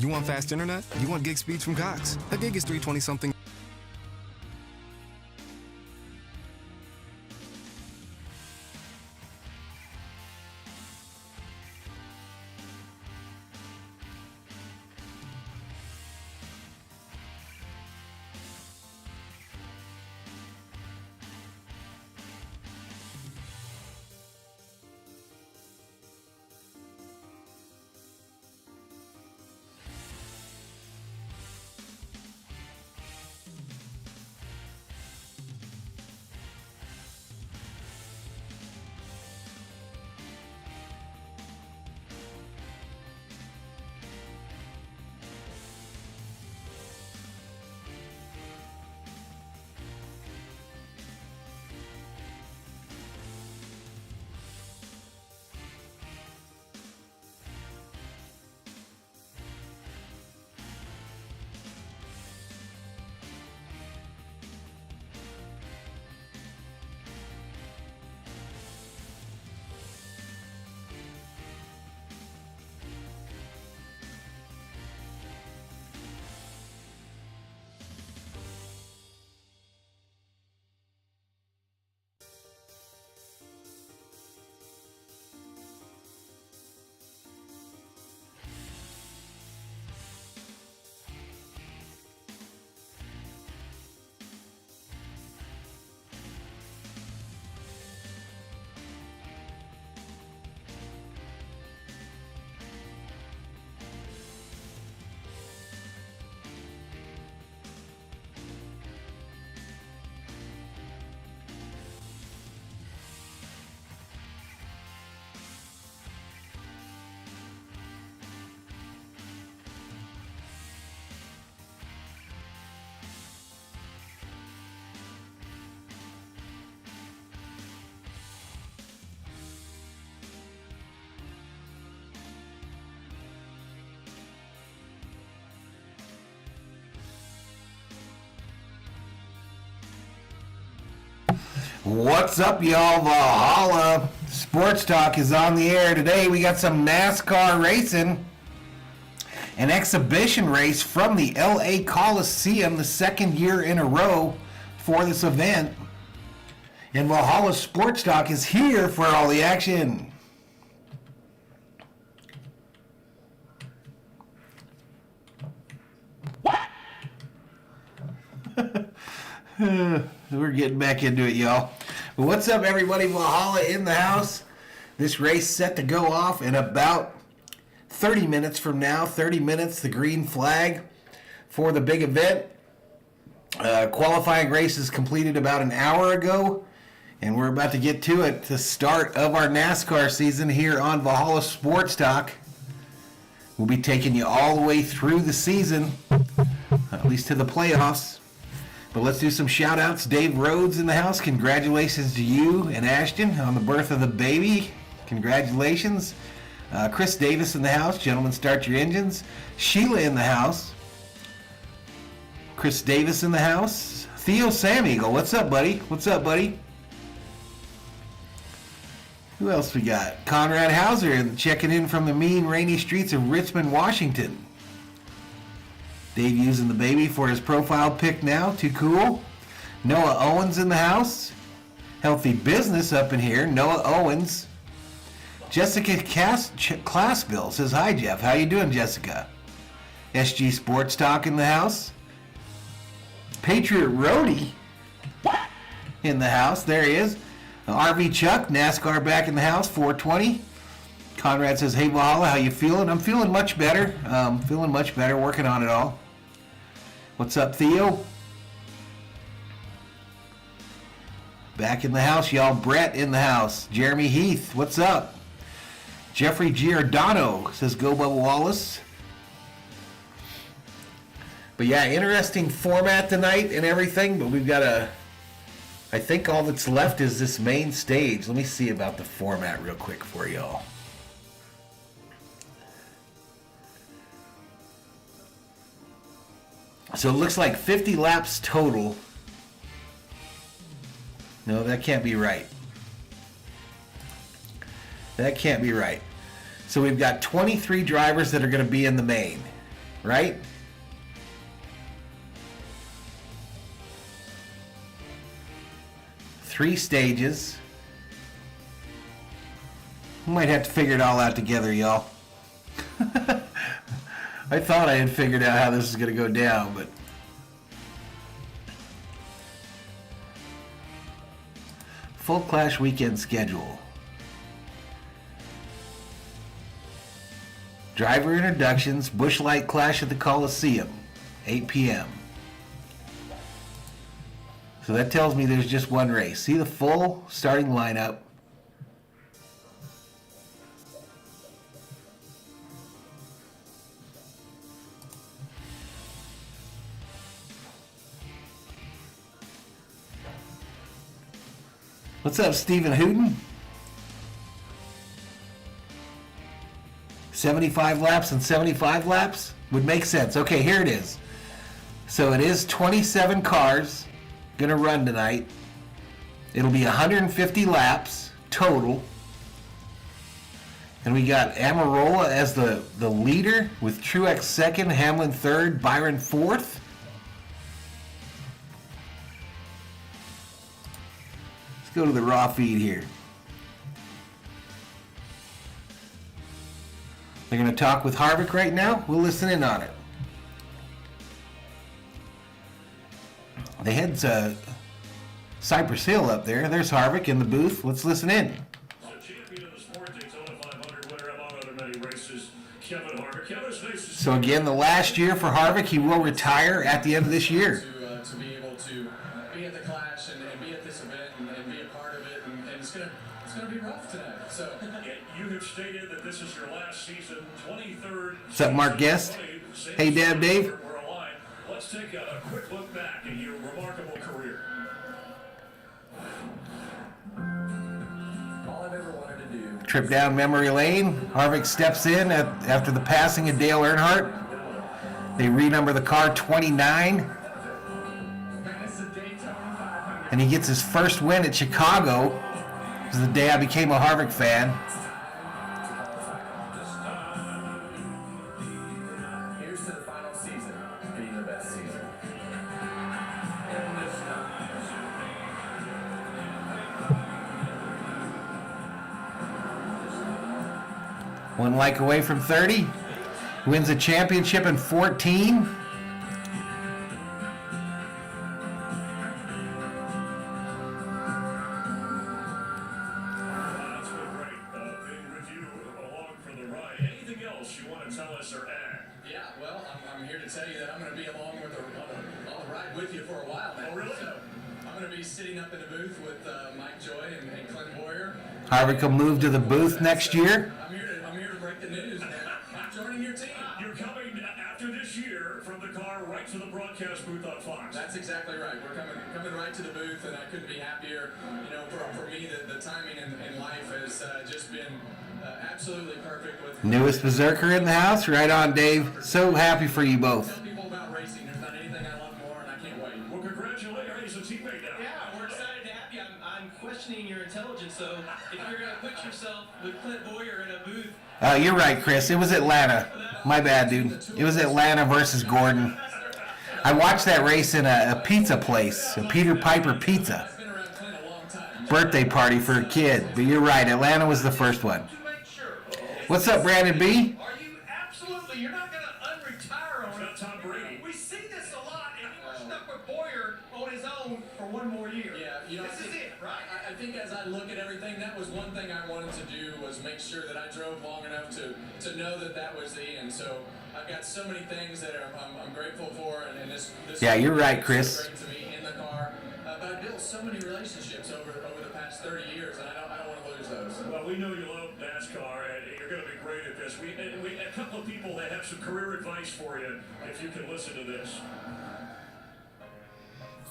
You want fast internet? You want gig speeds from Cox? A gig is 320-something. What's up, y'all? Valhalla Sports Talk is on the air today. We got some NASCAR racing, an exhibition race from the LA Coliseum, the second year in a row for this event. And Valhalla Sports Talk is here for all the action. We're getting back into it, y'all. But what's up, everybody? Valhalla in the house. This race set to go off in about 30 minutes from now. 30 minutes, the green flag for the big event. Qualifying race is completed about an hour ago, and we're about to get to it. The start of our NASCAR season here on Valhalla Sports Talk. We'll be taking you all the way through the season, at least to the playoffs. But let's do some shout-outs. Dave Rhodes in the house. Congratulations to you and Ashton on the birth of the baby. Congratulations. Chris Davis in the house. Gentlemen, start your engines. Sheila in the house. Chris Davis in the house. Theo Sam Eagle. What's up, buddy? What's up, buddy? Who else we got? Conrad Hauser checking in from the mean, rainy streets of Richmond, Washington. Dave using the baby for his profile pic now. Too cool. Noah Owens in the house. Healthy Business up in here. Noah Owens. Jessica Classville says, hi, Jeff. How you doing, Jessica? SG Sports Talk in the house. Patriot Roadie in the house. There he is. RV Chuck, NASCAR back in the house, 420. Conrad says, hey, Valhalla, how you feeling? I'm feeling much better. Working on it all. What's up, Theo? Back in the house, y'all. Brett in the house. Jeremy Heath, what's up? Jeffrey Giordano says, go Bubba Wallace. But yeah, interesting format tonight and everything, but we've got I think all that's left is this main stage. Let me see about the format real quick for y'all. So it looks like 50 laps total. No, that can't be right. That can't be right. So we've got 23 drivers that are going to be in the main. right? Three stages. We might have to figure it all out together, y'all. I thought I had figured out how this is going to go down, but full Clash weekend schedule. Driver introductions, Busch Light Clash at the Coliseum, 8 p.m. So that tells me there's just one race. See the full starting lineup. What's up, Stephen Hooten? 75 laps and 75 laps would make sense. Okay, here it is. So it is 27 cars gonna run tonight. It'll be 150 laps total. And we got Amarola as the leader with Truex second, Hamlin third, Byron fourth. Let's go to the raw feed here. They're going to talk with Harvick right now. We'll listen in on it. They head to Cypress Hill up there. There's Harvick in the booth. Let's listen in. So again, the last year for Harvick, he will retire at the end of this year. To be able to be at the Clash and be at this event and be a part of it, and it's gonna be rough tonight. So you have stated that this is your last season, 23rd. What's up, Mark Guest? Hey, Dave. We're aligned. Let's take a quick look back at your remarkable career. all I've ever wanted to do. Trip down memory lane. Harvick steps in after the passing of Dale Earnhardt. They renumber the car 29. And he gets his first win at Chicago. This is the day I became a Harvick fan. Here's to the final season being the best season. One like away from 30. Wins a championship in 14. I'm here to tell you that I'm going to be along with on the ride with you for a while now. Oh, really? So I'm going to be sitting up in the booth with Mike Joy and Clint Boyer. Harvick will move to the booth next year. I'm here to break the news that I'm joining your team. You're coming after this year from the car right to the broadcast booth on Fox. That's exactly right. We're coming right to the booth, and I couldn't be happier. You know, for me, the timing in life has just been absolutely perfect. With Newest Berserker in the house. Right on, Dave. So happy for you both. Tell people about racing. There's not anything I love more, and I can't wait. Well, congratulations. He's a teammate now. Yeah, we're excited to have you. I'm questioning your intelligence, so if you're going to put yourself with Clint Boyer in a booth... You're right, Chris. It was Atlanta. My bad, dude. It was Atlanta versus Gordon. I watched that race in a pizza place, a Peter Piper Pizza. I've been around Clint a long time. Birthday party for a kid. But you're right, Atlanta was the first one. What's up, Brandon B? Are you absolutely, you're not going to unretire on Not Tom Brady. We see this a lot, and you were stuck with Boyer on his own for one more year. Yeah, you know, This is it, right? I think as I look at everything, that was one thing I wanted to do was make sure that I drove long enough to know that was the end. So I've got so many things that I'm grateful for, and this Yeah, you're right, Chris. So great to me in the car. But I built so many relationships over the past 30 years, and I don't want to lose those. Well, we know you love NASCAR, and you're going to be great at this. We a couple of people that have some career advice for you, if you can listen to this.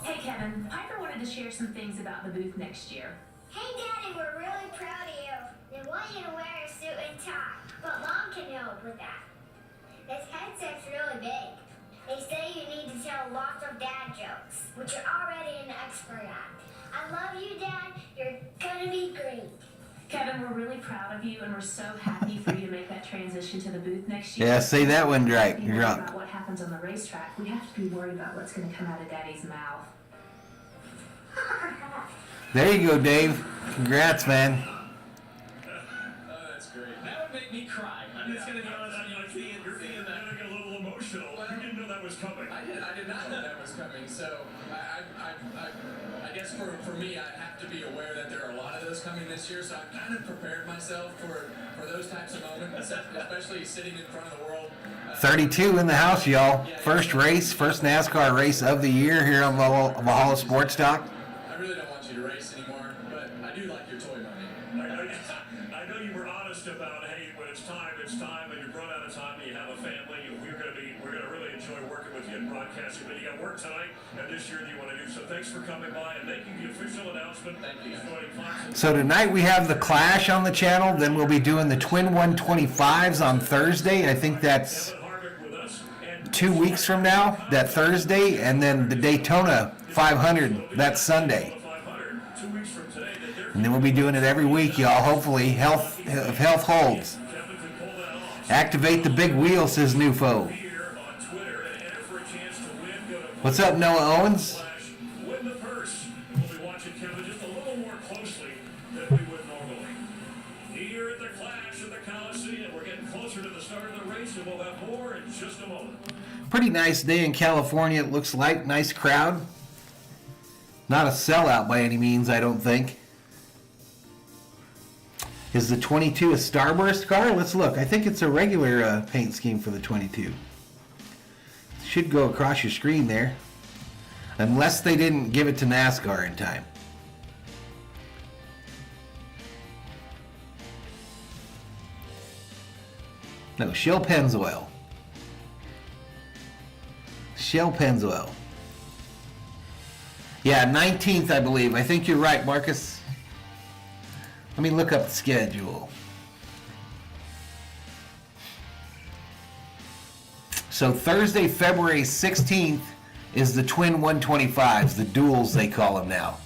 Hey Kevin, Piper wanted to share some things about the booth next year. Hey Daddy, we're really proud of you. They want you to wear a suit and tie, but Mom can help with that. This headset's really big. They say you need to tell lots of dad jokes, which you're already an expert at. I love you, Dad. You're gonna be great. Kevin, we're really proud of you, and we're so happy for you to make that transition to the booth next year. Yeah, say that one right. Be You're worried up. about what happens on the racetrack. We have to be worried about what's going to come out of Daddy's mouth. There you go, Dave. Congrats, man. Oh, that's great. That would make me cry. I'm just gonna be honest with you. You're Seeing gonna that. get a little emotional. You didn't know that was coming. I did not know that was coming. So I guess for me, I have to be aware that there are a lot of those coming this year. So I've kind of prepared myself for those types of moments, especially sitting in front of the world. 32 in the house, y'all. First race, first NASCAR race of the year here on Valhalla Sports Talk. I really don't want you to race anymore, but I do like your toy money. I know you were honest about, hey, when it's time, and you've run out of time, and you have a family, and we're gonna really enjoy working with you in broadcasting. But you got work tonight and this year that you want to do. So thanks for coming by and making the official announcement. Thank you. Joining Fox. So tonight we have the Clash on the channel. Then we'll be doing the Twin 125s on Thursday. I think that's Kevin Harvick with us, and 2 weeks from now, that Thursday. And then the Daytona 500, that's Sunday. 500, 2 weeks from today. And then we'll be doing it every week, y'all. Hopefully, if health holds. Kevin can pull that off. Activate the big wheel, says Nufo. Here on Twitter, and enter for a chance to win. Go to What's up, Noah Owens? Win the purse. We'll be watching Kevin just a little more closely than we would normally. Here at the Clash at the Coliseum, we're getting closer to the start of the race, and we'll have more in just a moment. Pretty nice day in California, it looks like. Nice crowd. Not a sellout by any means, I don't think. Is the 22 a Starburst car? Let's look. I think it's a regular paint scheme for the 22. Should go across your screen there. Unless they didn't give it to NASCAR in time. No, Shell Pennzoil. Shell Pennzoil. Yeah, 19th, I believe. I think you're right, Marcus. Let me look up the schedule. So Thursday, February 16th is the Twin 125s, the duels they call them now.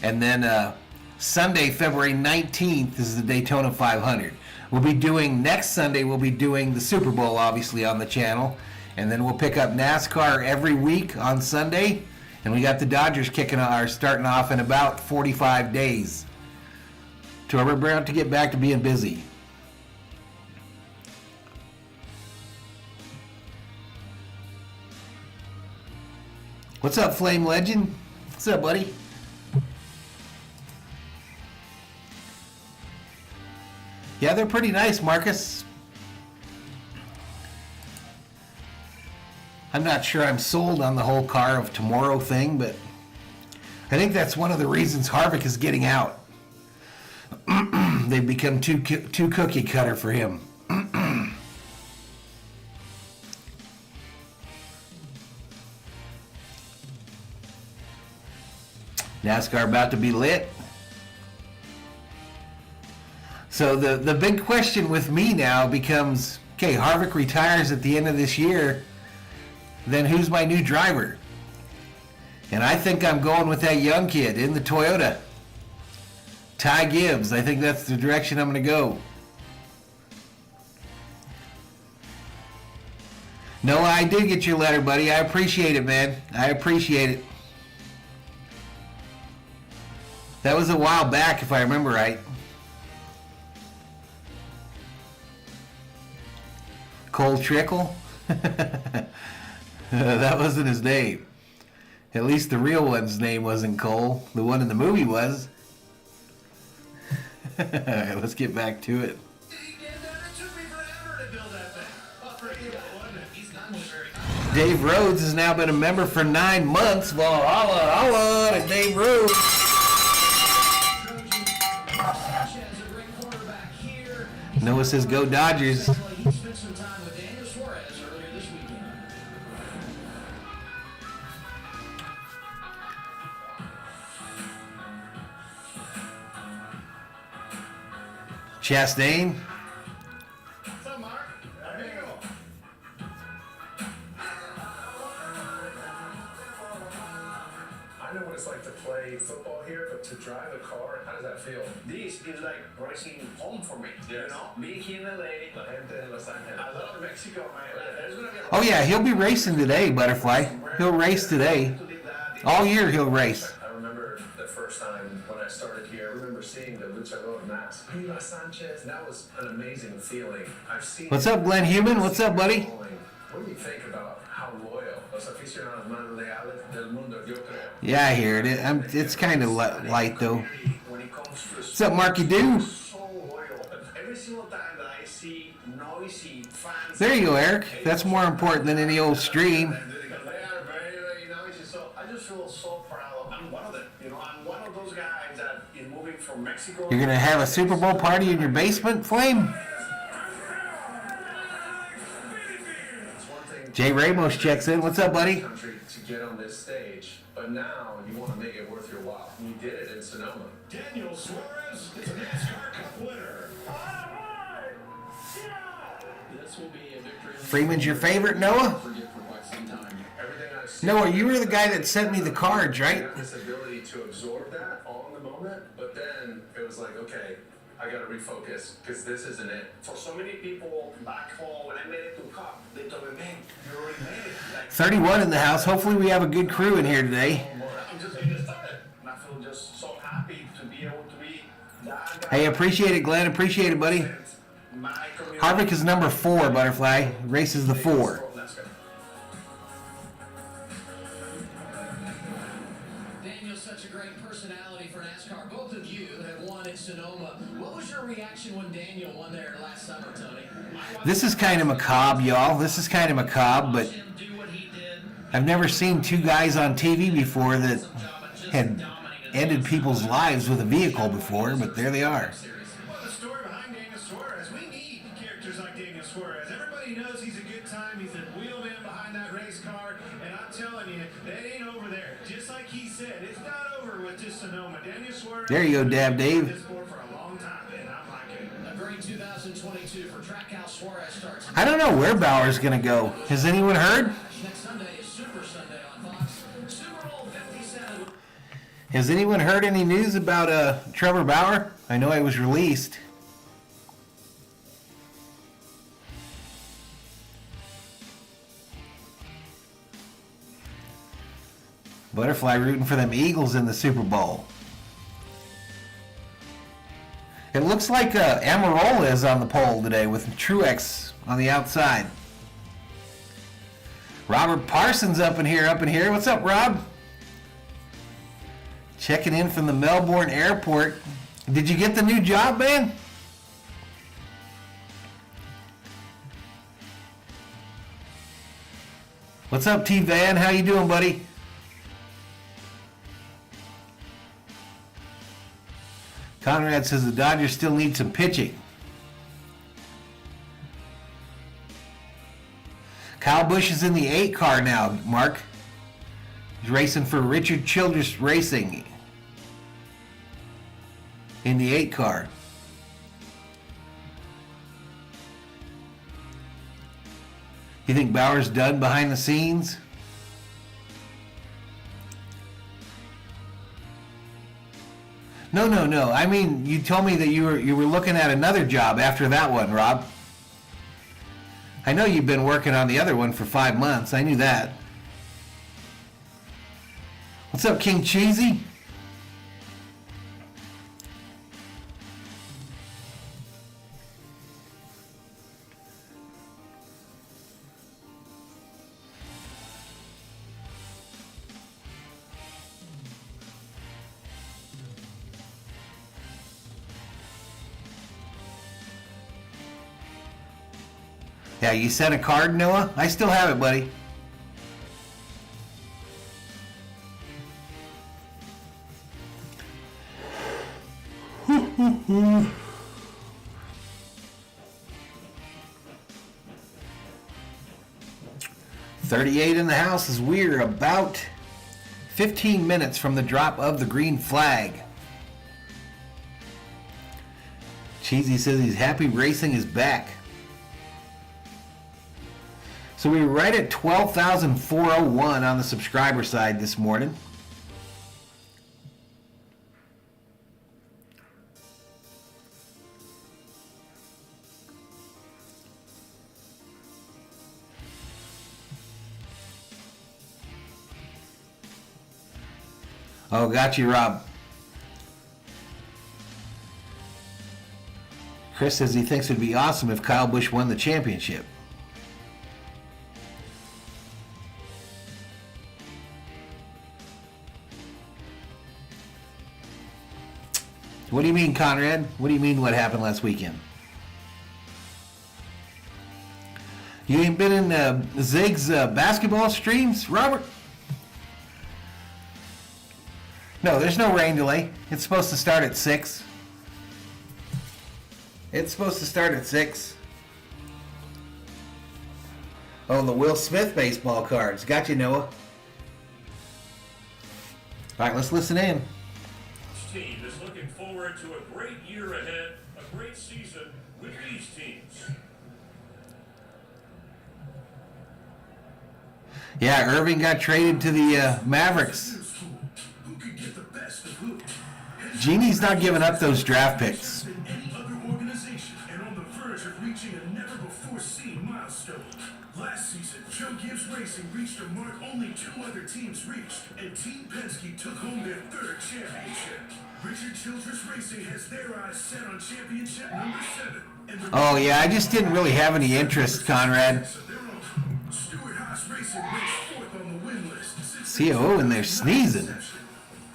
And then Sunday, February 19th is the Daytona 500. Next Sunday, we'll be doing the Super Bowl, obviously, on the channel. And then we'll pick up NASCAR every week on Sunday. And we got the Dodgers starting off in about 45 days. So we're about to get back to being busy. What's up, Flame Legend? What's up, buddy? Yeah, they're pretty nice, Marcus. I'm not sure I'm sold on the whole car of tomorrow thing, but I think that's one of the reasons Harvick is getting out. They've become too cookie cutter for him. NASCAR about to be lit. So the big question with me now becomes, okay, Harvick retires at the end of this year, then who's my new driver? And I think I'm going with that young kid in the Toyota. Ty Gibbs. I think that's the direction I'm going to go. No, I did get your letter, buddy. I appreciate it, man. I appreciate it. That was a while back, if I remember right. Cole Trickle? That wasn't his name. At least the real one's name wasn't Cole. The one in the movie was. Let's get back to it. Dave Rhodes has now been a member for 9 months. Well, holla to Dave Rhodes. Noah says go Dodgers. Chastain. What's up, Mark? There you go. I know what it's like to play football here, but to drive a car, how does that feel? This is like racing home for me. Yes. You know, being here in LA. La gente de Los Angeles. I love Mexico, man. There's gonna be a Oh yeah, he'll be racing today, Butterfly. He'll race today. All year he'll race. I remember the first time when I started here, I remember seeing the luchador mask. Viva Sanchez, that was an amazing feeling. I've seen. What's up, Glenn Human? What's up, buddy? What do you think about how loyal los aficionados más leales del mundo, yo creo? Yeah, I hear it. It's kind of light though. When it comes to What's up, Marky Doo? so loyal. Every single time that I see noisy fans. There you go, Eric. That's more important than any old stream. They are very noisy. So I just feel so proud. I'm one of them. You know, I'm one of those guys that is moving from Mexico. You're gonna have a Super Bowl party in your basement, Flame? Jay Ramos checks in. What's up, buddy? Country to get on this stage, but now you want to make it worth your while. You did it in Sonoma. Daniel Suarez is a NASCAR Cup winner. This will be a victory. Freeman's your favorite, Noah? Forget for quite some time. Everything I've seen. Noah, you were the guy that sent me the cards, I right? got this ability to absorb that all in the moment, but then it was like, okay, I got to refocus because this isn't it. For so many people back home, when I made it to Cup, they told me, man, you already made it. Like, 31 in the house. Hopefully we have a good crew in here today. I'm just getting started. And I feel just so happy to be able to be that guy. Hey, appreciate it, Glenn. Appreciate it, buddy. My community. Harvick is number 4, Butterfly. Races the 4. Daniel's such a great personality for NASCAR. Both of you have won at Sonoma. What was your reaction when Daniel won there last summer, Tony? This is kind of macabre, y'all. This is kind of macabre, but Him do what he did. I've never seen two guys on TV before that had ended people's lives with a vehicle before, but there they are. Well, the story behind Daniel Suarez, we need characters like Daniel Suarez. Everybody knows he's a good time. He's a wheelman behind that race car. And I'm telling you, that ain't over there. Just like he said, it's not over with just Sonoma. Daniel Suarez. There you go, Dab Dave. This sport for a long time, and I'm liking it. A great 2022 for Trackhouse Suarez starts. I don't know where Bauer's going to go. Has anyone heard? Next Sunday is Super Sunday on Fox. Super Bowl 57. Has anyone heard any news about Trevor Bauer? I know it was released. Butterfly rooting for them Eagles in the Super Bowl. It looks like Amarola is on the pole today with Truex on the outside. Robert Parsons up in here. What's up, Rob? Checking in from the Melbourne airport. Did you get the new job, man? What's up, T-Van? How you doing, buddy? Conrad says the Dodgers still need some pitching. Kyle Busch is in the 8 car now, Mark. He's racing for Richard Childress Racing in the 8 car. You think Bauer's done behind the scenes? No. I mean, you told me that you were looking at another job after that one, Rob. I know you've been working on the other one for 5 months. I knew that. What's up, King Cheesy? Yeah, you sent a card, Noah? I still have it, buddy. $38 in the house as we're about 15 minutes from the drop of the green flag. Cheesy says he's happy racing is back. So we were right at 12,401 on the subscriber side this morning. Oh, got you, Rob. Chris says he thinks it'd be awesome if Kyle Busch won the championship. What do you mean, Conrad? What do you mean what happened last weekend? You ain't been in Zig's basketball streams, Robert? No, there's no rain delay. It's supposed to start at 6. It's supposed to start at 6. Oh, the Will Smith baseball cards. Got you, Noah. All right, let's listen in. Each team is looking forward to a great year ahead, a great season with these teams. Yeah, Irving got traded to the Mavericks. Genie's not giving up those draft picks. Any other organization and on the verge of reaching a never-before-seen milestone. Last season, Joe Gibbs Racing reached a mark only 2 other teams reached, and Team Penske took home their 3rd championship. Richard Childress Racing has their eyes set on championship number 7. Oh yeah, I just didn't really have any interest, Conrad. Stuart Haas Racing ranked 4th on the win list. COO in there sneezing.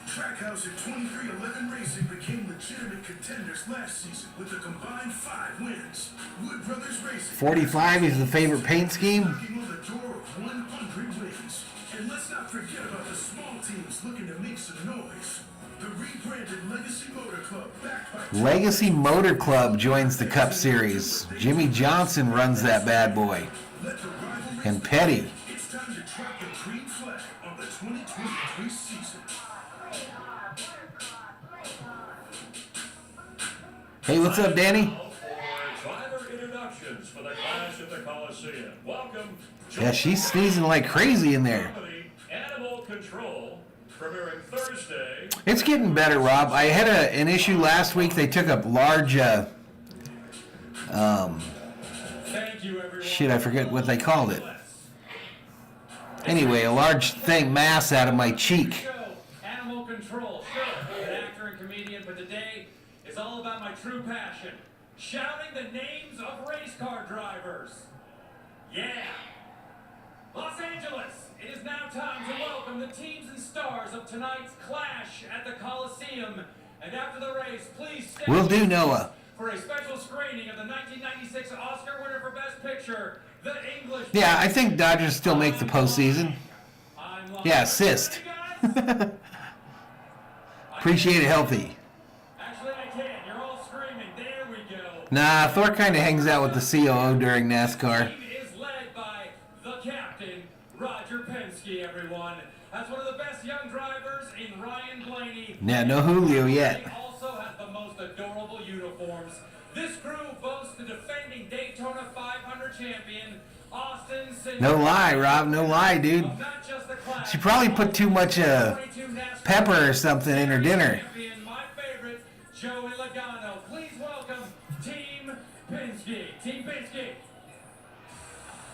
Trackhouse at 2311 Racing became legitimate contenders last season with a combined 5 wins. Wood Brothers Racing 45 is the favorite paint scheme. knocking on the door of 100 wins. And let's not forget about the small teams looking to make some noise. The rebranded Legacy Motor Club, backed by Legacy Motor Club joins the Cup Series. Jimmy Johnson runs that bad boy. Let the rivalry And Petty. It's time to drop the green flag on the 2023 season. Hey, what's up, Danny? For driver introductions for the clash at the Coliseum. Welcome. Yeah, she's sneezing like crazy in there. Animal Control, premiering Thursday. It's getting better, Rob. I had an issue last week. They took a large, Thank you, everyone. shit, I forget what they called it. Anyway, a large mass out of my cheek. Show, Animal Control. Sure, an actor and comedian, but today is all about my true passion. Shouting the names of race car drivers. Yeah. Los Angeles, it is now time to welcome the teams and stars of tonight's clash at the Coliseum. And after the race, please stay Will do, Noah. for a special screening of the 1996 Oscar winner for Best Picture, The English. Yeah, I think Dodgers still make the postseason. I'm live. Yeah, assist. Ready, guys? Appreciate it healthy. Actually, I can. You're all screaming. There we go. Nah, Thor kind of hangs out with the COO during NASCAR. The team is led by the captain, Roger Penske, everyone. That's one of the best young drivers in Ryan Blaney. Yeah, no Julio yet. They also have the most adorable uniforms. This crew boasts the defending Daytona 500 champion, Austin Cindric. No lie, Rob. No lie, dude. Not just the class. She probably put too much 22 NASCAR pepper or something in her dinner. champion, my favorite, Joey Logano. Please welcome Team Penske. Team Penske.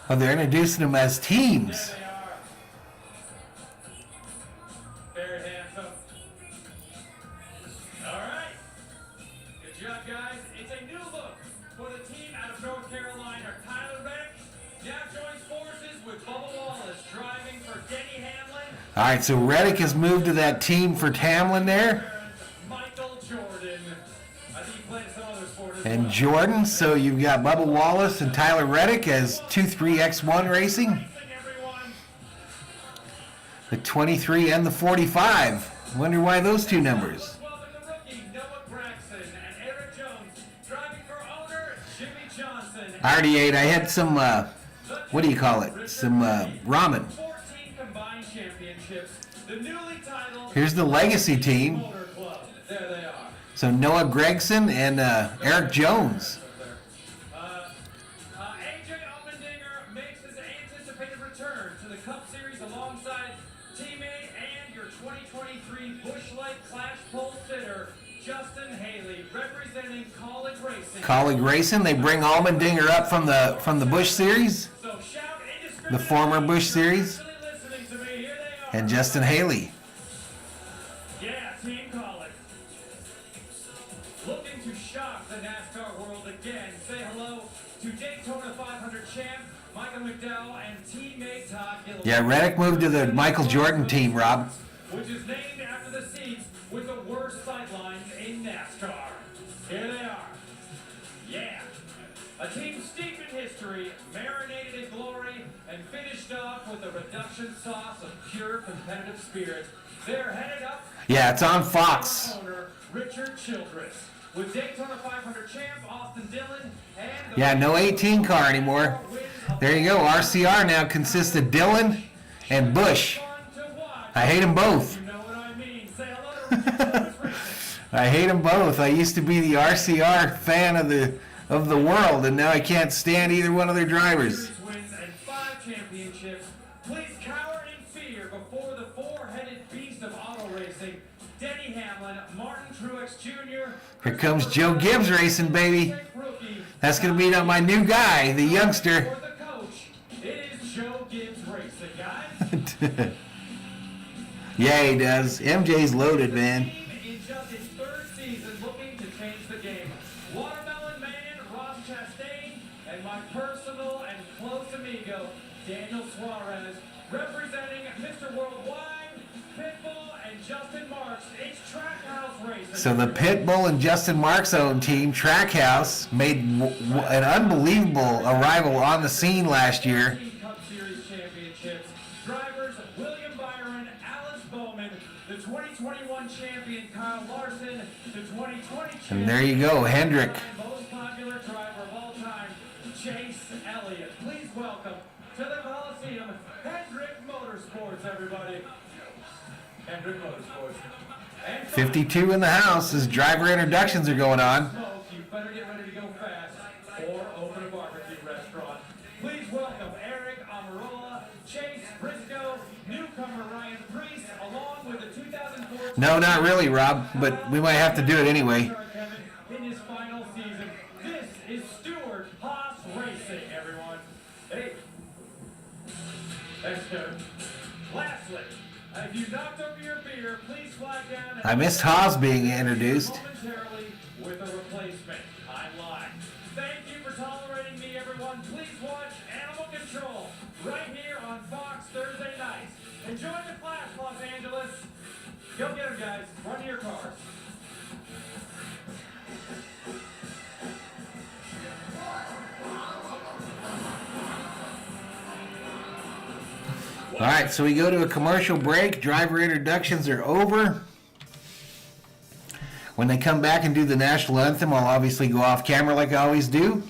Oh, they're introducing them as teams. There they are. Very handsome. All right. Good job, guys. It's a new look for the team out of North Carolina. Tyler Reddick now joins forces with Bubba Wallace driving for Denny Hamlin. All right, so Reddick has moved to that team for Tamlin there. And Michael Jordan. I think he played some other sport as And well. Jordan, so you've got Bubba Wallace and Tyler Reddick as 2-3-X1 Racing. Racing, everyone. The 23 and the 45. Wonder why those two numbers. Welcome the rookie Noah Braxton and Eric Jones driving for owner Jimmy Johnson. I already ate. I had some, what do you call it? Some ramen. 14 combined championships. The newly titled Here's the legacy team. Motor Club. There they are. So Noah Gregson and Eric Jones. AJ Allmendinger makes his anticipated return to the Cup Series alongside teammate and your 2023 Busch Light Clash pole sitter, Justin Haley, representing Colleague Racing. Colleague Racing. They bring Allmendinger up from the Busch Series, So shout the former Busch Series, indiscriminately listening to me. Here they are. and Justin Haley. say hello to Daytona 500 champ Michael McDowell and teammate Todd Gilliland. Yeah, Reddick moved to the Michael Jordan team, Rob. Which is named after the seats with the worst sightlines in NASCAR. Here they are. Yeah. A team steeped in history, marinated in glory, and finished off with a reduction sauce of pure competitive spirit. They're headed up. Yeah, it's on Fox. Owner Richard Childress. With Daytona 500 champ Austin Dillon and Yeah, no 18 car anymore. There you go. RCR now consists of Dillon and Busch. I hate them both. You know what I mean. Say hello to Richard Childress Racing. I hate them both. I used to be the RCR fan of the world, and now I can't stand either one of their drivers. Wins and 5 championships. Please cower in fear before the four-headed beast of auto racing, Denny Hamlin, Martin Truex Jr. Here comes Joe Gibbs racing, baby. Rookie. That's going to be my new guy, the youngster. For the coach, it is Joe Gibbs racing, guys. Yeah, he does. MJ's loaded, man. Team in just his 3rd season looking to change the game. Watermelon Man, Ross Chastain, and my personal and close amigo, Daniel Suarez, representing Mr. Worldwide, Pitbull, and Justin Marks. It's Trackhouse Racing. So the Pitbull and Justin Marks' own team, Trackhouse, made an unbelievable arrival on the scene last year. Cup Series championships. Drivers William Byron, Alice Bowman, the 2021 champion Kyle Larson, the 2020 champion. And there you go, Hendrick. Most popular driver of all time, Chase Elliott. Please welcome to the Coliseum, Hendrick Motorsports, everybody. Hendrick Motorsports. And 52 in the house as driver introductions are going on. smoke, you better get ready to go fast or open a barbecue restaurant. Please welcome Eric Amarola, Chase Briscoe, newcomer Ryan Priest, along with the 2014. No, not really, Rob, but we might have to do it anyway. In his final season. This is Stuart Haas Racing, everyone. Hey. Thanks, Kevin. Lastly, if you knocked over your beer, please flag down. I missed Haas being introduced. Momentarily with a replacement. I'm live. Thank you for tolerating me, everyone. Please watch Animal Control right here on Fox Thursday nights. Enjoy the class, Los Angeles. Go get them, guys. Run to your cars. All right, so we go to a commercial break. Driver introductions are over. When they come back and do the national anthem, I'll obviously go off camera like I always do.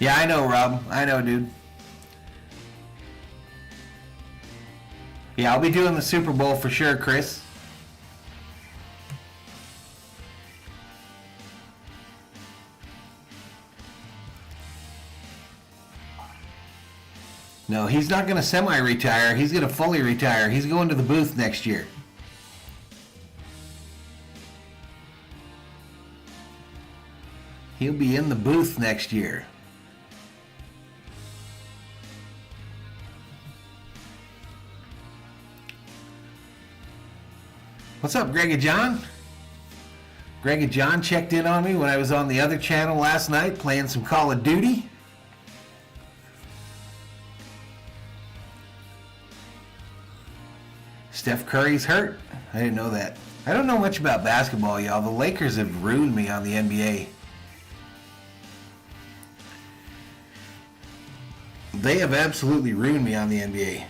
Yeah, I know, Rob. I know, dude. Yeah, I'll be doing the Super Bowl for sure, Chris. No, he's not going to semi-retire. He's going to fully retire. He's going to the booth next year. He'll be in the booth next year. What's up, Greg and John? Greg and John checked in on me when I was on the other channel last night playing some Call of Duty. Steph Curry's hurt. I didn't know that. I don't know much about basketball, y'all. The Lakers have ruined me on the NBA. They have absolutely ruined me on the NBA.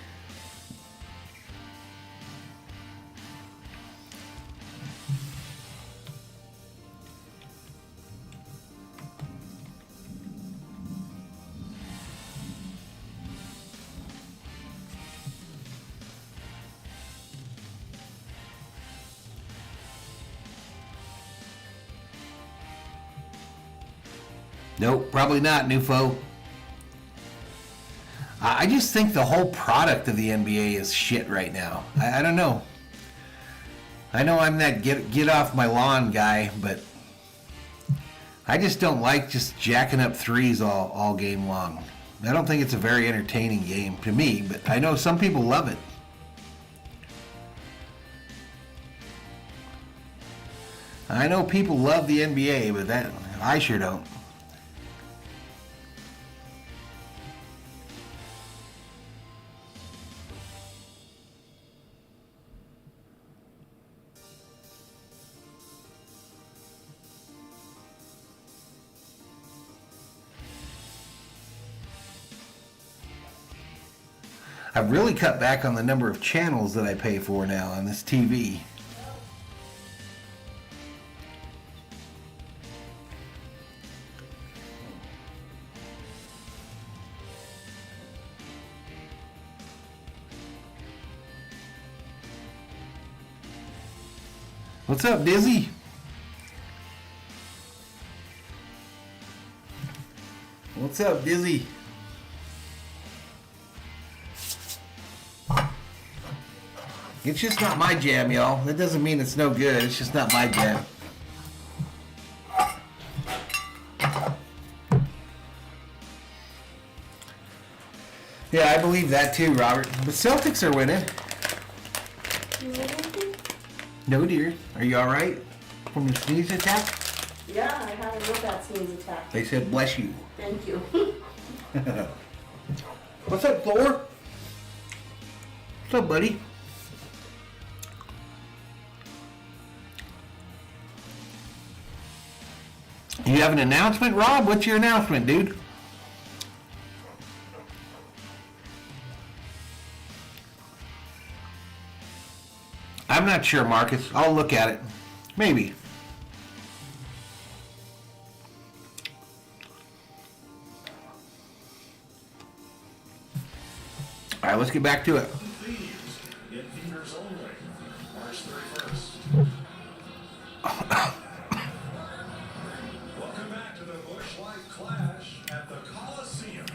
Nope, probably not, Nufo. I just think the whole product of the NBA is shit right now. I don't know. I know I'm that get off my lawn guy, but I just don't like just jacking up threes all game long. I don't think it's a very entertaining game to me, but I know some people love it. I know people love the NBA, but that I sure don't. I've really cut back on the number of channels that I pay for now on this TV. What's up, Dizzy? What's up, Dizzy? It's just not my jam, y'all. That doesn't mean it's no good. It's just not my jam. Yeah, I believe that too, Robert. The Celtics are winning. No, dear. Are you all right from the sneeze attack? Yeah, I had a real bad sneeze attack. They said bless you. Thank you. What's up, Thor? What's up, buddy? You have an announcement, Rob? What's your announcement, dude? I'm not sure, Marcus. I'll look at it. Maybe. All right, let's get back to it. Welcome back to the Busch Light Clash at the Coliseum.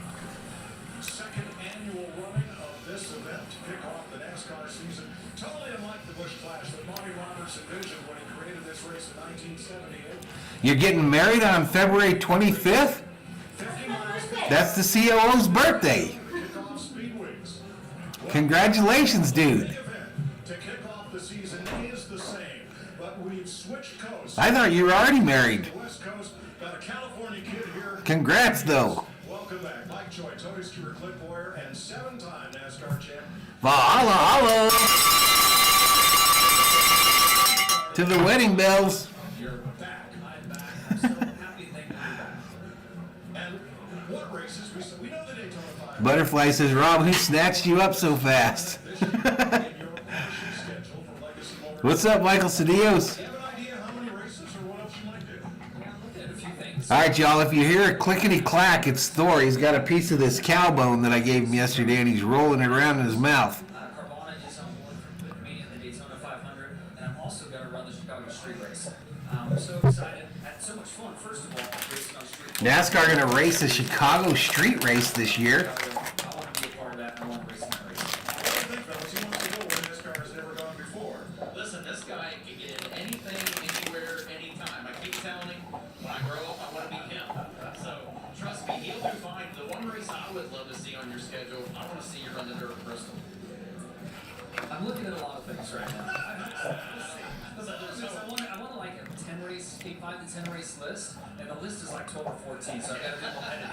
Second annual running of this event to kick off the Nascar season. Totally unlike the Busch Clash that Bobby Roberts envisioned when he created this race in 1978. You're getting married on February 25th? That's the COO's birthday. Kickoff speedways. Congratulations, dude. The event to kick off the season is the same, but we've switched coasts. I thought you were already married. West Coast, got a California kid here. Congrats, though. Welcome back, Mike Choi, Tony Stewart, Clint Boyer, and seven-time NASCAR champ. Valhalla, to the wedding bells. You're back. I'm back. I'm so happy to be back. And what races? We know the Daytona 500. Butterfly says, Rob, who snatched you up so fast? What's up, Michael Cedillos? Do you have an idea how many races or what else you might do? Yeah, I'm looking at a few things. All right, y'all, if you hear a clickety-clack, it's Thor. He's got a piece of this cow bone that I gave him yesterday, and he's rolling it around in his mouth. Carvana is on board with me in the Daytona 500, and I'm also going to run the Chicago Street Race. I'm so excited. I had so much fun, first of all, racing on street. NASCAR going to race a Chicago street race this year. I want to be a part of that, and I want to race in that race. What do you think, fellas? He wants to go where NASCAR has never gone before. Listen, this guy can get in anything, anywhere, anytime. I keep telling him, when I grow up, I want to be him. So, trust me, he'll do fine. The one race I would love to see on your schedule, I want to see you run the dirt at Bristol. I'm looking at a lot of things right now. I want like a 10 race, 5 to 10 race list, and the list is like 12 or 14, so I got to be competitive.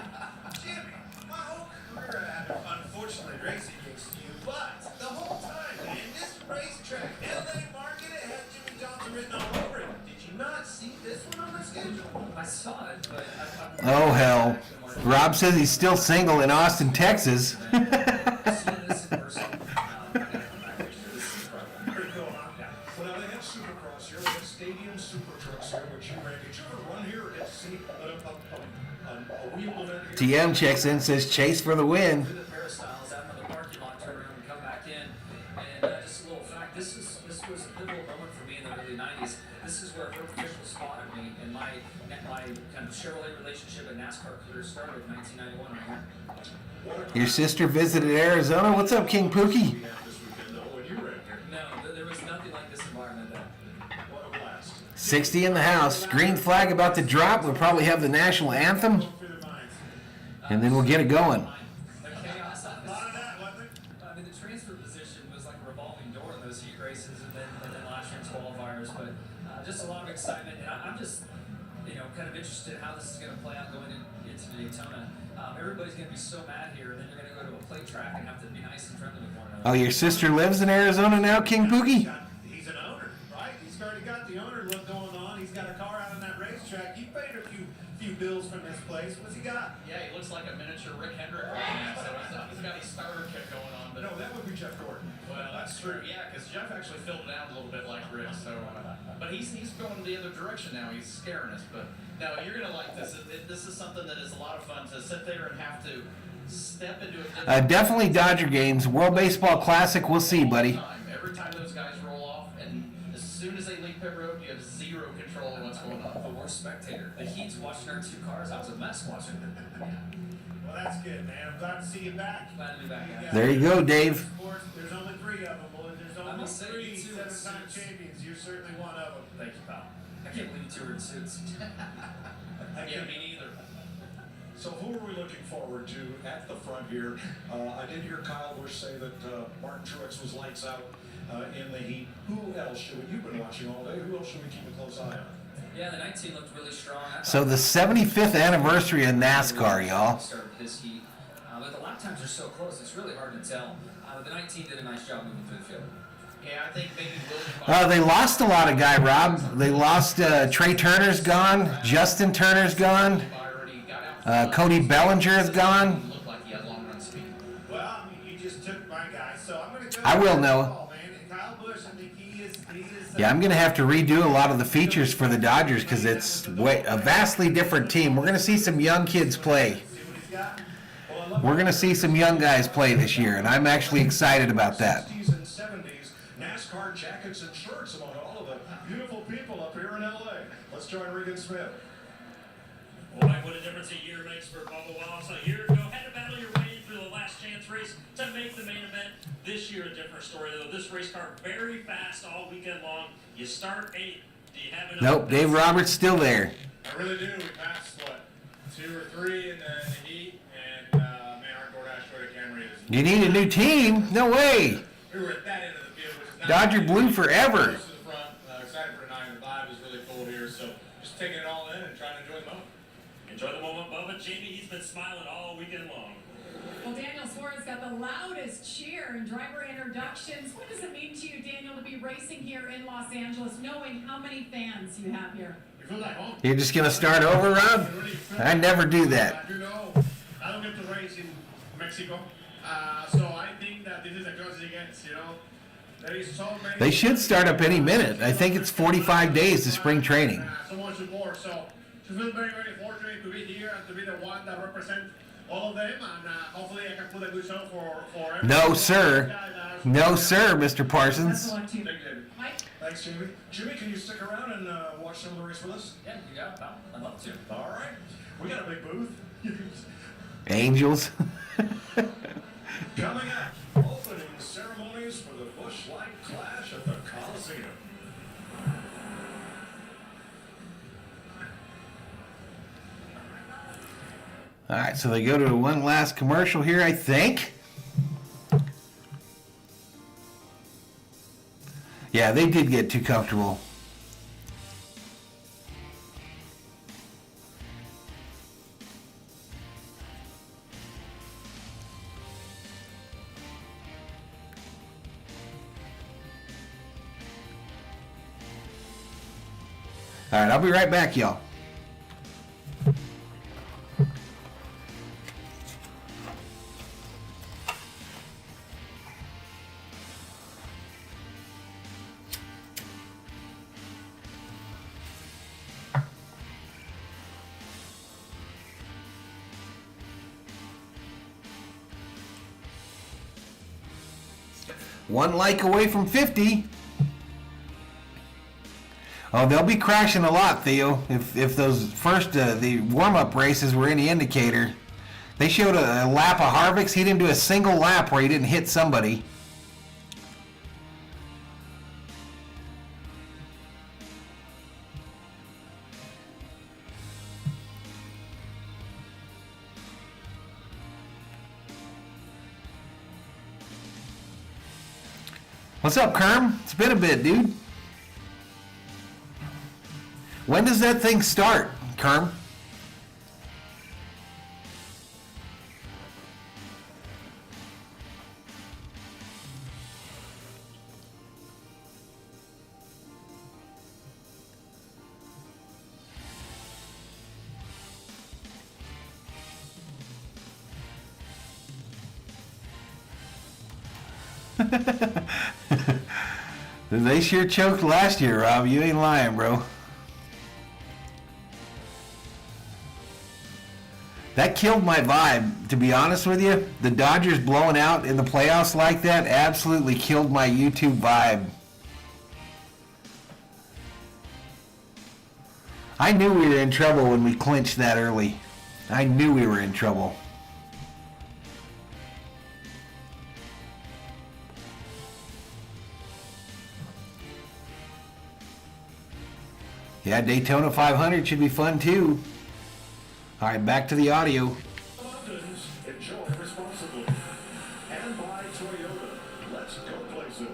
Jimmy, my whole career had unfortunately racing against you, but the whole time, man, this racetrack, LA Market, it had Jimmy Johnson written all over it. Did you not see this one on the schedule? I saw it, but Oh, hell. Rob says he's still single in Austin, Texas. seeing this in person, Pretty cool, huh? Yeah. Well, now they have Supercross here. They have Stadium Super Trucks here, which you ran. Did you ever run here and see a wheel event here? TM checks in, says chase for the win. do the parastyles out in the parking lot, turn around and come back in. And just a little fact, this was a pivotal moment for me in the early 90s. This is where Hereford Arizona spotted me, and my kind of Chevrolet relationship and NASCAR career started in 1991 right here. Your sister visited Arizona. What's up, King Pookie? This weekend, though, when you ran here. No, there was nothing like this environment then. What a blast. 60 in the house. Green flag about to drop. We'll probably have the national anthem, and then we'll get it going. The chaos of this. I mean, the transfer position was like a revolving door in those heat races, and then last year's qualifiers. But just a lot of excitement, and I'm just, kind of interested in how this is going to play out going into Daytona. Everybody's going to be so mad here, and then you're going to go to a plate track and have to be nice and friendly with one another. Oh, your sister lives in Arizona now, King Pookie? He's an owner, right? He's already got the owner look going on. He's got a car out on that racetrack. He paid a few bills from this place. What's he got? Yeah, he looks like a miniature Rick Hendrick right now, so he's got a starter kit going on. But No, that would be Jeff Gordon. well, that's true. Yeah, because Jeff actually filled it out a little bit like Rick. So, but he's going the other direction now. He's scaring us. But no, you're gonna like this. This is something that is a lot of fun to sit there and have to step into a Definitely Dodger games. World Baseball Classic, we'll see, buddy. Every time those guys roll off, and as soon as they leave pit road, you have zero control of what's going on. The worst spectator. The Heat's watching our 2 cars. I was a mess watching it. Well, that's good, man. I'm glad to see you back. Glad to be back, guys. There you go, Dave. Sports, there's only 3 of them, boys. There's I'm only gonna say 3 you too, 7-time it's- champions. You're certainly one of them. Thank you, pal. I can't believe you 2 are in suits. Yeah, me neither. So who are we looking forward to at the front here? I did hear Kyle Busch say that Martin Truex was lights out in the heat. Who else you've been watching all day? Who else should we keep a close eye on? Yeah, the 19 looked really strong. So the 75th anniversary of NASCAR, y'all. Started his heat. But the lap times are so close, it's really hard to tell. The 19 did a nice job moving through the field. Yeah, I think maybe William. They lost a lot of guy, Rob. They lost Trey Turner's gone. Justin Turner's gone. Cody Bellinger is gone. Looked like he had long run speed. Well, I mean, you just took my guy, so I'm going to go. I will, with Noah. Paul, man. And Kyle Busch, I think he is. Yeah, I'm going to have to redo a lot of the features for the Dodgers because it's a vastly different team. We're going to see some young kids play. See what he's got? Well, I love We're going to see some young guys play this year, and I'm actually excited about that. 60s and 70s, NASCAR jackets and shirts among all of the beautiful people up here in LA. Let's join Regan Smith. Boy, what a difference a year makes for Bubba Wallace. A year ago, had to battle your way through the last chance race to make the main event. This year, a different story, though. This race car very fast all weekend long. You start 8th. Do you have enough? Nope, Dave Roberts still there. I really do. We passed, 2 or 3 in the heat, and man, our DoorDash Toyota Camry is. You need a new team? No way. We were at that end of the field, which is not. Dodger blue forever. Close to the front, excited for tonight. The vibe is really cool here, so just taking it all in and trying to enjoy the moment. Enjoy the moment, Bubba. Jamie, he's been smiling all weekend long. Well, Daniel Suarez got the loudest cheer in driver introductions. What does it mean to you, Daniel, to be racing here in Los Angeles, knowing how many fans you have here? You feel like home. You're just going to start over, Rob? I never do that. You know, I don't get to race in Mexico, so I think that this is a close against, There is so many. They should start up any minute. I think it's 45 days to spring training. So much support, so I feel very, very fortunate to be here and to be the one that represents all of them, and hopefully I can put a good show for everyone. No, sir. No, sir, Mr. Parsons. Best of luck to you. Thank you. Mike? Thanks, Jamie. Jimmy, can you stick around and watch some of the race with us? Yeah, you got it, pal. I'd love to. All right. We got a big booth. Angels. Coming up, opening ceremonies for the Busch Light Clash at the Coliseum. All right, so they go to one last commercial here, I think. Yeah, they did get too comfortable. All right, I'll be right back, y'all. One like away from 50. Oh, they'll be crashing a lot, Theo. If those first the warm-up races were any indicator, they showed a lap of Harvick's. He didn't do a single lap where he didn't hit somebody. What's up, Kerm? It's been a bit, dude. When does that thing start, Kerm? They sure choked last year, Rob. You ain't lying, bro. That killed my vibe, to be honest with you. The Dodgers blowing out in the playoffs like that absolutely killed my YouTube vibe. I knew we were in trouble when we clinched that early. I knew we were in trouble. Yeah, Daytona 500 should be fun too. All right, back to the audio. Mountains, enjoy responsibly. And by Toyota, let's go places.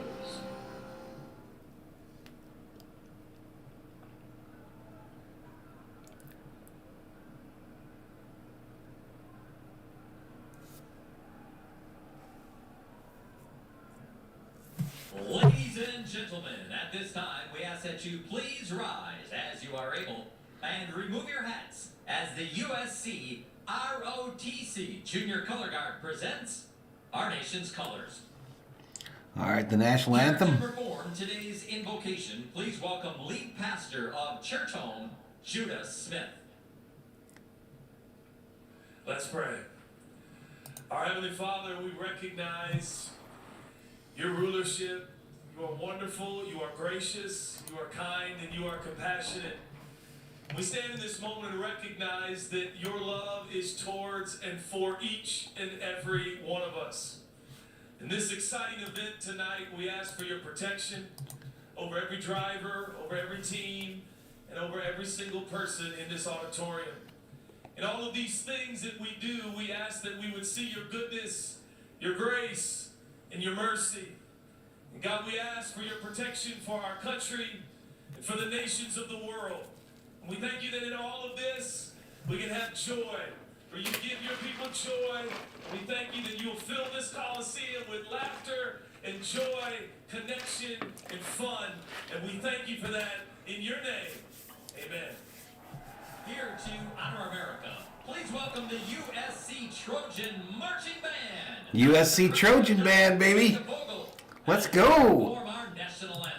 Ladies and gentlemen, at this time, we ask that you please rise as you are able and remove your hats as the USC ROTC Junior Color Guard presents our nation's colors. All right, the national Here anthem. to perform today's invocation, please welcome lead pastor of Church Home, Judah Smith. Let's pray. Our Heavenly Father, we recognize your rulership. You are wonderful, you are gracious, you are kind, and you are compassionate. We stand in this moment and recognize that your love is towards and for each and every one of us. In this exciting event tonight, we ask for your protection over every driver, over every team, and over every single person in this auditorium. In all of these things that we do, we ask that we would see your goodness, your grace, and your mercy. And God, we ask for your protection for our country and for the nations of the world. And we thank you that in all of this, we can have joy. For you give your people joy. And we thank you that you'll fill this Coliseum with laughter and joy, connection, and fun. And we thank you for that in your name. Amen. Here to honor America, please welcome the USC Trojan Marching Band. USC Trojan Band, baby. Let's go. Perform our national anthem.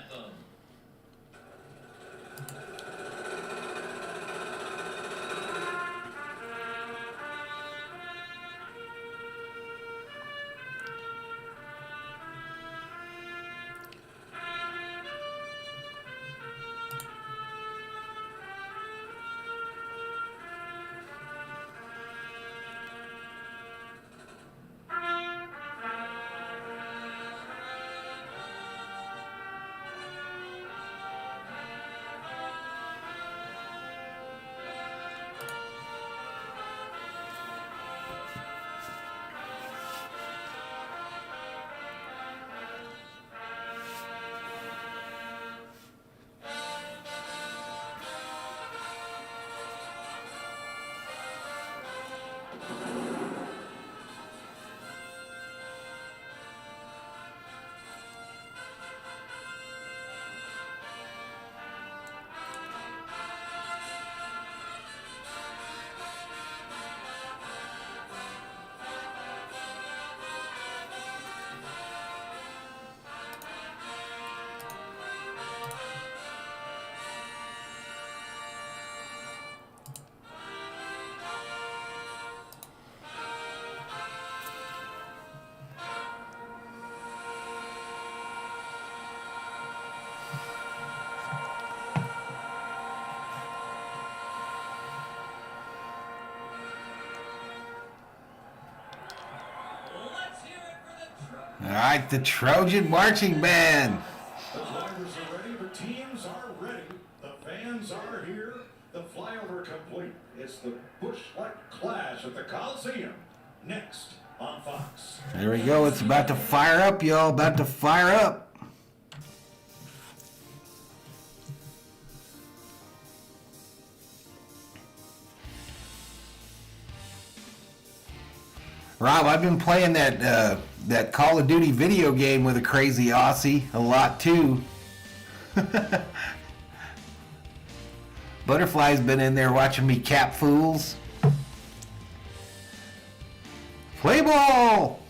All right, the Trojan Marching Band. The drivers are ready, the teams are ready, the fans are here, the flyover complete. It's the Busch-like clash at the Coliseum, next on Fox. There we go. It's about to fire up, y'all. About to fire up. Rob, I've been playing that Call of Duty video game with a crazy Aussie a lot too. Butterfly's been in there watching me cap fools. Play ball!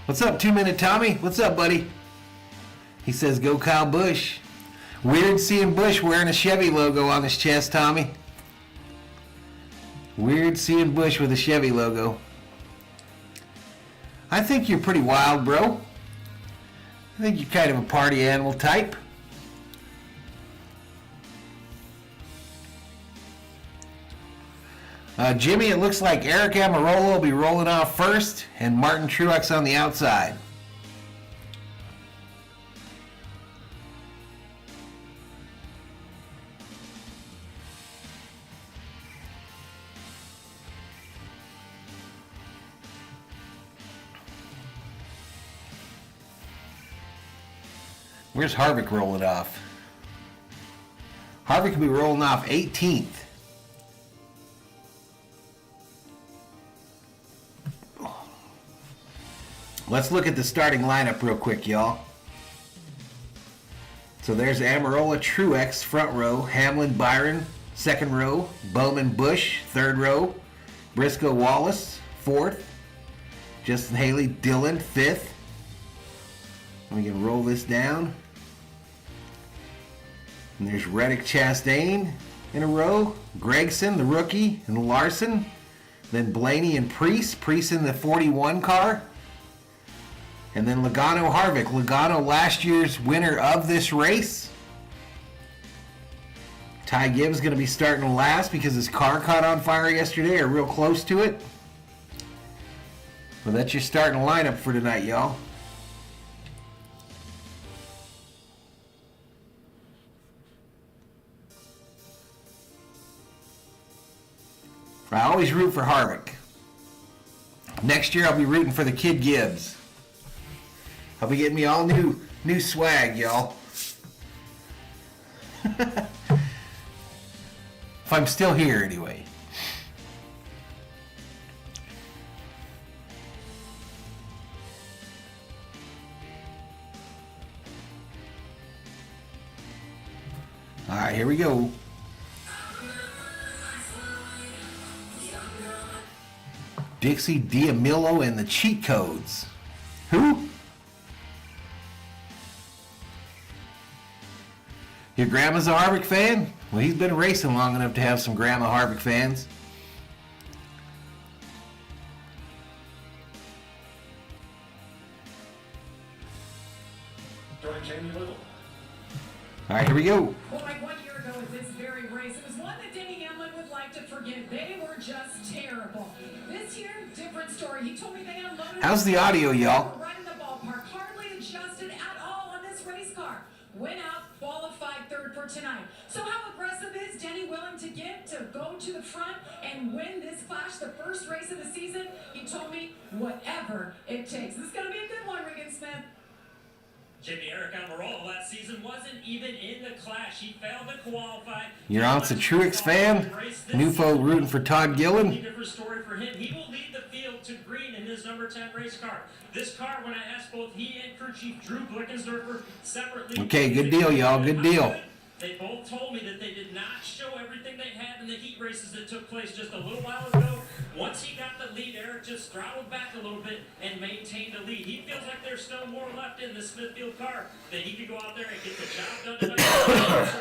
What's up, 2-Minute Tommy? What's up, buddy? He says, go Kyle Busch. Weird seeing Busch wearing a Chevy logo on his chest, Tommy. Weird seeing Busch with a Chevy logo. I think you're pretty wild, bro. I think you're kind of a party animal type. Jimmy, it looks like Eric Amarola will be rolling off first and Martin Truex on the outside. Where's Harvick rolling off? Harvick will be rolling off 18th. Let's look at the starting lineup real quick, y'all. So there's Amarola, Truex, front row. Hamlin, Byron, second row. Bowman, Busch, third row. Briscoe, Wallace, fourth. Justin Haley, Dillon, fifth. We can roll this down. And there's Reddick, Chastain in a row. Gregson, the rookie, and Larson. Then Blaney and Priest. Priest in the 41 car. And then Logano, Harvick. Logano, last year's winner of this race. Ty Gibbs going to be starting last because his car caught on fire yesterday, or real close to it. Well, that's your starting lineup for tonight, y'all. I always root for Harvick. Next year I'll be rooting for the kid Gibbs. I'll be getting me all new swag, y'all. If I'm still here anyway. All right, here we go. Dixie D'Amelio and the cheat codes. Who? Your grandma's a Harvick fan? Well, he's been racing long enough to have some grandma Harvick fans. All right, here we go. Well, like 1 year ago at this very race, it was one that Denny Hamlin would like to forget. They were just terrible. This year, different story. He told me they unloaded. How's the audio, y'all? Right in the ballpark, hardly adjusted at all on this race car. Went out, qualified third for tonight. So how aggressive is Denny willing to get to go to the front and win this clash, the first race of the season? He told me whatever it takes. This is going to be a good one, Regan Smith. Jimmy, Eric Amarola last season wasn't even in the clash. He failed to qualify. Your aunt's a Truex fan? New folk rooting for Todd Gillen? Different story for him. He will lead the field to green in his number 10 race car. This car, when I asked both he and crew chief Drew Blickensderfer separately. Okay, good deal, y'all. Good deal. They both told me that they did not show everything they had in the heat races that took place just a little while ago. Once he got the lead, Eric just throttled back a little bit and maintained the lead. He feels like there's still more left in the Smithfield car that he could go out there and get the job done tonight.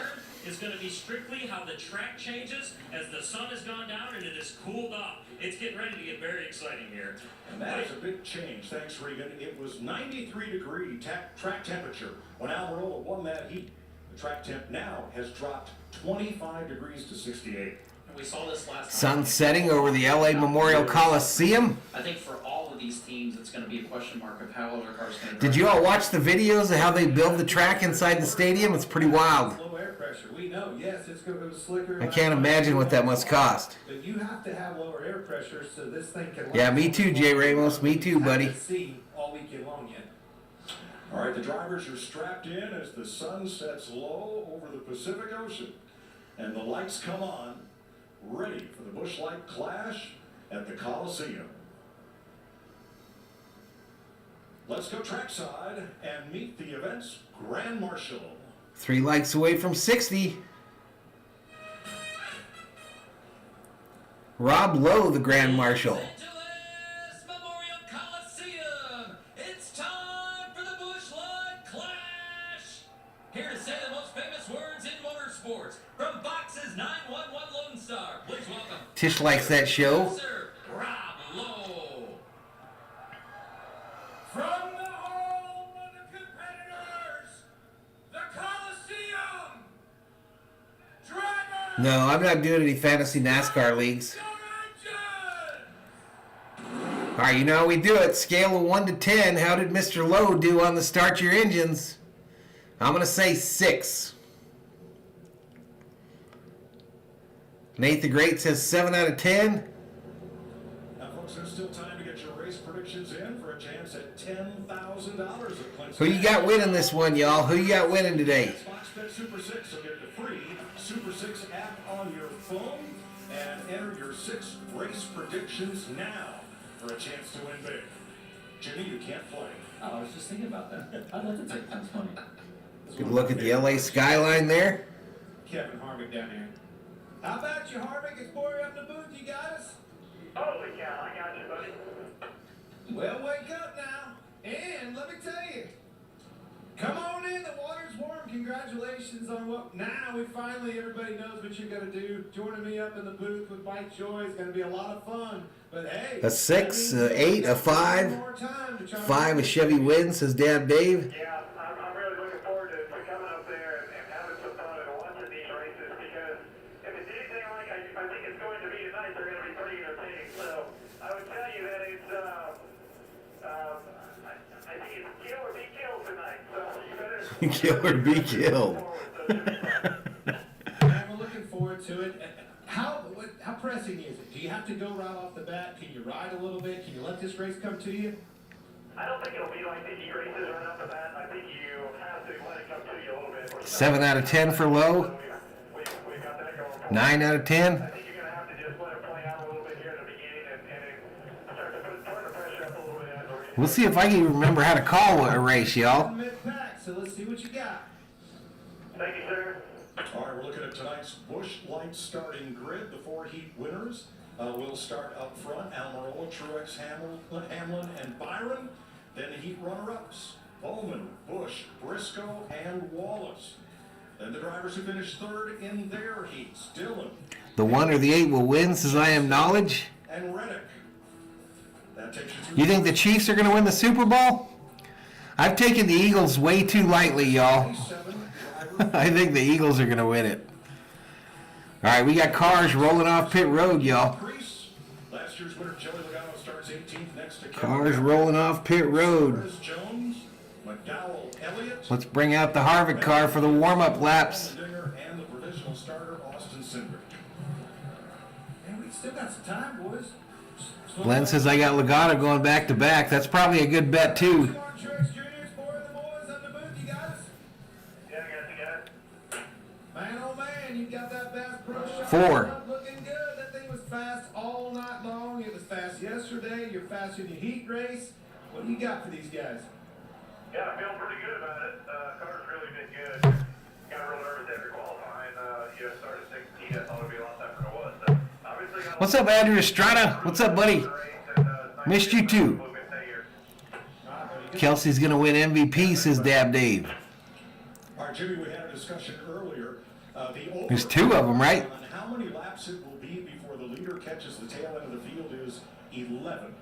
Is going to be strictly how the track changes as the sun has gone down and it has cooled off. It's getting ready to get very exciting here. And that is a big change. Thanks, Regan. It was 93-degree track temperature when Almirola won that heat. The track temp now has dropped 25 degrees to 68. And we saw this last time. Sun setting over the LA Memorial Coliseum. I think for all of these teams, it's going to be a question mark of how other cars going to. Did you all watch the videos of how they build the track inside the stadium? It's pretty wild. Low air pressure pressure. We know, yes, it was slicker. I can't imagine what that must cost. But you have to have lower air pressure so this thing can. Yeah, me too, Jay Ramos. Me too, buddy. See all weekend long yet. All right, the drivers are strapped in as the sun sets low over the Pacific Ocean. And the lights come on, ready for the Busch Light Clash at the Coliseum. Let's go trackside and meet the event's Grand Marshal. 3 likes away from 60. Rob Lowe, the Grand Marshal. Los Angeles Memorial Coliseum. It's time for the Busch Light Clash. Here to say the most famous words in motorsports from Fox's 911 Lone Star. Please welcome. Tish likes that show. Sir Rob Lowe. From the home of the competitors, the Coliseum. Driver. No, I'm not doing any fantasy NASCAR leagues. All right, you know how we do it. Scale of 1 to 10. How did Mr. Lowe do on the Start Your Engines? I'm going to say 6. Nate the Great says 7 out of 10. Now, folks, there's still time to get your race predictions in for a chance at $10,000 at Clinton. Who you got winning this one, y'all? Who you got winning today? It's Fox Bet Super 6, so get the free Super 6 app on your phone and enter your 6 race predictions now for a chance to win big. Jimmy, you can't play. Oh, I was just thinking about that. I'd love to take that money. Good look at the LA skyline there. Kevin Harvick down here. How about you, Harvick? It's Boyer up in the booth. You got us? Holy cow, I got you, buddy. Well, wake up now. And let me tell you, come on in. The water's warm. Congratulations on what now we finally, everybody knows what you got to do. Joining me up in the booth with Mike Joy is going to be a lot of fun. But hey, A 6, a 8, a 5. 5, a Chevy win, says Dab Dave. Yeah, I'm really looking forward to coming up there and having some fun and watching these races because if it's anything like I think it's going to be tonight, they're going to be pretty entertaining. So I would tell you that it's, I think it's kill or be killed tonight. So you better Kill or be killed. I'm looking forward to it. How pressing is it? Do you have to go right off the bat? Can you ride a little bit? Can you let this race come to you? I don't think it'll be like the heat races right off the bat. I think you have to let it come to you a little bit. 7 out of 10 for Lowe. We've got that going for us. 9 out of 10. I think you're going to have to just let it play out a little bit here at the beginning and start to turn the pressure up a little bit as the race. We'll see if I can remember how to call a race, y'all. Mid-pack, so let's see what you got. Thank you, sir. All right, we're looking at tonight's Busch Light starting grid. The 4 heat winners will start up front. Almirola, Truex, Hamlin, and Byron. Then the heat runner-ups, Bowman, Busch, Briscoe, and Wallace. Then the drivers who finished third in their heats, Dillon. The 1 or the 8 will win, says I am knowledge. And Reddick. That takes you to You think the Chiefs are going to win the Super Bowl? I've taken the Eagles way too lightly, y'all. 27 I think the Eagles are going to win it. All right, we got cars rolling off pit road, y'all. Crease. Last year's winner, Joey Logano, starts 18th next to Kevin. Cars rolling off pit road. Chris Jones, McDowell, Elliott. Let's bring out the Harvick car for the warm-up laps. Dinger, and the provisional starter, Austin Cindric. And we still got some time, boys. Glenn says I got Logano going back-to-back. That's probably a good bet, too. Come on, Truex Jr., it's Boyer and the boys up in the booth. You got us? Yeah, I got it. Man, oh man, you got that Bass Pro shot. 4. Looking good. That thing was fast all night long. It was fast yesterday. You're fast in your heat race. What do you got for these guys? Yeah, I feel pretty good about it. Car's really been good. Got real nervous after qualifying. Started 16. I thought it would be a lot tougher than it was. So, obviously, What's up, Andrew Estrada? What's up, buddy? Missed you, too. Kelsey's going to win MVP, says Dab Dave. All right, Jimmy, we had a discussion earlier. There's 2 of them, right? On how many laps it will be before the leader catches the tail end of the field is 11.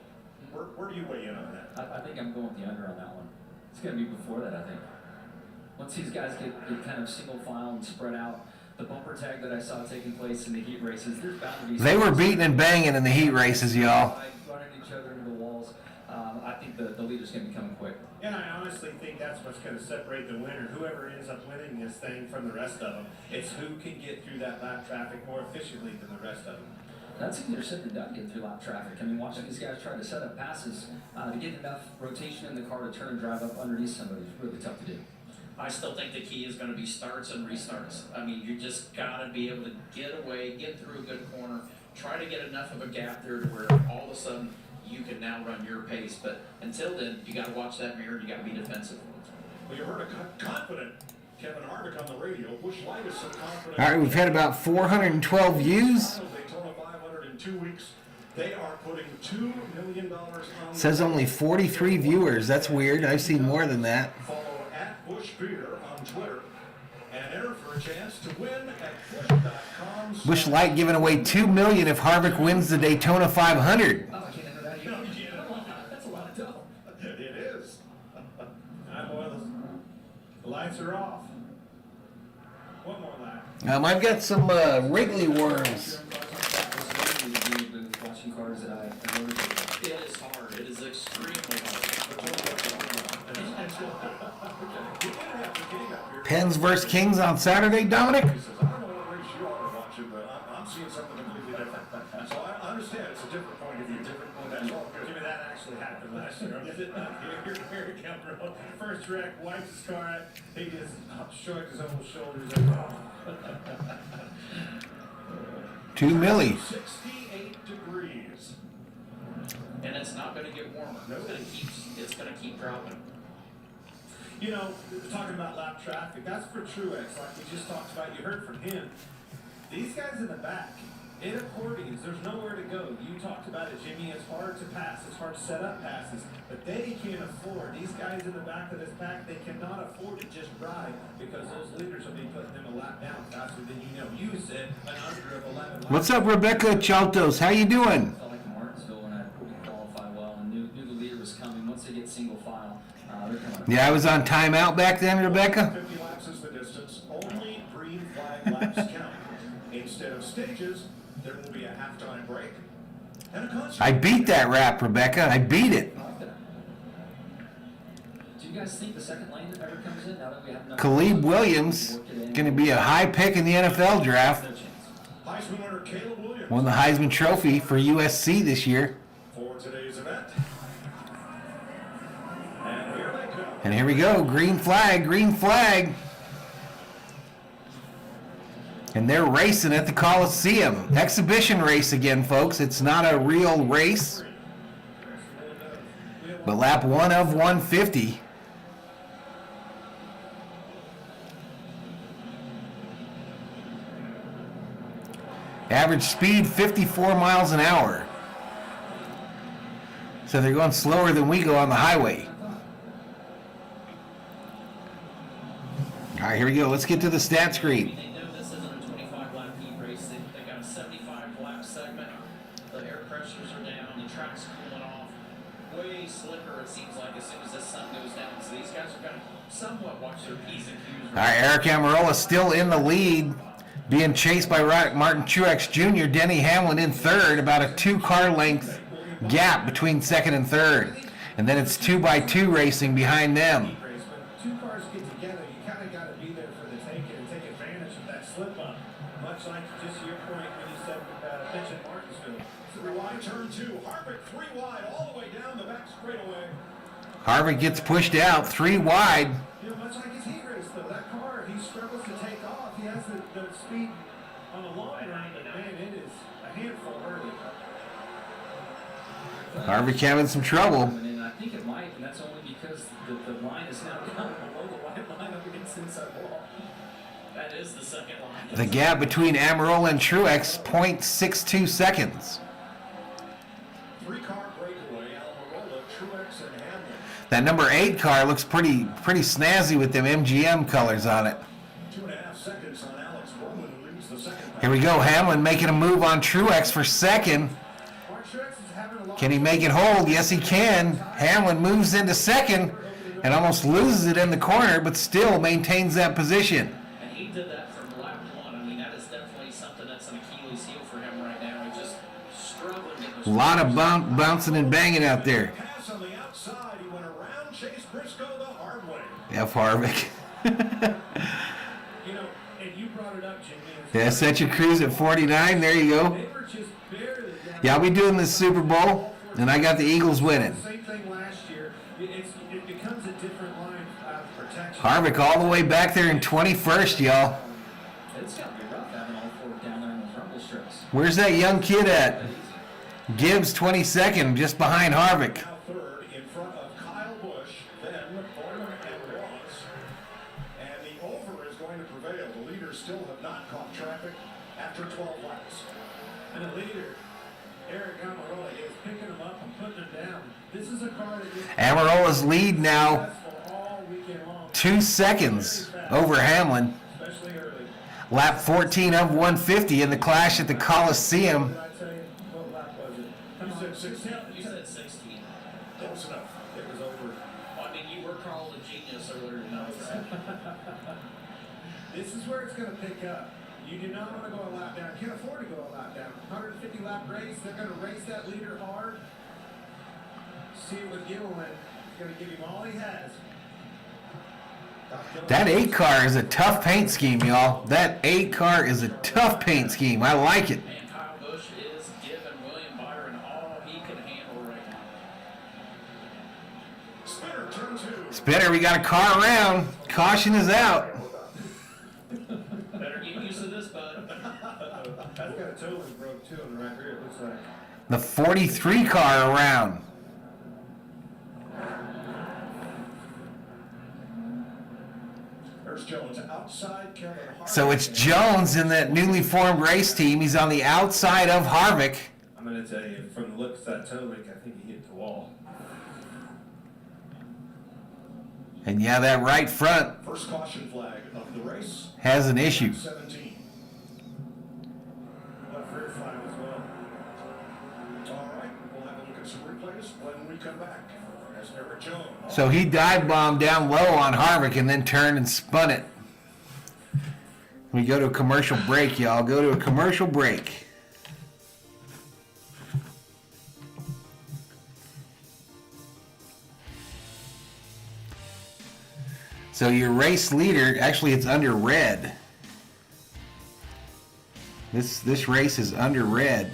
Where do you weigh in on that? I think I'm going with the under on that one. It's going to be before that, I think. Once these guys get kind of single file and spread out, the bumper tag that I saw taking place in the heat races, there's bound to be... They were beating and banging in the heat races, y'all. Running each other into the walls. I think the leader's going to be coming quick. And I honestly think that's what's going to separate the winner. Whoever ends up winning this thing from the rest of them, it's who can get through that lap traffic more efficiently than the rest of them. That's easier said than done, getting through lap traffic. I mean, watching these guys try to set up passes to get enough rotation in the car to turn and drive up underneath somebody is really tough to do. I still think the key is going to be starts and restarts. I mean, you just got to be able to get away, get through a good corner, try to get enough of a gap there to where all of a sudden you can now run your pace. But until then, you got to watch that mirror. You got to be defensive. Well, you heard a confident Kevin Harvick on the radio. Busch Light is so confident. All right, we've had about 412 views. Daytona 500 in 2 weeks. They are putting $2 million on. Says only 43 viewers. That's weird. I've seen more than that. Follow at Busch Beer on Twitter and enter for a chance to win at Busch.com. Busch Light giving away $2 million if Harvick wins the Daytona 500. Oh, I can't enter that either. That's a lot of dough. It is. All right, boys. The lights are off. One more lap. I've got some Wrigley worms. Watching cars that I noticed. It is hard. It is extremely hard. Pens versus Kings on Saturday, Dominic? He says, I don't know what race you all are watching, but I'm seeing something completely different. So I understand it's a different point of view. That's all good. Give me that actually happened last year. Is it not here? Here it comes, bro. First wreck, wipes his car out. He just shrugged his own shoulders. And, 2 milli. 68 degrees. And it's not going to get warmer. It's going to keep dropping. you know, talking about lap traffic, that's for Truex, like we just talked about. You heard from him. These guys in the back, in accordions, there's nowhere to go. You talked about it, Jimmy. It's hard to pass. It's hard to set up passes. But they can't afford. These guys in the back of this pack, they cannot afford to just ride because those leaders will be putting them a lap down faster than you know. You said an under of 11 laps. What's up, Rebecca Chaltos? How you doing? Felt like Martinsville when I qualify well and knew the leader was coming. Once they get single file, they're coming. Yeah, I was on timeout back then, Rebecca. 50 laps is the distance. Only green flag laps count. Instead of stages, there will be a halftime break and a concert. I beat that rap, Rebecca. I beat it. I like that. Do you guys think the second lane ever comes in now that we have enough? Khalid Williams, going to be a high pick in the NFL draft. No chance. Heisman winner Caleb Williams Won the Heisman Trophy for USC this year. for today's event. And here they come. And here we go. Green flag, green flag. And they're racing at the Coliseum. Exhibition race again, folks. It's not a real race. But lap 1 of 150. Average speed 54 miles an hour. So they're going slower than we go on the highway. All right, here we go. Let's get to the stat screen. They know this isn't a 25-lap heat race. They got a 75-lap segment. The air pressures are down. The track's cooling off. Way slicker, it seems like, as soon as the sun goes down. So these guys are going to somewhat watch their P's and Q's. All right, Eric Amarola still in the lead, being chased by Martin Truex Jr. Denny Hamlin in third, about a 2-car length gap between second and third. And then it's 2x2 racing behind them. Race, but two cars get together, you kind of got to be there for the taking and take advantage of that slip up. Much like just your point when you said mentioned Martinsville. 3 wide, turn 2. Harvick 3 wide, all the way down the back straightaway. Harvick gets pushed out 3 wide. You know, much like his heat race, though, that car, he struggles to take off. He has the speed on the long run, but man, it is a handful early. Harvick having some trouble. And I think it might, and that's only because the line is now down below the white line up against the inside wall. That is the second line. The gap between Amarola and Truex, 0.62 seconds. 3-car breakaway, Almirola, Truex, and Hamlin. That number 8 car looks pretty snazzy with them MGM colors on it. 2.5 seconds on Alex Bowman, who leads the second. Here we go, Hamlin making a move on Truex for second. Mark Truex is having a lot Can he make it hold? Yes, he can. Hamlin moves into second and almost loses it in the corner, but still maintains that position. And he did that from lap 1. I mean, that is definitely something that's an Achilles heel for him right now. He's just struggling in A the lot of bouncing and banging out there. Pass on the outside, he went around Chase Briscoe. F. Harvick. You know, and you brought it up, Jimmy. Yeah, set your cruise at 49. There you go. They were just barely down. Yeah, I'll be doing this Super Bowl, and I got the Eagles winning. Same thing last year. It becomes a different line of protection. Harvick all the way back there in 21st, y'all. It's got to be rough having all four down there in the rumble strips. Where's that young kid at? Gibbs 22nd, just behind Harvick. Now third in front of Kyle Busch, then Bowman and Ross. And the over is going to prevail. The leaders still have not caught traffic after 12 laps. And the leader, Eric Amarola, is picking them up and putting them down. This is a car that is Amarola's lead now successful all weekend long. 2 seconds over Hamlin. Especially early. Lap 14 of 150 in the clash at the Coliseum. Did I tell you what lap was it? You said 16. You said 16. Close enough. It was over. Well, I mean, you were called a genius earlier tonight. This is where it's going to pick up. You do not want to go a lap down. Can't afford to go a lap down. 150 lap race. They're going to race that leader hard. See it with Gilliland. He's going to give him all he has. That 8 car is a tough paint scheme, y'all. That 8 car is a tough paint scheme. I like it. Man, Kyle Busch is giving William Byron all he can handle right now. Spinner, turn 2. Spinner, we got a car around. Caution is out. Better get used to this, bud. That's got a totally broke too on the right rear, it looks like. The 43 car around. There's Jones outside Kevin Harvick. So it's Jones in that newly formed race team. He's on the outside of Harvick. I'm going to tell you, from the looks of that toe leak, I think he hit the wall. And yeah, that right front First caution flag of the race. has an issue. 17. Left rear flag as well. All right, we'll have a look at some replays when we come back. As Eric Jones. So he dive bombed down low on Harvick and then turned and spun it. We go to a commercial break, y'all. Go to a commercial break. So your race leader, actually it's under red. This race is under red.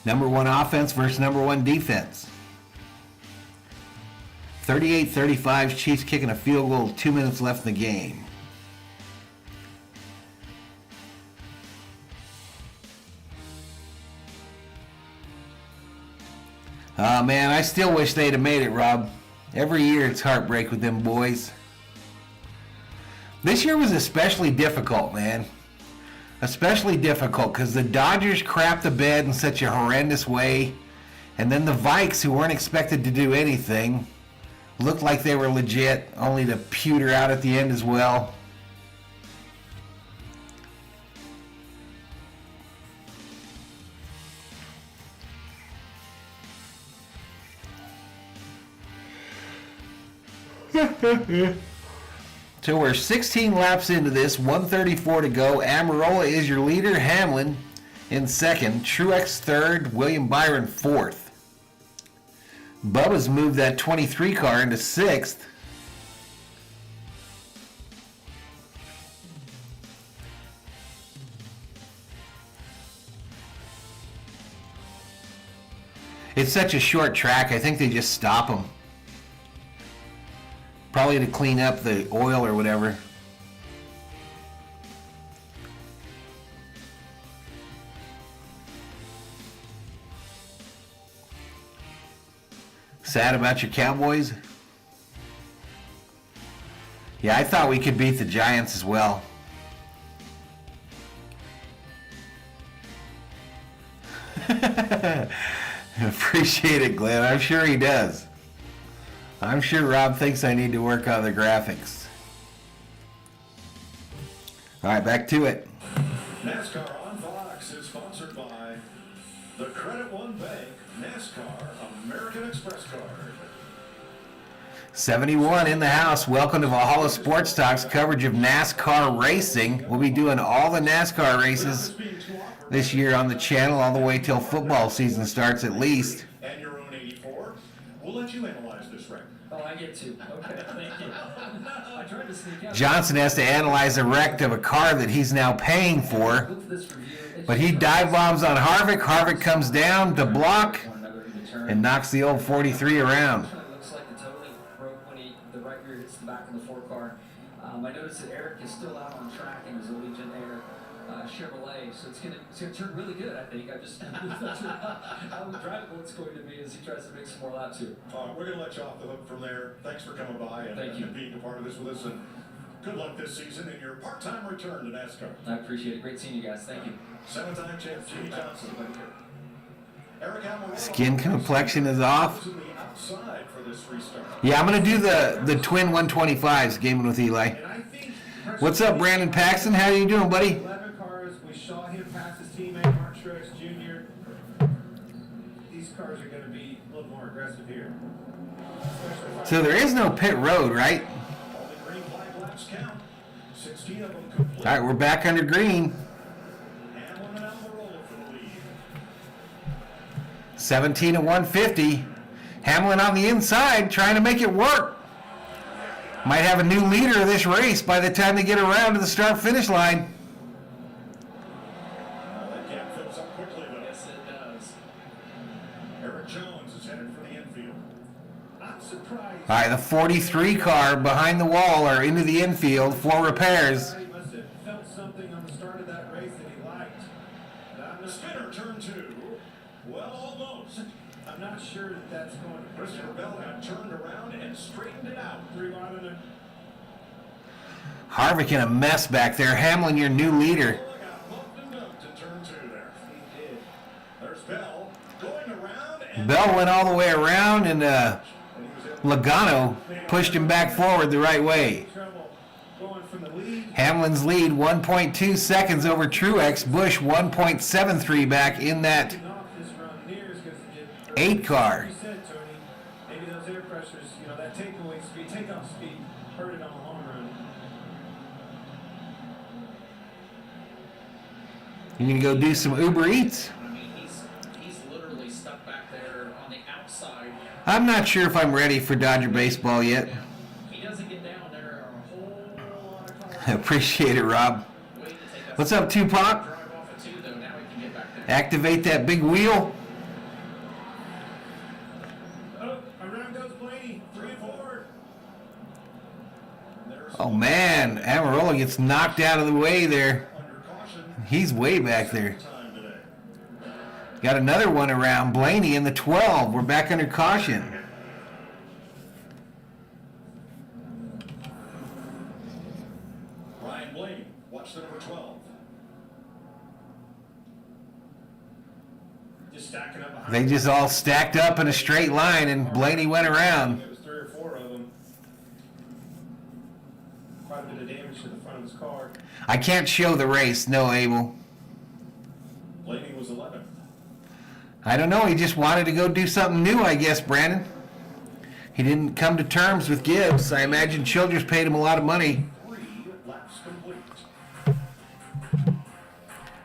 Number 1 offense versus number 1 defense. 38-35, Chiefs kicking a field goal, 2 minutes left in the game. Oh man, I still wish they'd have made it, Rob. Every year it's heartbreak with them boys. This year was especially difficult, man. Especially difficult because the Dodgers crapped the bed in such a horrendous way. And then the Vikes, who weren't expected to do anything, looked like they were legit, only to pewter out at the end as well. So we're 16 laps into this, 134 to go. Amarola is your leader, Hamlin in second, Truex third, William Byron fourth. Bubba's moved that 23 car into sixth. It's such a short track, I think they just stop them. Probably to clean up the oil or whatever. Sad about your Cowboys? Yeah, I thought we could beat the Giants as well. Appreciate it, Glenn. I'm sure he does. I'm sure Rob thinks I need to work on the graphics. All right, back to it. NASCAR on Fox is sponsored by the Credit One Bank NASCAR American Express Card. 71 in the house. Welcome to Valhalla Sports Talk's coverage of NASCAR racing. We'll be doing all the NASCAR races this year on the channel all the way till football season starts at least. And your own 84. We'll let you analyze this wreck. Oh, I get to. Okay, thank you. I tried to sneak out. Johnson has to analyze the wreck of a car that he's now paying for. Look at this review. But he dive bombs on Harvick. Harvick comes down to block and knocks the old 43 around. It looks like the totally broke when the right rear hits the back of the 4-car. I noticed that Eric is still out on track in his Allegiant Air Chevrolet, so it's gonna turn really good. I think. I'm not sure how drivable it's going to be as he tries to make some more laps here. We're going to let you off the hook from there. Thanks for coming by and being a part of this with us. And good luck this season in your part-time return to NASCAR. I appreciate it. Great seeing you guys. Thank you. 7-time champ Jimmy Johnson. Eric Amarillo. Skin complexion is off. To the outside for this restart. Yeah, I'm going to do the twin 125s gaming with Eli. And I think What's up, Brandon Paxton? How you doing, buddy? 11 cars. We saw him pass his teammate Mark Truex Jr. These cars are going to be a little more aggressive here. So there is no pit road, right? all the green flag laps count. 16 of them complete. All right, we're back under green. Hamlin and Almirola for the lead. 17 at 150. Hamlin on the inside trying to make it work. Might have a new leader of this race by the time they get around to the start-finish line. That gap fills up quickly, though. Yes, it does. Eric Jones is headed for the infield. I'm surprised. All right, the 43 car behind the wall or into the infield for repairs. He must have felt something on the start of that race that he liked. Down the spinner, turn 2. Well, almost. I'm not sure that that's going to Christopher Bell had turned around and straightened it out. Harvick in a mess back there. Hamlin, your new leader. Got bumped and dumped in turn 2 there. He did. There's Bell going around and Bell went all the way around, and he was able Logano pushed him back forward the right way. trouble going from the lead. Hamlin's lead 1.2 seconds over Truex. Busch 1.73 back in that Off this run near as good as he did. 8 car. You said, Tony, maybe those air pressures, that takeoff speed hurt it on the long run. You gonna go do some Uber Eats? I mean, he's literally stuck back there on the outside. I'm not sure if I'm ready for Dodger baseball yet. He doesn't get down there a whole lot of cars. Appreciate it, Rob. Wait to take us. What's up, Tupac? Drive off at 2 though. Now he can get back there. Activate that big wheel. Oh, around goes Blaney. 3 and 4. Oh man, Amarola gets knocked out of the way there. under caution. He's way back there. Time today. Got another one around. Blaney in the 12. We're back under caution. Ryan Blaney, watch the number 12. Just stacking up behind. They just all stacked up in a straight line, and Blaney went around. It was 3 or 4 of them. Quite a bit of damage to the front of his car. I can't show the race, no, Abel. Blaney was 11th. I don't know. He just wanted to go do something new, I guess, Brandon. He didn't come to terms with Gibbs. I imagine Childress paid him a lot of money. 3 laps complete. All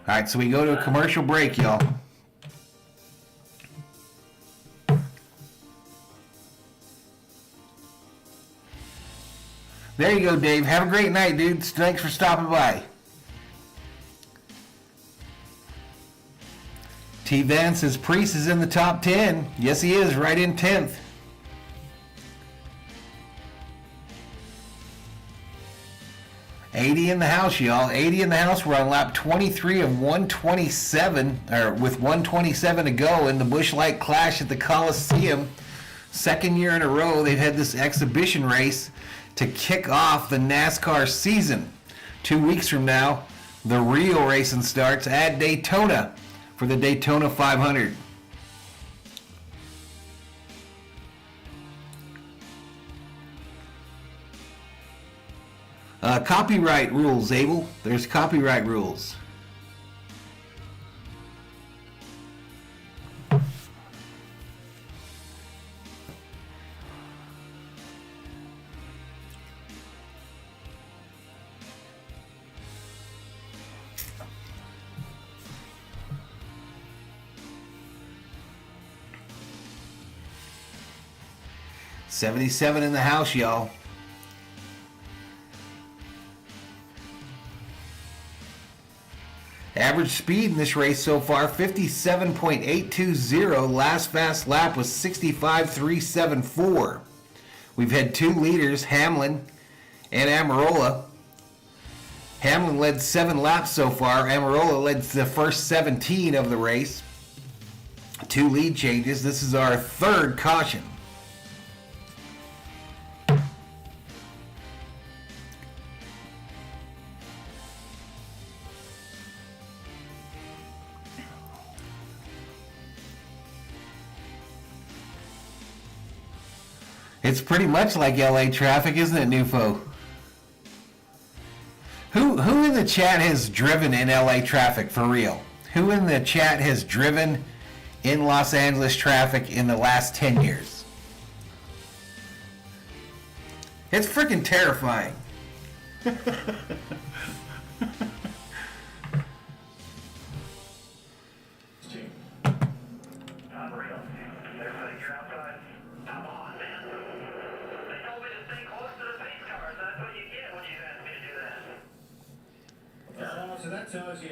right, so we go to a commercial break, y'all. There you go, Dave. Have a great night, dude. Thanks for stopping by. T. Van says Priest is in the top 10. Yes, he is, right in 10th. $80 in the house, y'all. 80 in the house. We're on lap 23 of 127, or with 127 to go in the Busch Light Clash at the Coliseum. Second year in a row they've had this exhibition race to kick off the NASCAR season. 2 weeks from now, the real racing starts at Daytona for the Daytona 500. Copyright rules, Abel. There's copyright rules. 77 in the house, y'all. Average speed in this race so far, 57.820. Last fast lap was 65.374. We've had 2 leaders, Hamlin and Amarola. Hamlin led 7 laps so far. Amarola led the first 17 of the race. 2 lead changes. This is our 3rd caution. It's pretty much like LA traffic, isn't it, Nufo? Who in the chat has driven in LA traffic for real? Who in the chat has driven in Los Angeles traffic in the last 10 years? It's freaking terrifying. So that tells you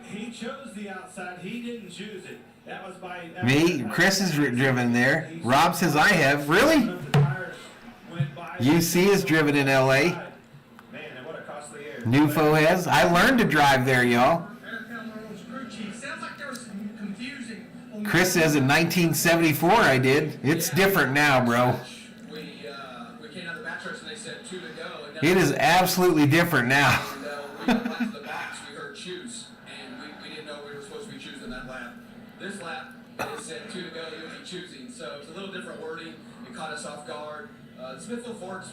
he chose the outside. He didn't choose it. That was by me. Chris has driven there. Rob says I have. Really? UC has driven in LA. Man, what a costly air. Nufo has. I learned to drive there, y'all. Chris says in 1974 I did. It's different now, bro. We came out of the backstretch and they said 2 to go. It is absolutely different now. We went to the box, we heard choose, and we didn't know we were supposed to be choosing that lap. This lap, it said 2 to go, you'll be choosing. So it's a little different wording. It caught us off guard. The Smithville Fork's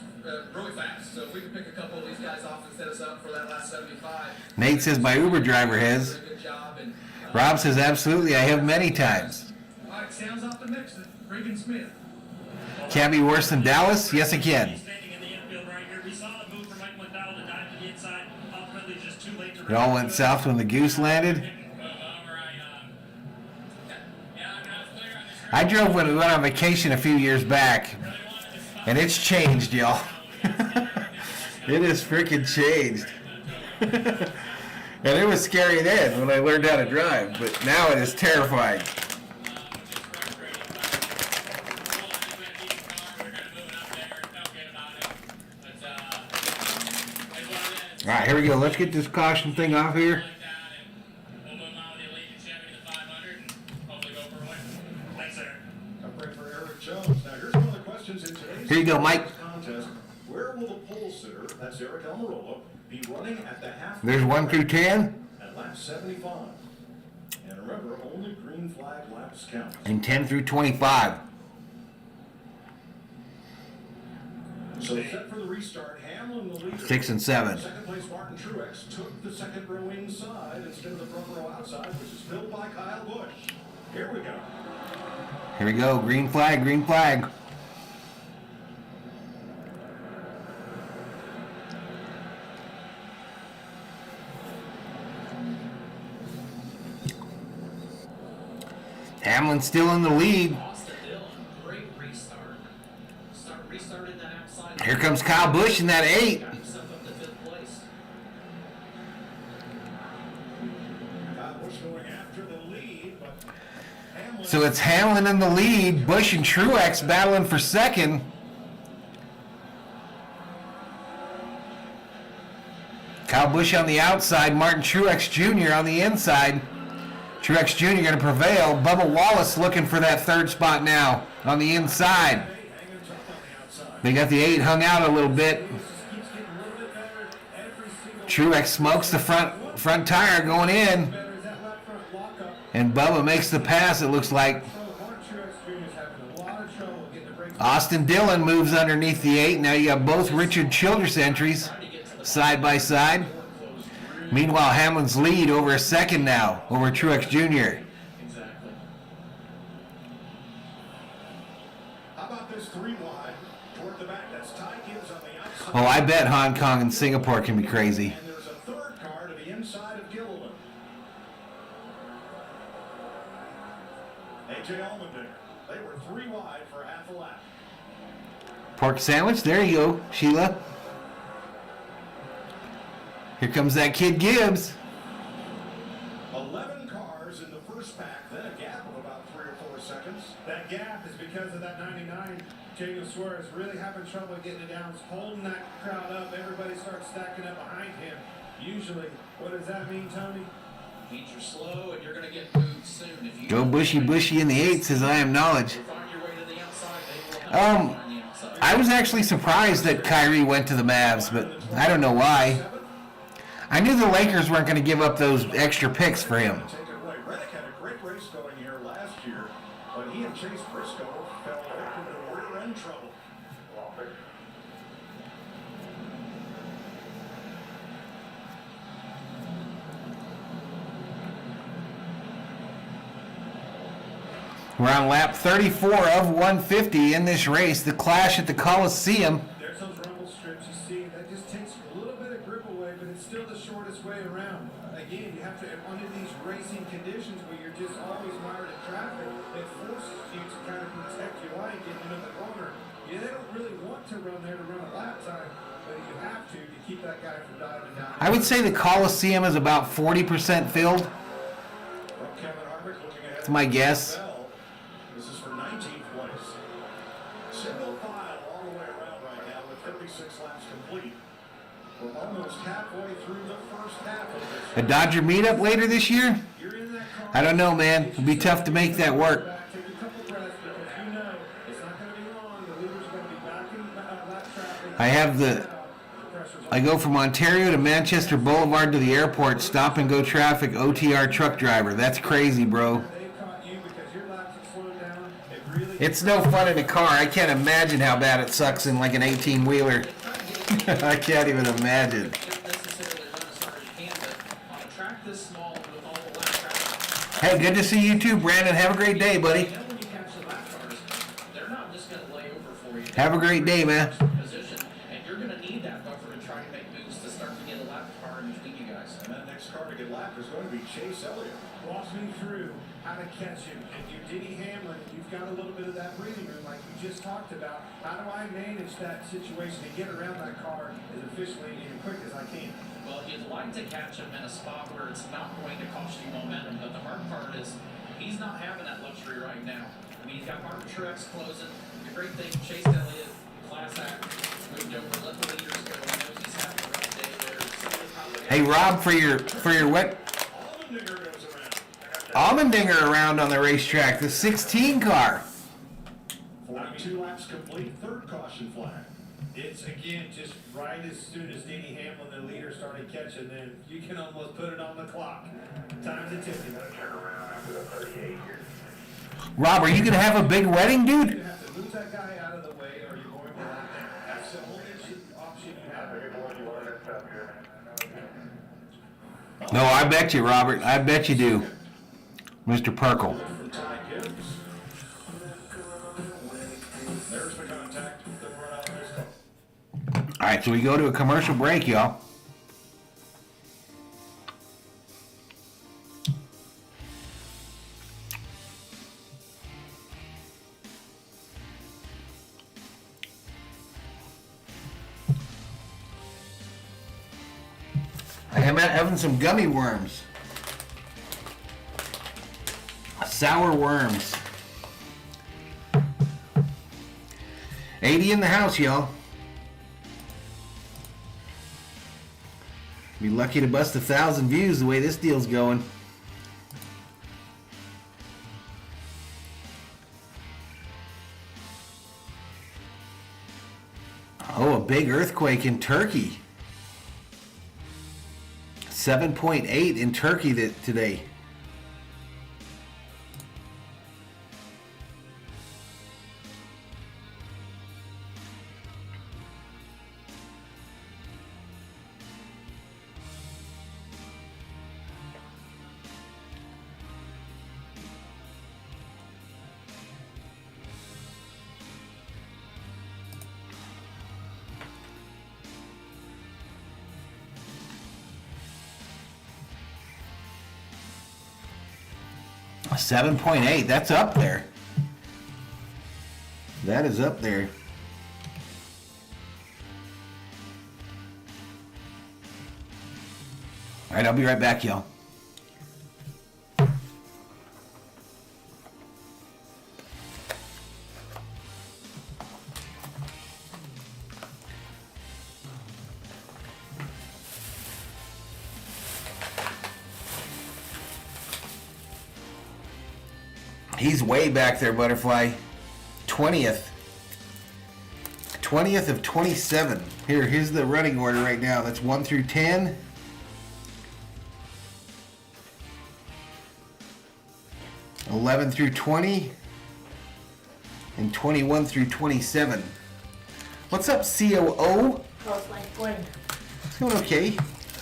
really fast, so if we can pick a couple of these guys off and set us up for that last 75. Nate says my Uber driver has. Good job. And, Rob says absolutely, I have many times. All right, sounds off the mix. Regan Smith. Can't be worse than Dallas? Yes, it can. It all went south when the goose landed. I drove when we went on vacation a few years back, and it's changed, y'all. It has freaking changed. And it was scary then when I learned how to drive, but now it is terrifying. All right, here we go. Let's get this caution thing off here. Here you go, Mike. Where will the pole sitter, that's Eric Almirola, be running at the half? There's 1 through 10. At lap 75. And remember, only green flag laps count. And 10 through 25. So set for the restart, Hamlin the leader. 6 and 7. Second place Martin Truex took the second row inside instead of the front row outside, which is filled by Kyle Busch. Here we go. Here we go. Green flag, green flag. Hamlin's still in the lead. Here comes Kyle Busch in that 8. So it's Hamlin in the lead, Busch and Truex battling for second. Kyle Busch on the outside, Martin Truex Jr. on the inside. Truex Jr. going to prevail. Bubba Wallace looking for that 3rd spot now on the inside. They got the 8 hung out a little bit. Truex smokes the front tire going in. And Bubba makes the pass, it looks like. Austin Dillon moves underneath the 8. Now you got both Richard Childress entries side by side. Meanwhile, Hamlin's lead over a second now, over Truex Jr. Oh, I bet Hong Kong and Singapore can be crazy. And there's a 3rd car to the inside of Gilliland. AJ Allmendinger. They were 3 wide for half a lap. Pork sandwich. There you go, Sheila. Here comes that kid Gibbs. 11 cars in the first pack, then a gap of about 3 or 4 seconds. That gap is because of that 99. Daniel Suarez really having trouble getting it down. He's holding that crowd up. Everybody starts stacking up behind him. Usually, what does that mean, Tony? Means you're slow and you're going to get moved soon. If you Go Bushy in the 8 says I am knowledge. find your way to the outside, they will help you find the outside. I was actually surprised that Kyrie went to the Mavs, but I don't know why. I knew the Lakers weren't going to give up those extra picks for him. Take it away. Reddick had a great race going here last year, but he and Chase Briscoe fell victim to rear end trouble. We're on lap 34 of 150 in this race, the clash at the Coliseum. There's those rumble strips you see. That just takes a little bit of grip away, but it's still the shortest way around. Again, you have to, under these racing conditions where you're just always mired in traffic, it forces you to kind of protect your line, getting into the corner. Yeah, they don't really want to run there to run a lap time, but you have to keep that guy from diving down. I would say the Coliseum is about 40% filled. Kevin Harvick looking ahead. That's my guess. This is for 19th place. Single file all the way around right now with 36 laps complete. We're almost halfway through the first half of this. A Dodger meetup later this year? I don't know, man. It'll be tough to make that work. Take a couple breaths because you know it's not going to be long. The leader's going to be back in lap traffic. I go from Ontario to Manchester Boulevard to the airport, stop and go traffic, OTR truck driver. That's crazy, bro. It's no fun in a car. I can't imagine how bad it sucks in like an 18-wheeler. I can't even imagine. Hey, good to see you too, Brandon. Have a great day, buddy. Have a great day, man. And you're going to need that buffer to try to make moves to start to get a lap car in between you guys. And that next car to get lapped is going to be Chase Elliott. Walk me through how to catch him. If you're Denny Hamlin, you've got a little bit of that breathing room like you just talked about. How do I manage that situation to get around that car as efficiently and quick as I can? Well, you'd like to catch him in a spot where it's not going to cost you momentum, but the hard part is he's not having that luxury right now. I mean, he's got Martin Truex closing. The great thing, Chase Elliott, class act, moved over, let the leaders go. He knows he's having a rough day there. Hey, Rob, for your what? Allmendinger around on the racetrack, the 16 car. 42 laps complete, third caution flag. It's, again, just right as soon as Denny Hamlin, the leader, started catching, then you can almost put it on the clock. Time's a ticking. Rob, are you going to have a big wedding, dude? You have to move that guy out of the way or you're going to lap down. That's the only option you have. No, I bet you, Robert. I bet you do. Mr. Perkle. There's the contact. All right, so we go to a commercial break, y'all. I'm having some gummy worms. Sour worms. 80 in the house, y'all. Be lucky to bust 1,000 views the way this deal's going. Oh, a big earthquake in Turkey. 7.8 in Turkey today. A 7.8, that's up there. That is up there. right, I'll be right back, y'all. He's way back there, Butterfly. 20th. 20th of 27. Here's the running order right now. That's 1 through 10. (11 through 20, and 21 through 27. What's up, COO? How's life going? It's going okay.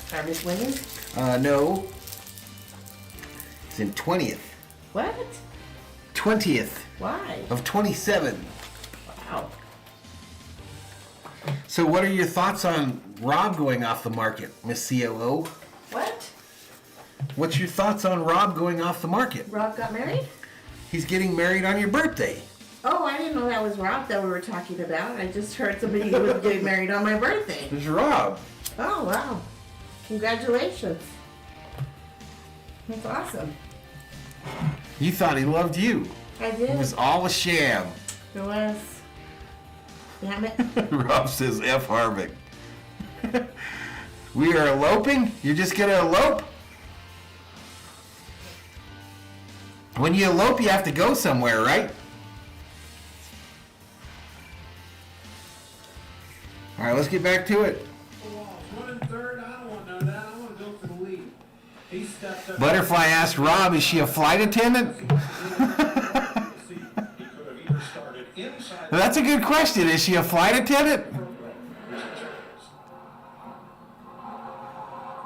Harvick winning? No. It's in 20th. What? 20th Why? of 27. Wow. So what are your thoughts on Rob going off the market, Miss COO? What? What's your thoughts on Rob going off the market? Rob got married? He's getting married on your birthday. Oh, I didn't know that was Rob that we were talking about. I just heard somebody was getting married on my birthday. It's Rob. Oh, wow. Congratulations. That's awesome. You thought he loved you. I did. It was all a sham. It was. Damn it. Rob says F Harvick. We are eloping? You're just gonna elope? When you elope, you have to go somewhere, right? All right, let's get back to it. Running third, I don't want none of that. I want to go for the lead. He stepped up. Butterfly asked Rob, is she a flight attendant? That's a good question. Is she a flight attendant?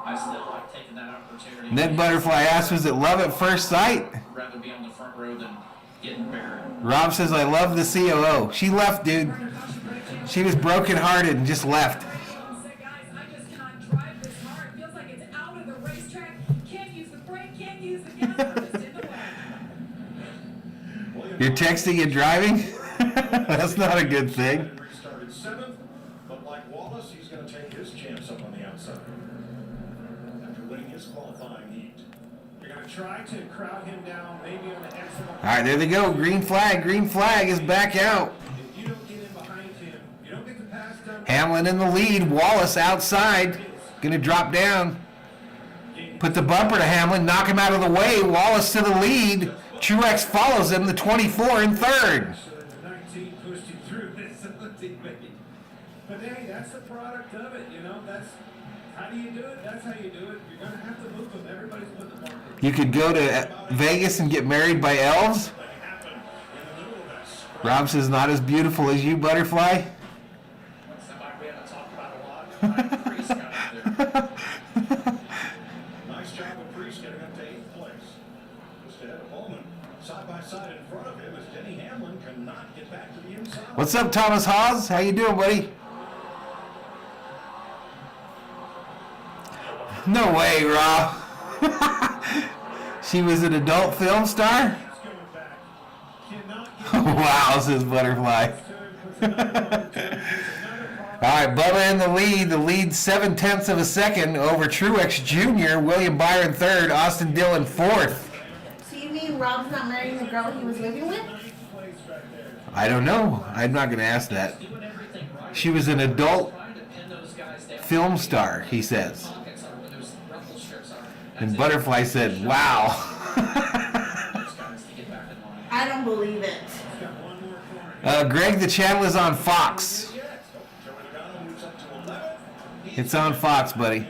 I still like taking that opportunity. Ned Butterfly asked, was it love at first sight? Rather be on the front row than getting married. Rob says, I love the COO. She left, dude. She was brokenhearted and just left. Guys, I just cannot drive this car. It feels like it's out of the racetrack. Can't use the brake, can't use the gas. I'm just in the way. You're texting and driving? That's not a good thing. Restarted 7th, but like Wallace, he's going to take his chance up on the outside. After winning his qualifying heat. You're going to try to crowd him down, maybe on the exit. All right, there they go. Green flag. Green flag is back out. If you don't get in behind him, you don't get the pass done. Hamlin in the lead. Wallace outside. Going to drop down. Put the bumper to Hamlin. Knock him out of the way. Wallace to the lead. Truex follows him. The 24 in third. So the 19 pushed him through his teammate. But hey, that's the product of it, you know. That's how do you do it? That's how you do it. You're going to have to move them. Everybody's putting the market. You could go to Vegas and get married by elves. Rob says, not as beautiful as you, Butterfly. Somebody we haven't talked about a lot. Priest got up there. Nice job of Priest getting up to 8th place. Just ahead of Bowman. Side by side in front of him as Denny Hamlin cannot get back to the inside. What's up, Thomas Hawes? How you doing, buddy? No way, Rob. She was an adult film star? Wow, says Butterfly. All right, Bubba in the lead. The lead 0.7 of a second over Truex Jr., William Byron third, Austin Dillon fourth. So you mean Rob's not marrying the girl he was living with? I don't know. I'm not going to ask that. She was an adult film star, he says. And Butterfly said, wow. I don't believe it. Greg, the channel is on Fox. It's on Fox, buddy.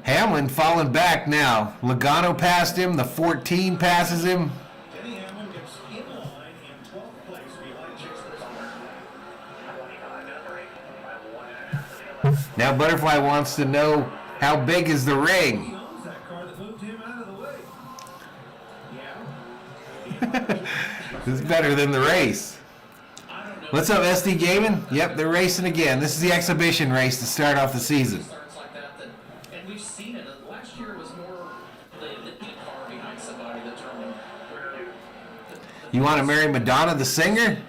Hamlin falling back now. Logano passed him. The 14 passes him. Denny Hamlin gets in line in 12th place behind Chase Briscoe. Now Butterfly wants to know, how big is the ring? That car that moved him out of the way. This is better than the race. What's up, SD Gaming? Yep, they're racing again. This is the exhibition race to start off the season. Starts like that, and we've seen it. Last year it was more the car behind somebody that turned You want to marry Madonna the singer?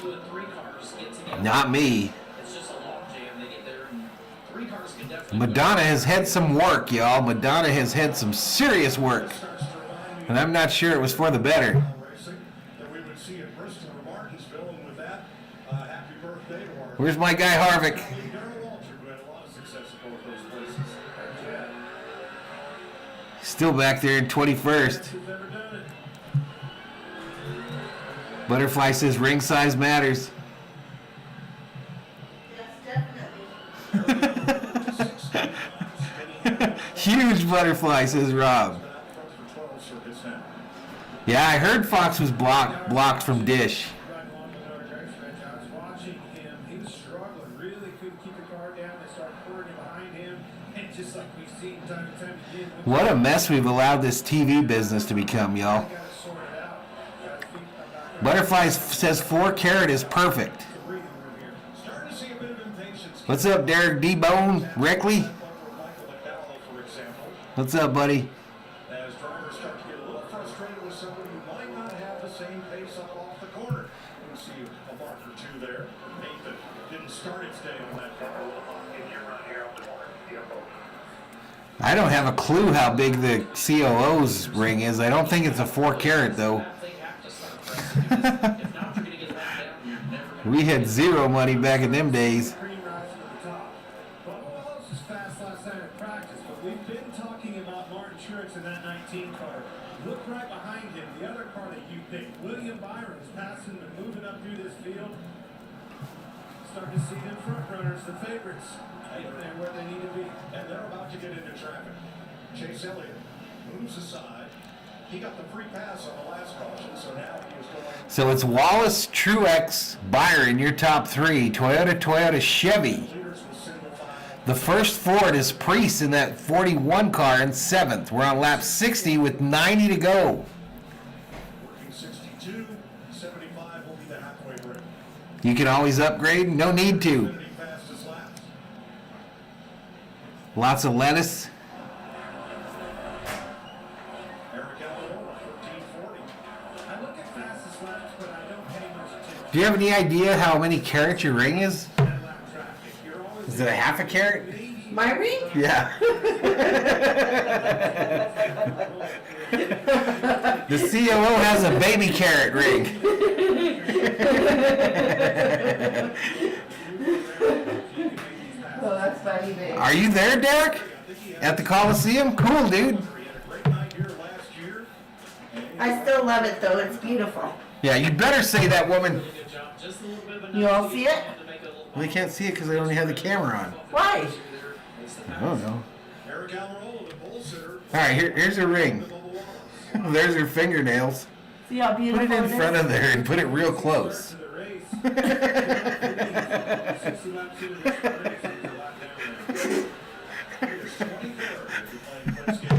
2 and 3 cars get together. Not me. It's just a log jam. They get there, and 3 cars can definitely Madonna has had some work, y'all. Madonna has had some serious work. And I'm not sure it was for the better. That we would see in Bristol or Martinsville, and with that, happy birthday to our Where's my guy Harvick? Darrell Walter, who had a lot of success at both those places. Still back there in 21st. Who's ever done it? Butterfly says ring size matters. Yes, definitely. Huge butterfly, says Rob. Yeah, I heard Fox was blocked from Dish. Right along with our race, Rich. I was watching him. He was struggling. Really couldn't keep the car down. They started pouring behind him. And just like we've seen time and time again. What a mess we've allowed this TV business to become, y'all. Got it sorted out. Got his feet back. Butterfly says 4 carat is perfect. Starting to see a bit of impatience. What's up, Derek D-Bone? Rickley? Michael McDowell, for example, What's up, buddy? as drivers start to get a little frustrated with somebody who might not have the same pace up off the corner. You see a mark or two there. Nathan didn't start its day on that car. In your run here on the corner. I don't have a clue how big the COO's ring is. I don't think it's a 4 carat, though. We had zero money back in them days. Green rise to the top. Bubba Wallace was fast last night at practice, but we've been talking about Martin Truex in that 19 car. Look right behind him, the other car that you picked. William Byron is passing and moving up through this field. Starting to see them front runners, the favorites. They're where they need to be. And they're about to get into traffic. Chase Elliott moves aside. He got the free pass on the last caution, so now he is going. So it's Wallace, Truex, Byron, your top 3. Toyota, Chevy. Leaders will single file. The first Ford is Priest in that 41 car in 7th. We're on lap 60 with 90 to go. Working 62, 75 will be the halfway break. You can always upgrade. No need to. Infinity fastest laps. Lots of lettuce. Eric Almirola, 1340. I look at fastest laps, but I don't pay much attention Do you have any idea how many carats your ring is? to that lap traffic. You're always Is it a half a carat? My ring? Yeah. The COO has a baby carrot ring. Oh, that's funny, babe. Are you there, Derek? At the Coliseum? Cool, dude. He had a great night here last year. I still love it, though. It's beautiful. Yeah, you better say that, woman. Good job. Just a little bit of a You all see it? to make it a little Well, they can't see it because they only have the camera on. Why? I don't know. Eric Almirola, the pole sitter. All right, here's her ring. Bubba Wallace. There's her fingernails. See how Put beautiful it in is? front of there and put it real close. to the race. 60 laps into this race, there's a lap down there. He is 23rd if you're playing quick skip.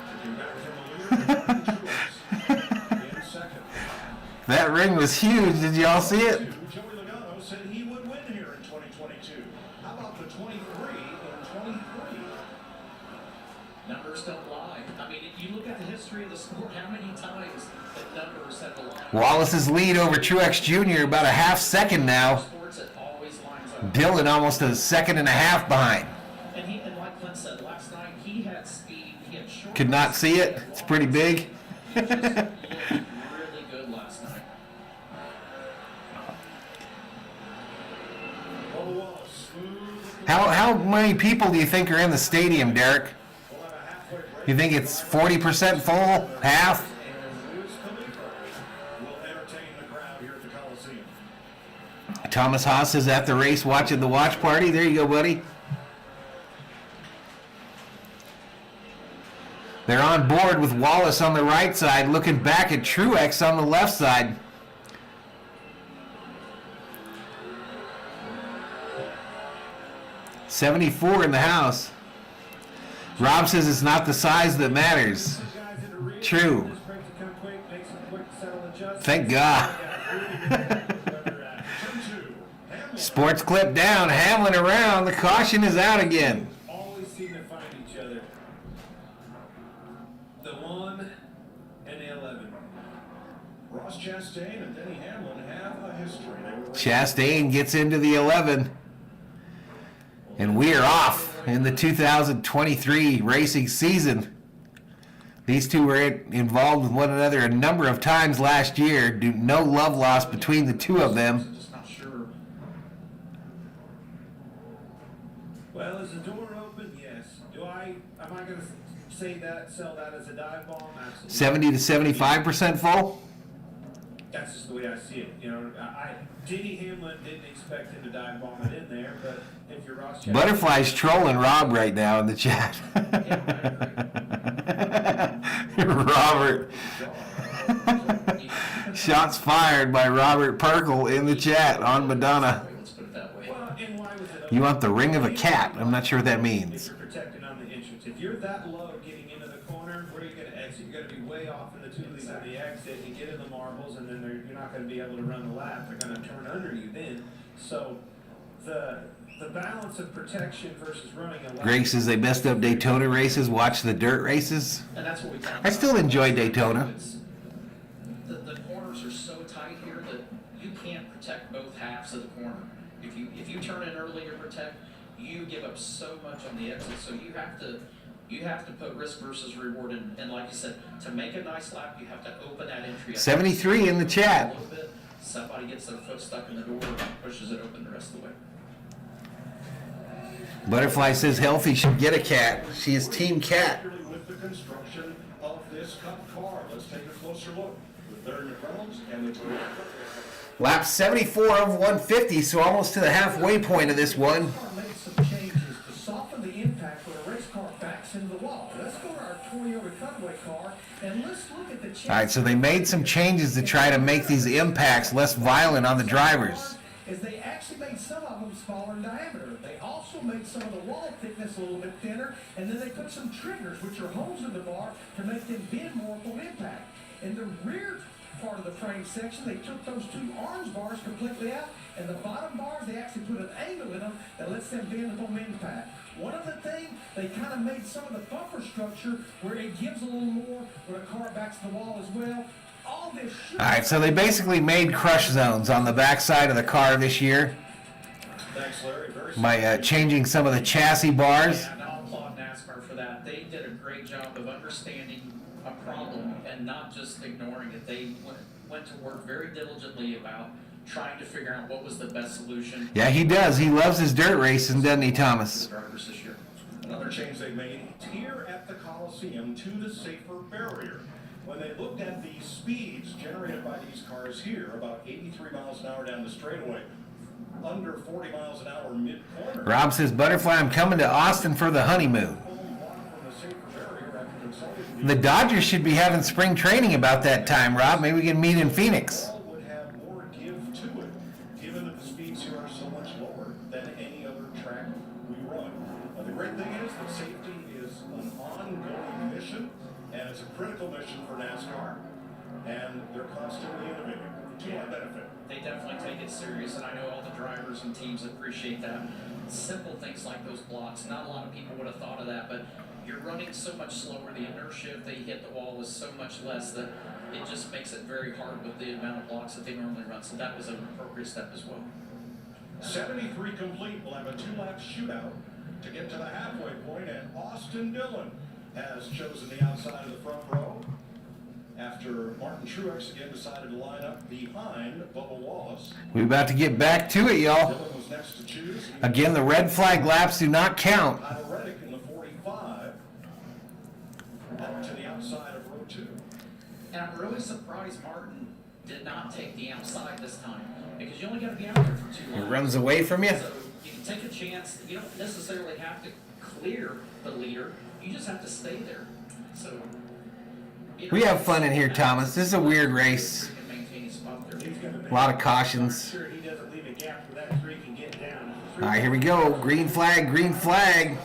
Looking back from the leader, Martin Truex in second. That ring was huge. Did y'all see it? Joey Logano said he would win here in 2022. How about the 23 in 23? Numbers don't lie. I mean, if you look at the history of the sport, how many times the numbers have aligned? Wallace's lead over Truex Jr. about a half second now. Sports, it always lines up. Dylan almost a second and a half behind. And like Clint said last night, he had speed. He had short. Could not see it. It's pretty big. He just looked really good last night. Bubba Wallace, smooth. How many people do you think are in the stadium, Derek? We'll have a halfway break. You think it's 40% full? Half? And Luis Khalifa will entertain the crowd here at the Coliseum. Thomas Haas is at the race watching the watch party. There you go, buddy. They're on board with Wallace on the right side, looking back at Truex on the left side. $74 in the house. Rob says it's not the size that matters. True. Thank God. Sports clip down. Hamlin around. The caution is out again. Always seem to find each other. The 1 and the 11. Ross Chastain and Denny Hamlin have a history. They were Chastain gets into the 11. And we are off in the 2023 racing season. These two were involved with one another a number of times last year. No love lost between the two of them. Just not sure. Well, is the door open? Yes. Am I going to sell that as a dive bomb? Absolutely. 70 to 75% full? That's just the way I see it. Denny Hamlin didn't expect him to dive bomb it in there, but if you're Ross Chastain... Butterfly's trolling Rob right now in the chat. Robert. Shots fired by Robert Perkle in the chat on Madonna. Let's put it that way. Well, and why was it You want the ring of a cat. I'm not sure what that if means. you're protecting on the entrance? If you're that low getting into the corner, where are you going to exit? You're going to be way off in the tulies on the exit. You get in the marbles, and then you're not going to be able to run the lap. They're going to turn under you then. So the balance of protection versus running a lap. Greg says they messed up Daytona races. Watch the dirt races. And that's what we talked I still about. enjoy Daytona. The corners are so tight here that you can't protect both halves of the corner. If you turn in early to protect, you give up so much on the exit. So you have to put risk versus reward in. And like you said, to make a nice lap, you have to open that entry up 73 in the chat. a little bit. Somebody gets their foot stuck in the door and pushes it open the rest of the way. Butterfly says Healthy should get a cat. She is Team Cat. With the construction of this Cup car, let's take a closer look with Larry McReynolds and the Toyota. Lap 74 of 150, so almost to the halfway point of this one. Made some changes to soften the impact when a race car backs into the wall. Let's go to our Toyota cutaway car and let's look at the changes. All right, so they made some changes to try to make these impacts less violent on the drivers. Is they actually made some of them smaller in diameter. They also made some of the wall thickness a little bit thinner, and then they put some triggers, which are holes in the bar, to make them bend more from impact. In the rear part of the frame section, they took those two arms bars completely out, and the bottom bars, they actually put an angle in them that lets them bend from impact. One other thing, they kind of made some of the bumper structure where it gives a little more when a car backs to the wall as well. All this should... All right, so they basically made crush zones on the backside of the car this year Thanks, Larry. Very by changing some of the chassis bars. Yeah, and I'll applaud NASCAR for that. They did a great job of understanding a problem and not just ignoring it. They went to work very diligently about trying to figure out what was the best solution. Yeah, he does. He loves his dirt racing, doesn't he, Thomas? For the drivers this year. Another change they made here at the Coliseum to the safer barrier. When they looked at the speeds generated by these cars here, about 83 miles an hour down the straightaway, under 40 miles an hour mid-corner. Rob says, Butterfly, I'm coming to Austin for the honeymoon. The Dodgers should be having spring training about that time, Rob. Maybe we can meet in Phoenix. Would have more give to it, given that the speeds here are so much lower than any other track we run. The great thing is that safety is an ongoing mission, and it's a critical mission for NASCAR, and they're constantly innovating to our benefit. They definitely take it serious, and I know all the drivers and teams appreciate that. Simple things like those blocks, not a lot of people would have thought of that, but you're running so much slower, the inertia if they hit the wall is so much less that it just makes it very hard with the amount of blocks that they normally run, so that was an appropriate step as well. 73 complete. We'll have a two-lap shootout to get to the halfway point, and Austin Dillon has chosen the outside of the front row after Martin Truex again decided to line up behind Bubba Wallace. We're about to get back to it, y'all. Dillon was next to choose. Again, the red flag laps do not count. Kyle Reddick in the 45 up to the outside of row 2. And I'm really surprised Martin did not take the outside this time, because you only got to be out there for 2 laps. It runs away from you. So you can take a chance. You don't necessarily have to clear the leader. You just have to stay there. So We have fun in here, Thomas. This is a weird race. you can maintain his spot there. A lot of cautions. Sure he doesn't leave a gap for that 3 can get down. All right, here we go. Green flag, green flag.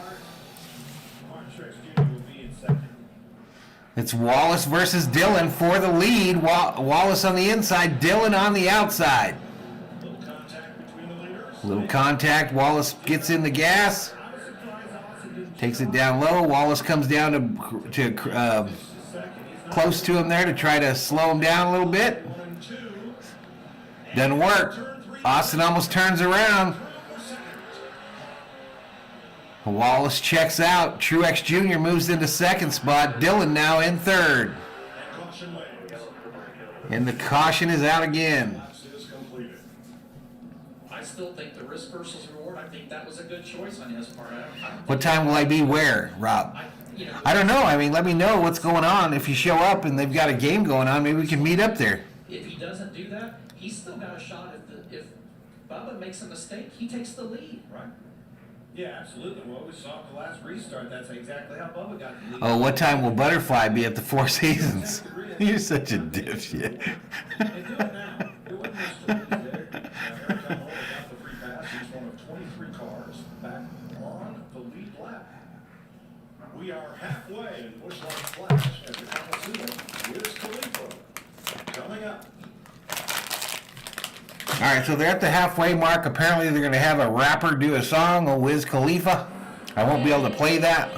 Martin Truex Jr. will be in second. It's Wallace versus Dillon for the lead. Wallace on the inside, Dillon on the outside. Little contact between the leaders. Little contact. Wallace gets in the gas. I was surprised Austin didn't Takes it down low. Wallace comes down to second. He's not close to him there to try to slow him down a little bit. 1 and 2. Doesn't work. Austin almost turns around. Wallace checks out. Truex Jr. moves into second spot. Dillon now in third. And the caution is out again. I still think the risk versus reward, I think that was a good choice on his part. I don't What time will I be where, Rob? I don't know. I mean, let me know what's going on. If you show up and they've got a game going on, maybe we can meet up there. If he doesn't do that, he's still got a shot. If Bubba makes a mistake, he takes the lead. Right. Yeah, absolutely. Well, we saw at the last restart. That's exactly how Bubba got the lead. Oh, what time will Butterfly be at the Four Seasons? You're such a dipshit. And do it now. It wasn't just there. Eric Almirola got the free pass. He's one of 23 cars back on the lead lap. We are halfway in Busch Light Flash at the Coliseum. Wiz Khalifa coming up. All right, so they're at the halfway mark. Apparently, they're going to have a rapper do a song on Wiz Khalifa. I won't be able to play that.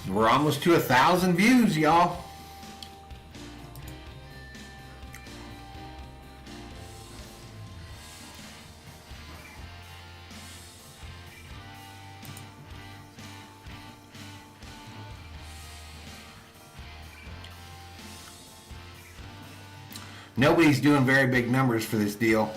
We're almost to 1,000 views, y'all. Nobody's doing very big numbers for this deal.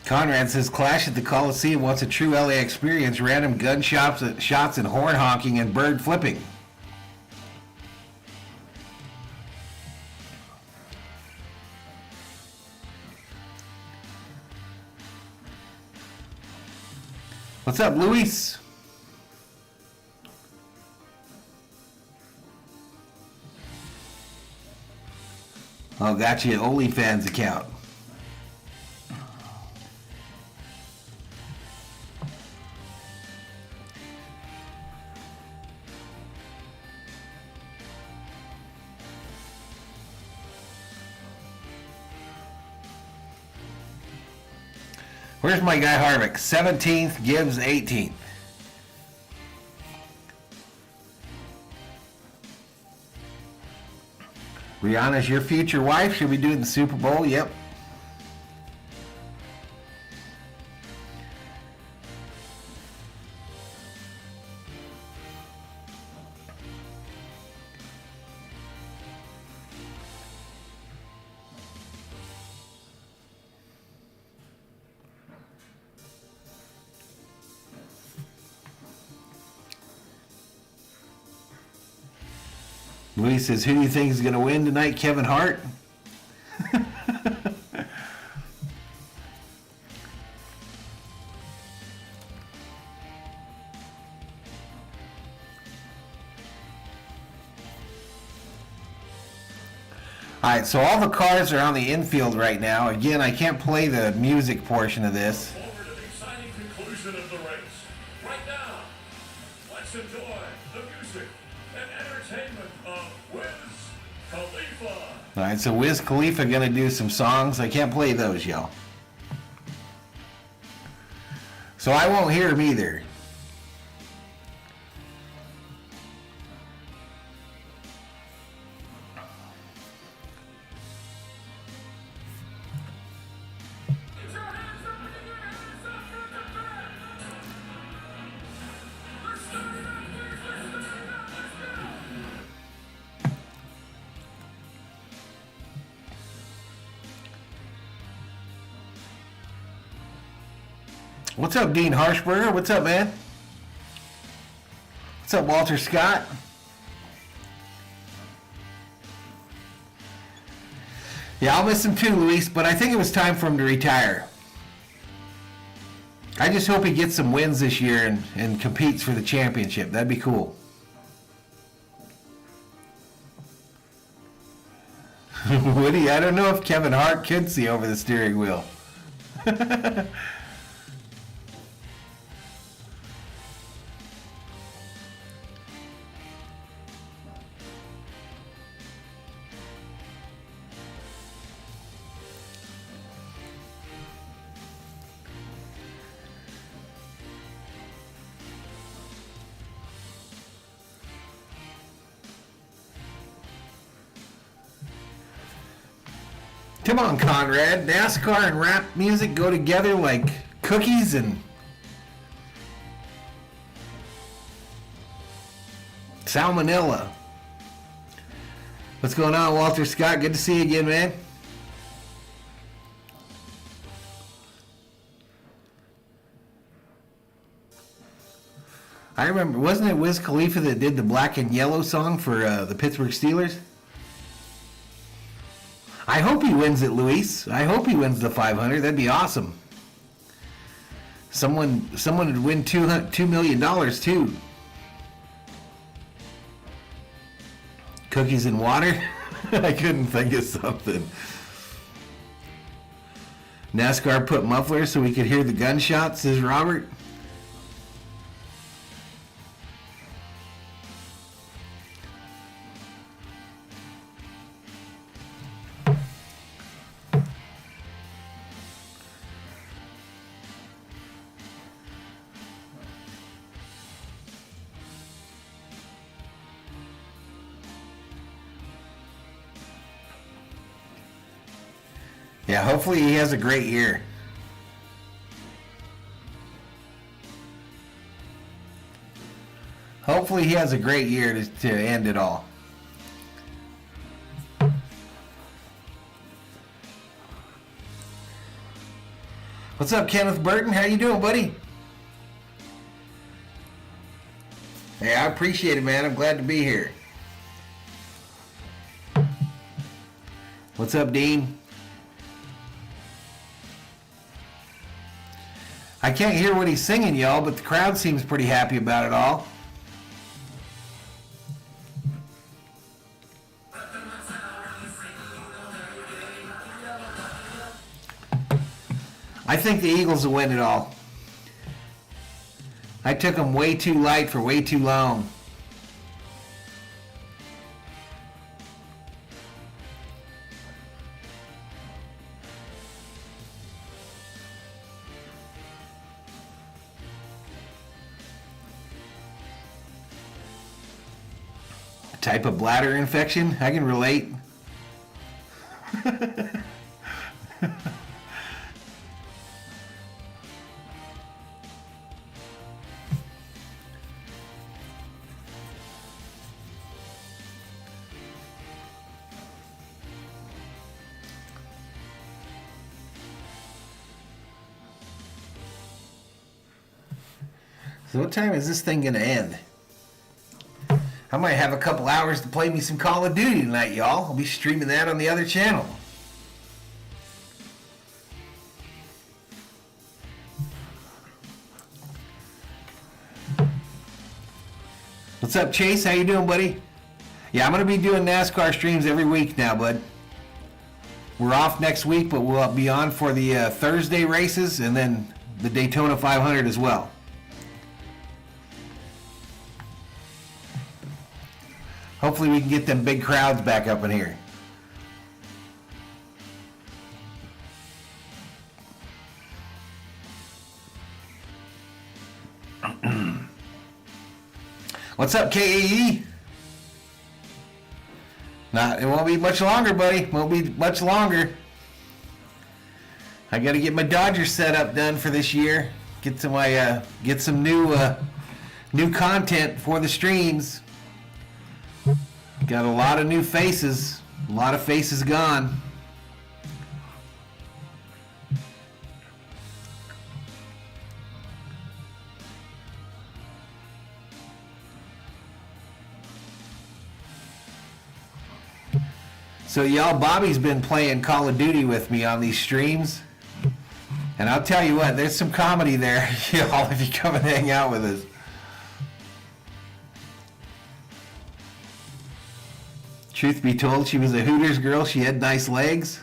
Conrad says, Clash at the Coliseum wants a true LA experience, random gunshots shots and horn honking and bird flipping. What's up, Luis? Oh, got you an OnlyFans account. Where's my guy Harvick? 17th, Gibbs 18th. Rihanna's your future wife. She'll be doing the Super Bowl. Yep. Luis says, who do you think is going to win tonight? Kevin Hart? Alright, so all the cars are on the infield right now. Again, I can't play the music portion of this. Forward to the exciting conclusion of the race. Right now, let's enjoy the music and entertainment of Wiz Khalifa. Alright, so Wiz Khalifa gonna do some songs. I can't play those, y'all. So I won't hear him either. What's up, Dean Harshberger? What's up, man? What's up, Walter Scott? Yeah, I'll miss him too, Luis, but I think it was time for him to retire. I just hope he gets some wins this year and competes for the championship. That'd be cool. Woody, I don't know if Kevin Hart could see over the steering wheel. Come on, Conrad. NASCAR and rap music go together like cookies and salmonella. What's going on, Walter Scott? Good to see you again, man. I remember, wasn't it Wiz Khalifa that did the Black and Yellow song for the Pittsburgh Steelers? I hope he wins it, Luis. I hope he wins the 500. That'd be awesome. Someone would win $2 million too. Cookies and water? I couldn't think of something. NASCAR put mufflers so we could hear the gunshots, says Robert. Yeah, hopefully he has a great year. Hopefully he has a great year to end it all. What's up, Kenneth Burton? How you doing, buddy? Hey, I appreciate it, man. I'm glad to be here. What's up, Dean? I can't hear what he's singing, y'all, but the crowd seems pretty happy about it all. I think the Eagles will win it all. I took them way too light for way too long. Type of bladder infection? I can relate. So what time is this thing going to end? I might have a couple hours to play me some Call of Duty tonight, y'all. I'll be streaming that on the other channel. What's up, Chase? How you doing, buddy? Yeah, I'm going to be doing NASCAR streams every week now, bud. We're off next week, but we'll be on for the Thursday races and then the Daytona 500 as well. Hopefully we can get them big crowds back up in here. What's up, KAE? It won't be much longer, buddy. Won't be much longer. I got to get my Dodger setup done for this year. Get some new content for the streams. Got a lot of new faces. A lot of faces gone. So y'all, Bobby's been playing Call of Duty with me on these streams. And I'll tell you what, there's some comedy there, y'all, if you come and hang out with us. Truth be told, she was a Hooters girl. She had nice legs.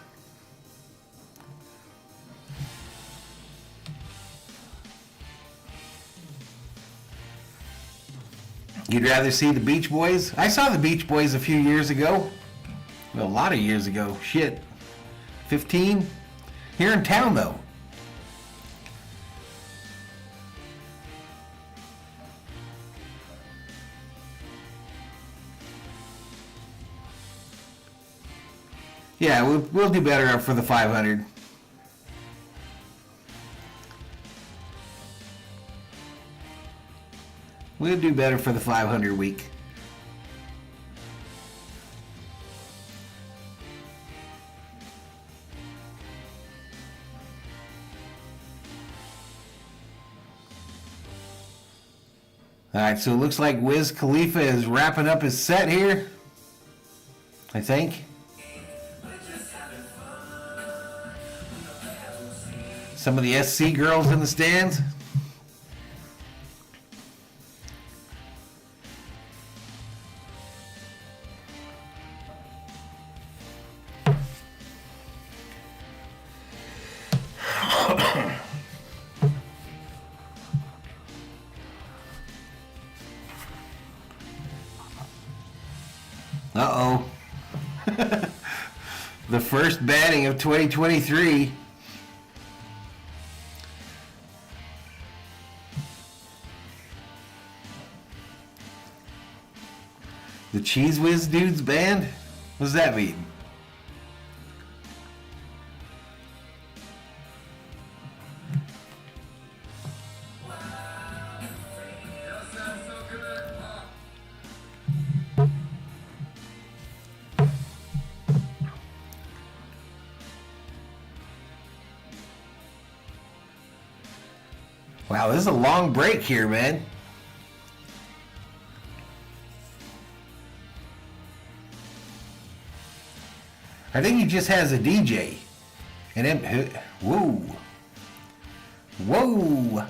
You'd rather see the Beach Boys? I saw the Beach Boys a few years ago. Well, a lot of years ago. Shit. 15? Here in town, though. Yeah, we'll do better up for the 500. We'll do better for the 500 week. All right, so it looks like Wiz Khalifa is wrapping up his set here, I think. Some of the SC girls in the stands. Uh-oh. The first batting of 2023. The Cheese Whiz Dudes band? What does that mean? Wow, this is a long break here, man. I think he just has a DJ. And then, whoa. Whoa.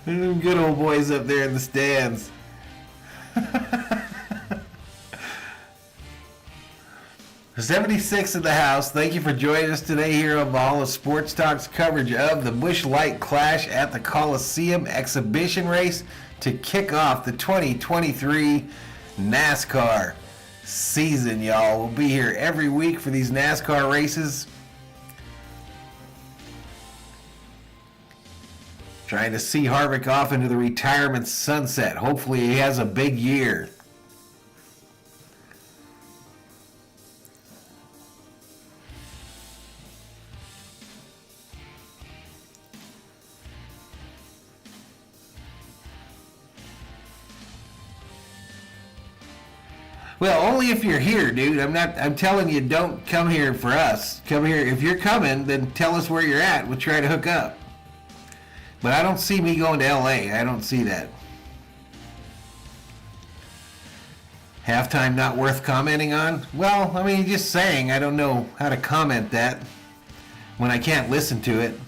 Them good old boys up there in the stands. 76 in the house. Thank you for joining us today here on Valhalla Sports Talk's coverage of the Busch Light Clash at the Coliseum exhibition race to kick off the 2023 NASCAR season, y'all. We'll be here every week for these NASCAR races. Trying to see Harvick off into the retirement sunset. Hopefully he has a big year. Well, only if you're here, dude. I'm telling you, don't come here for us. Come here. If you're coming, then tell us where you're at. We'll try to hook up. But I don't see me going to LA. I don't see that. Halftime not worth commenting on? Well, I mean, just saying, I don't know how to comment that when I can't listen to it.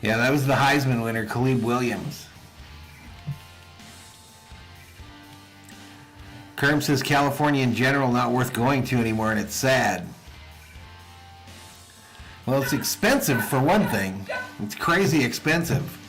Yeah, that was the Heisman winner, Caleb Williams. Kerm says California in general not worth going to anymore, and it's sad. Well, it's expensive for one thing. It's crazy expensive.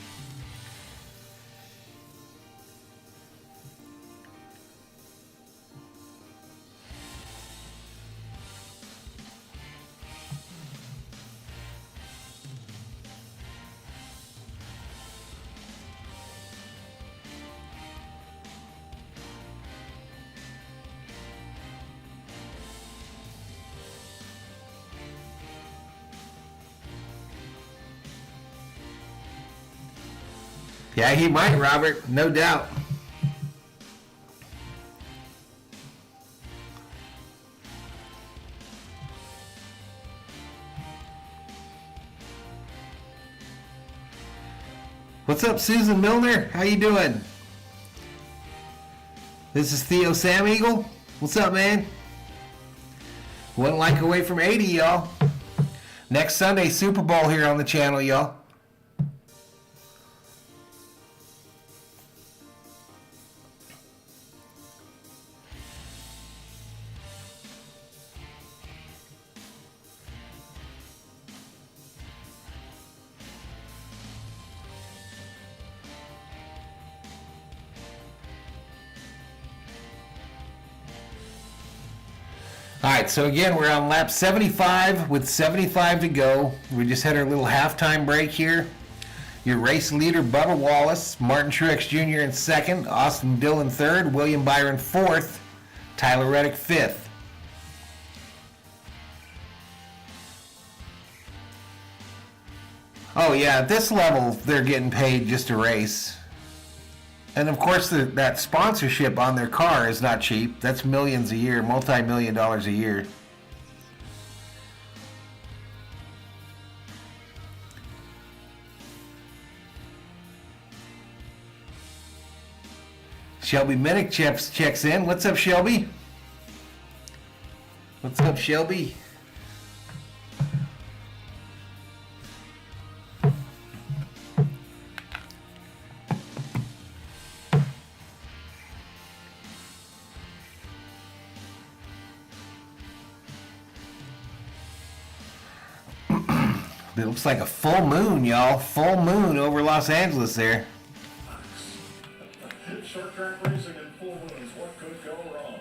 Yeah, he might, Robert. No doubt. What's up, Susan Milner? How you doing? This is Theo Sam Eagle. What's up, man? 1 like away from 80, y'all. Next Sunday, Super Bowl here on the channel, y'all. All right, so again, we're on lap 75 with 75 to go. We just had our little halftime break here. Your race leader, Bubba Wallace, Martin Truex Jr. in second, Austin Dillon third, William Byron fourth, Tyler Reddick fifth. Oh yeah, at this level, they're getting paid just to race. And of course, that sponsorship on their car is not cheap. That's millions a year, multi-million dollars a year. Shelby Minnick checks in. What's up, Shelby? What's up, Shelby? It looks like a full moon, y'all. Full moon over Los Angeles there. Short track racing and full moons. What could go wrong?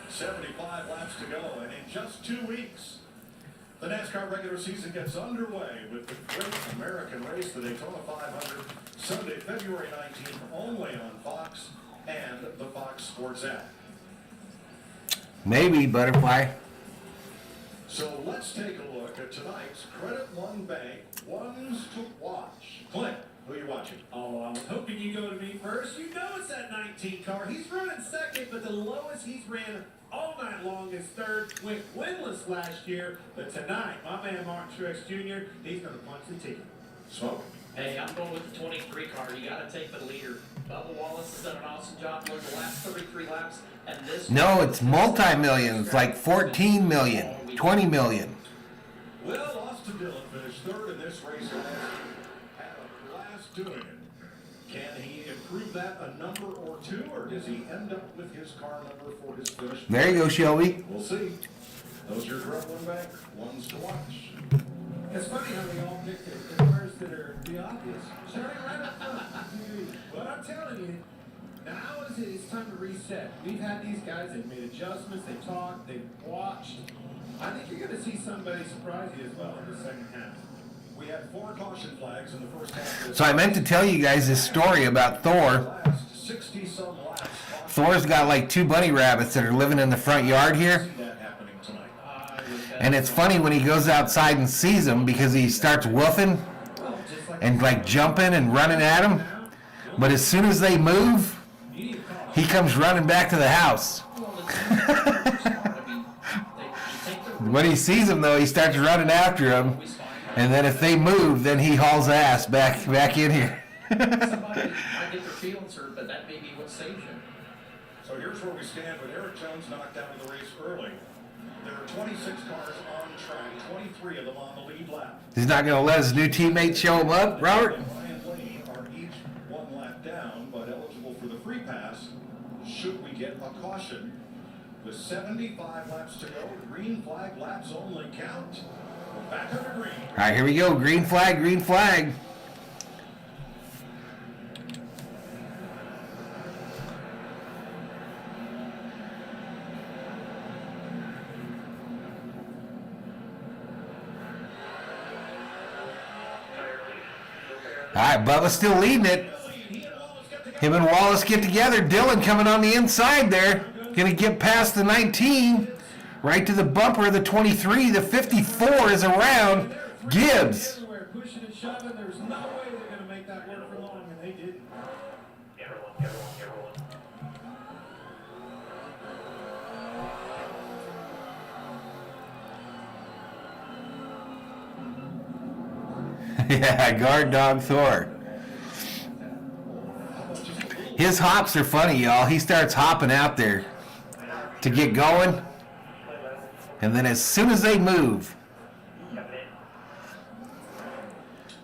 75 laps to go, and in just 2 weeks, the NASCAR regular season gets underway with the great American race, the Daytona 500, Sunday, February 19th, only on Fox and the Fox Sports app. Maybe, Butterfly. So let's take a look at tonight's Credit One Bank ones to watch. Clint, who are you watching? Oh, I was hoping you go to me first. You know it's that 19 car. He's running second, but the lowest he's ran all night long is third. Went winless last year, but tonight, my man Martin Truex Jr., he's going to punch the ticket. Smoke. Hey, I'm going with the 23 car. You got to take the leader. Bubba Wallace has done an awesome job over the last 33 laps. And this No, it's multi-millions, like 14 million, 20 million. Well, Austin Dillon finished third in this race had a blast doing it. Can he improve that a number or two, or does he end up with his car number for his finish? There you go, Shelby. We'll see. Those are your Credit One Bank ones to watch. It's funny how they all pick the cars that are the obvious. Starting right up front. But I'm telling you, now it's time to reset. We've had these guys, they've made adjustments, they've talked, they've watched. I think you're going to see somebody surprise you as well in the second half. We had 4 caution flags in the first half. So I meant to tell you guys this story about Thor. 60-some laps. Thor's got like 2 bunny rabbits that are living in the front yard here. That happening tonight. And it's funny when he goes outside and sees them because he starts woofing and like jumping and running at them. But as soon as they move, he comes running back to the house. When he sees them, though, he starts running after them. And then if they move, then he hauls ass back in here. Somebody might get their feelings hurt, but that may be what saves you. So here's where we stand with Eric Jones knocked out of the race early. There are 26 cars on track, 23 of them on the lead lap. He's not going to let his new teammate show him up, Robert? Ryan Blaney are each one lap down, but eligible for the free pass should we get a caution. With 75 laps to go, green flag laps only count. We're back under green. All right, here we go. Green flag, green flag. All right, Bubba's still leading it. Him and Wallace get together. Dylan coming on the inside there. Going to get past the 19. Right to the bumper of the 23. The 54 is around. Gibbs. Pushing and shoving. There's no way they're going to make that work for long, and they didn't. Yeah, guard dog Thor. His hops are funny, y'all. He starts hopping out there to get going, and then as soon as they move,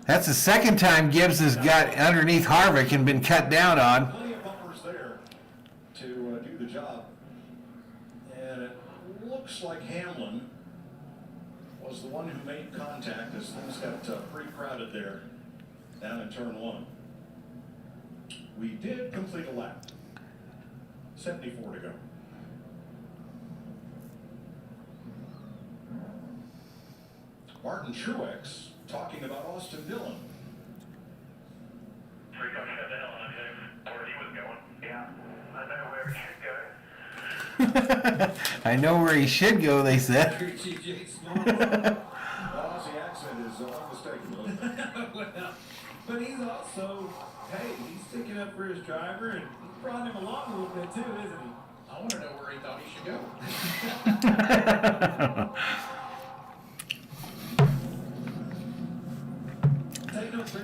that's the second time Gibbs has got underneath Harvick and been cut down on. Plenty of bumpers there to do the job. And it looks like Hamlin was the one who made contact as things got pretty crowded there down in turn one. We did complete a lap. 74 to go. Martin Truex talking about Austin Dillon. I know where he should go, they said. Aussie accent is unmistakable. But he's also, hey, he's sticking up for his driver, and he's brought him along a little bit too, isn't he? I want to know where he thought he should go.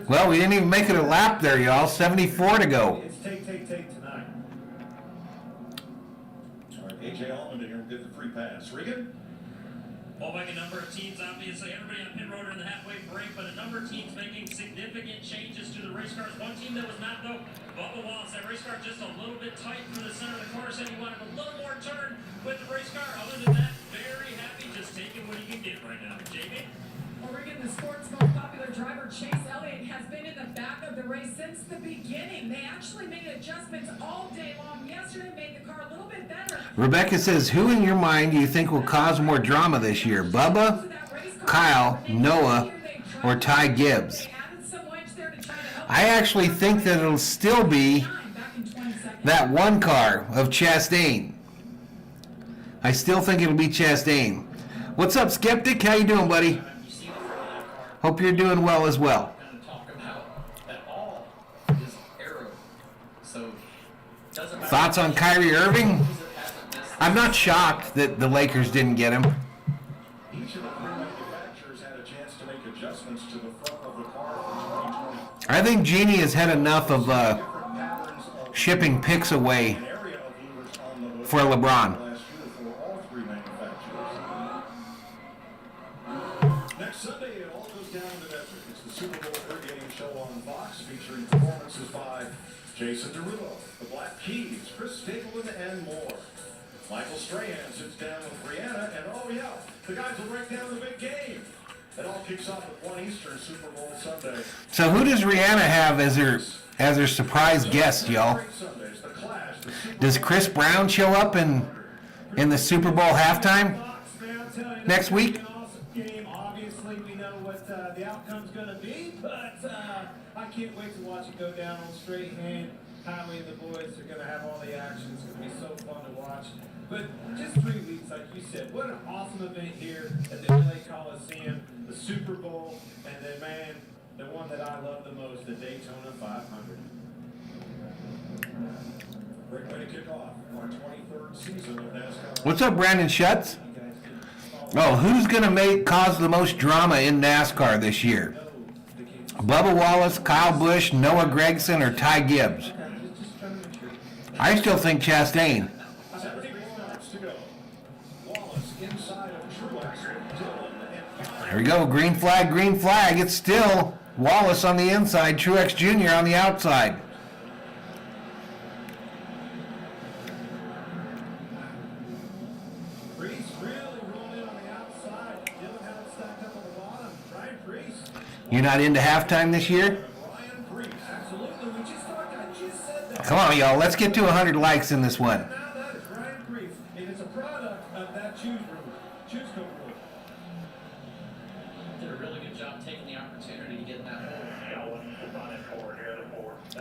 Well, we didn't even make it a lap there, y'all. 74 to go. It's take tonight. All right, AJ Allman here did the free pass. Regan? Well, like a number of teams, obviously, everybody on pit road are in the halfway break, but a number of teams making significant changes to the race cars. One team that was not, though, Bubba Wallace. That race car just a little bit tight through the center of the corner, said he wanted a little more turn with the race car. Other than that, very happy, just taking what he can get right now. Jamie? Oregon, the sport's most popular driver, Chase Elliott, has been in the back of the race since the beginning. They actually made adjustments all day long. Yesterday made the car a little bit better. Rebecca says, who in your mind do you think will cause more drama this year? Bubba, Kyle, Noah, or Ty Gibbs? I actually think that it'll still be that one car of Chastain. I still think it'll be Chastain. What's up, Skeptic? How you doing, buddy? Hope you're doing well as well. Going to talk about that all is arrow. So doesn't matter. Thoughts on Kyrie Irving? I'm not shocked that the Lakers didn't get him. Each of the three manufacturers had a chance to make adjustments to the front of the car for 2020. I think Genie has had enough of Different patterns of shipping picks away an area of levers on the hood for LeBron. last year for all three manufacturers. Next Sunday, it all goes down in the desert. It's the Super Bowl pregame show on Fox, featuring performances by Jason Derulo, the Black Keys, Chris Stapleton, and more. Michael Strahan sits down with Rihanna, and oh yeah, the guys will break down the big game. It all kicks off at 1 Eastern, Super Bowl Sunday. So who does Rihanna have as her surprise guest, y'all? Great Sundays, the Clash, the Super Does Bowl Chris Brown show up in the Super Bowl halftime next week? Game. Obviously, we know what the outcome's going to be, but I can't wait to watch it go down on straight hand. Howie and the boys are going to have all the action. It's going to be so fun to watch. But just 3 weeks, like you said, what an awesome event here at the LA Coliseum, the Super Bowl, and then, man, the one that I love the most, the Daytona 500. Great way to kick off our 23rd season of NASCAR. What's up, Brandon Schutz? Oh, who's going to cause the most drama in NASCAR this year? Bubba Wallace, Kyle Busch, Noah Gragson, or Ty Gibbs? I still think Chastain. 74 laps to go. Wallace inside of Truex, Dillon, and There we go. Green flag, green flag. It's still Wallace on the inside, Truex Jr. on the outside. Priest really rolled in on the outside. Dillon had it stacked up on the bottom. Ryan Priest. You're not into halftime this year? Ryan Priest. Absolutely. We just talked. I just said that. Come on, y'all. Let's get to 100 likes in this one. Now that is Ryan Priest. And it's a product of that choose code rule. Did a really good job taking the opportunity to get in that hole.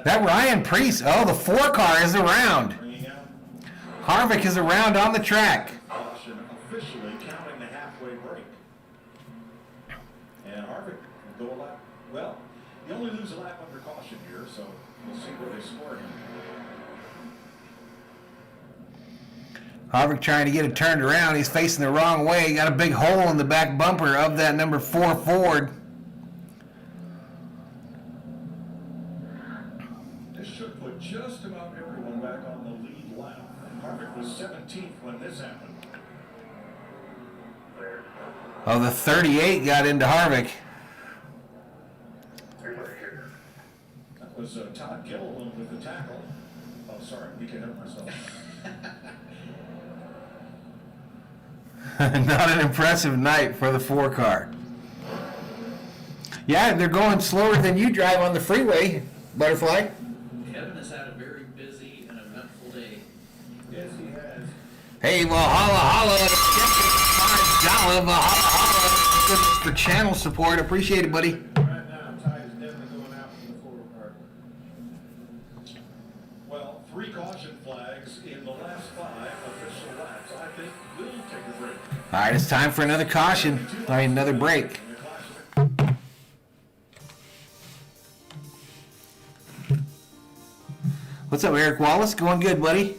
That Ryan Priest. Oh, the 4 car is around. bringing out Harvick is around on the track. caution, officially counting the halfway break. And Harvick will go a lap. Well, you only lose a lap under caution here, so we'll see where they score him. Harvick trying to get it turned around. He's facing the wrong way. Got a big hole in the back bumper of that number 4 Ford. This should put just about everyone back on the lead lap. Harvick was 17th when this happened. Oh, the 38 got into Harvick. That was Todd Gilliland with the tackle. Oh, sorry, we can hit myself. Not an impressive night for the 4 car. Yeah, they're going slower than you drive on the freeway, Butterfly. Kevin has had a very busy and eventful day. Yes, he has. Hey, Valhalla, holla, $5 Valhalla, for channel support. Appreciate it, buddy. Right now, Ty is definitely going out from the forward part. Well, 3 caution flags in the last 5 official laps. I think we'll take a break. All right, it's time for another caution. I mean, another break. In the classic. What's up, Eric Wallace? Going good, buddy.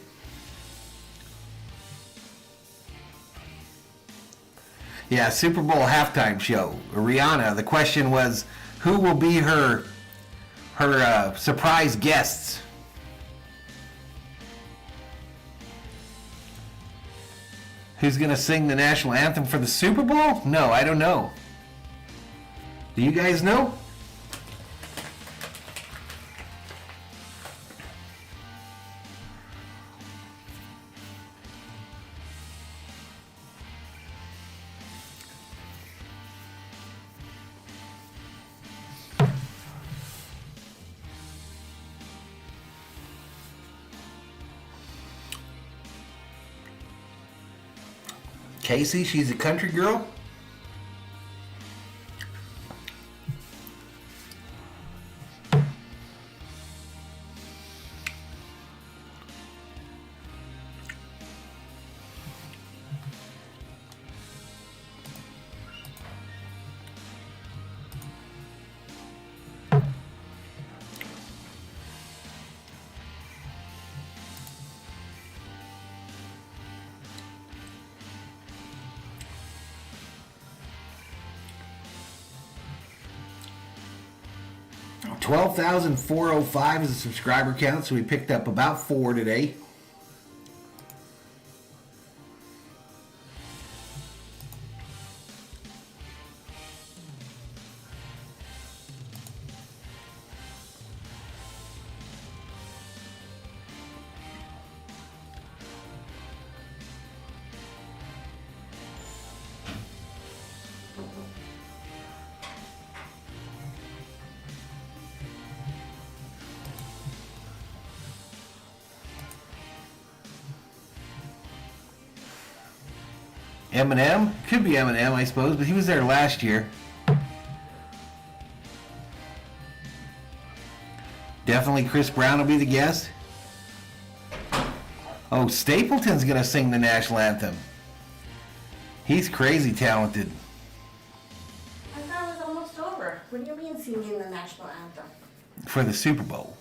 Yeah, Super Bowl halftime show. Rihanna. The question was, who will be her surprise guests? Who's going to sing the national anthem for the Super Bowl? No, I don't know. Do you guys know? Casey, she's a country girl. $12,405 is the subscriber count, so we picked up about 4 today. Eminem? Could be Eminem, I suppose, but he was there last year. Definitely Chris Brown will be the guest. Oh, Stapleton's going to sing the national anthem. He's crazy talented. I thought it was almost over. What do you mean singing the national anthem? For the Super Bowl.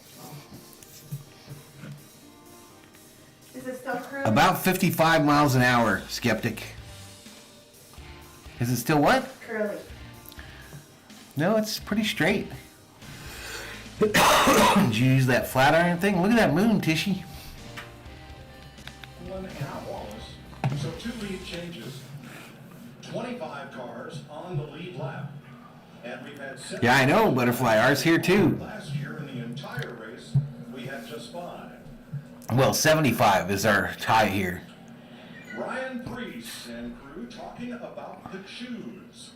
Is it still curly? About 55 miles an hour, Skeptic. Is it still what? Curly. No, it's pretty straight. Did you use that flat iron thing? Look at that moon, Tishy. One out Wallace. So 2 lead changes. 25 cars on the lead lap. And we've had 7 Yeah, I know, Butterfly. Ours here too. last year in the entire race, we had just 5. Well, 75 is our tie here. Ryan Preece and crew talking about the choose.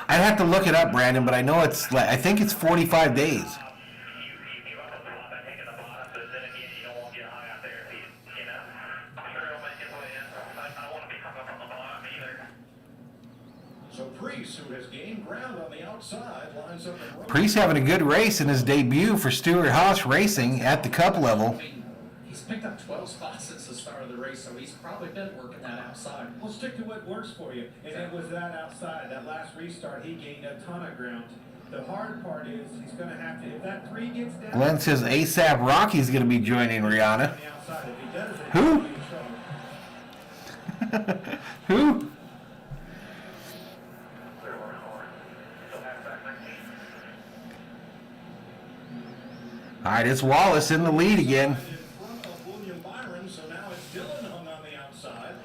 I'd have to look it up, Brandon, but I know I think it's 45 days. So Preece, who has gained ground on the outside, lines up in row. Preece having a good race in his debut for Stewart Haas Racing at the Cup level. I mean, he's picked up 12 spots since the start of the race, so he's probably been working that outside. Well, stick to what works for you. And it was that outside. That last restart, he gained a ton of ground. The hard part is he's going to have to, if that 3 gets down. Glenn says ASAP Rocky's going to be joining Rihanna. On the outside. If he does it, Who? he'll be in trouble. Who? All right, it's Wallace in the lead again. In front of William Byron, so now it's Dillon hung on the outside.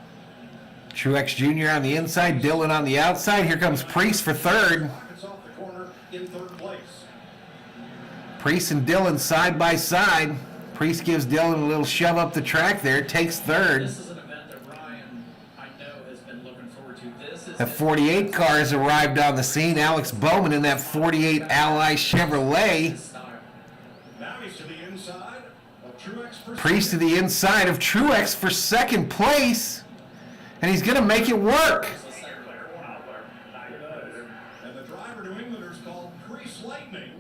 Truex Jr. on the inside, Dillon on the outside. Here comes Preece for third. Rockets off the corner in 3rd place. Preece and Dillon side by side. Preece gives Dillon a little shove up the track there, takes third. This is an event that Ryan, I know, has been looking forward to. This is The 48 car has arrived on the scene. Alex Bowman in that 48 Ally Chevrolet. his style. Now he's to the inside of Truex for Preece to the inside of Truex for second place. And he's going to make it work. And the driver New Englanders called Preece Lightning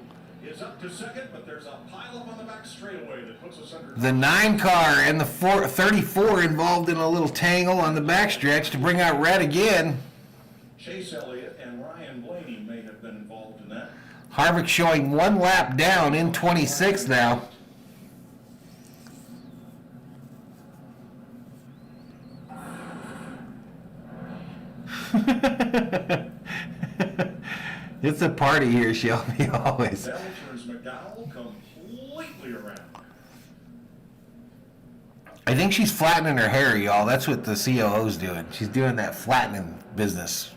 is up to second, but there's a pileup on the back straightaway that puts us under. The 9 car and the 34 involved in a little tangle on the backstretch to bring out red again. Chase Elliott and Ryan Blaney may have been involved in that. Harvick showing 1 lap down in 26 now. It's a party here, Shelby, always. Bell turns McDowell completely around. I think she's flattening her hair, y'all. That's what the COO's doing. She's doing that flattening business.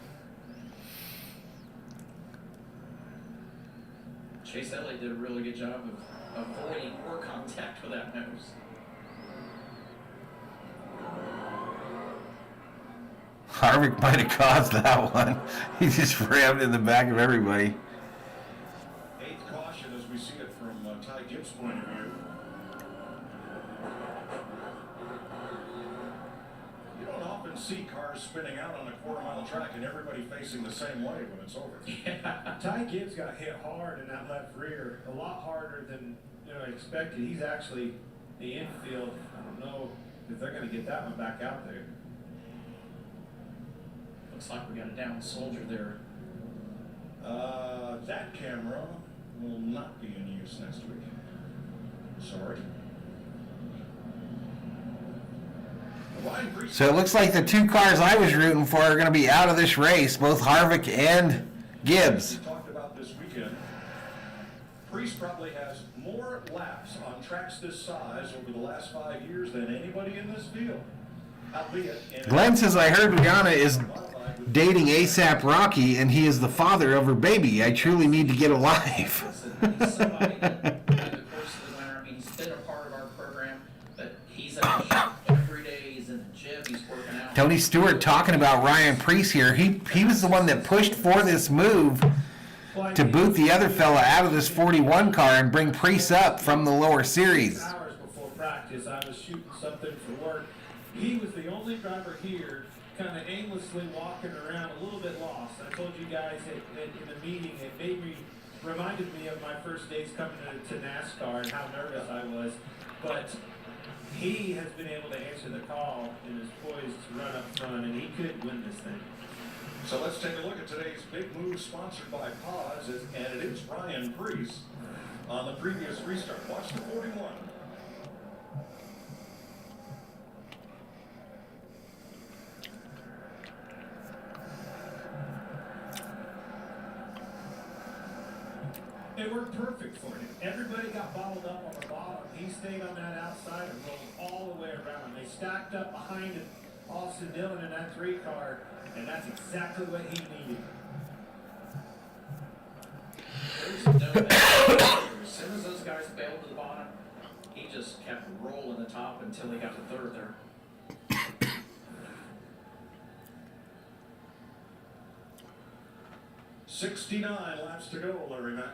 Chase Elliott did a really good job of avoiding more contact with that nose. Harvick might have caused that one. He just rammed in the back of everybody. 8th caution as we see it from Ty Gibbs' point of view. You don't often see cars spinning out on a quarter-mile track and everybody facing the same way when it's over. Ty Gibbs got hit hard in that left rear, a lot harder than expected. He's actually the infield. I don't know if they're going to get that one back out there. Looks like we got a down soldier there. That camera will not be in use next week. Sorry. Ryan Preece. So it looks like the 2 cars I was rooting for are going to be out of this race, both Harvick and Gibbs. We talked about this weekend. Preece probably has more laps on tracks this size over the last 5 years than anybody in this field. Albeit in Glenn says, I heard Rihanna is dating ASAP Rocky and he is the father of her baby. I truly need to get a life. Listen, he's somebody that, over the course of the winter, I mean, he's been a part of our program, but he's at the shop every day. He's in the gym, he's working out. Tony Stewart talking about Ryan Preece here. He was the one that pushed for this move to boot the other fella out of this 41 car and bring Preece up from the lower series. Hours before practice, I was shooting something for work. He was the only driver here kind of aimlessly walking around, a little bit lost. I told you guys in the meeting, it reminded me of my first days coming to NASCAR and how nervous I was. But he has been able to answer the call and is poised to run up front, and he could win this thing. So let's take a look at today's big move sponsored by Pause, and it is Ryan Preece on the previous restart. Watch the 41. It worked perfect for him. Everybody got bottled up on the bottom. he stayed on that outside and rolled all the way around. They stacked up behind it, Austin Dillon in that 3 car, and that's exactly what he needed. There's no doubt. As soon as those guys bailed to the bottom, he just kept rolling the top until he got to 3rd there. 69 laps to go, Larry Mack.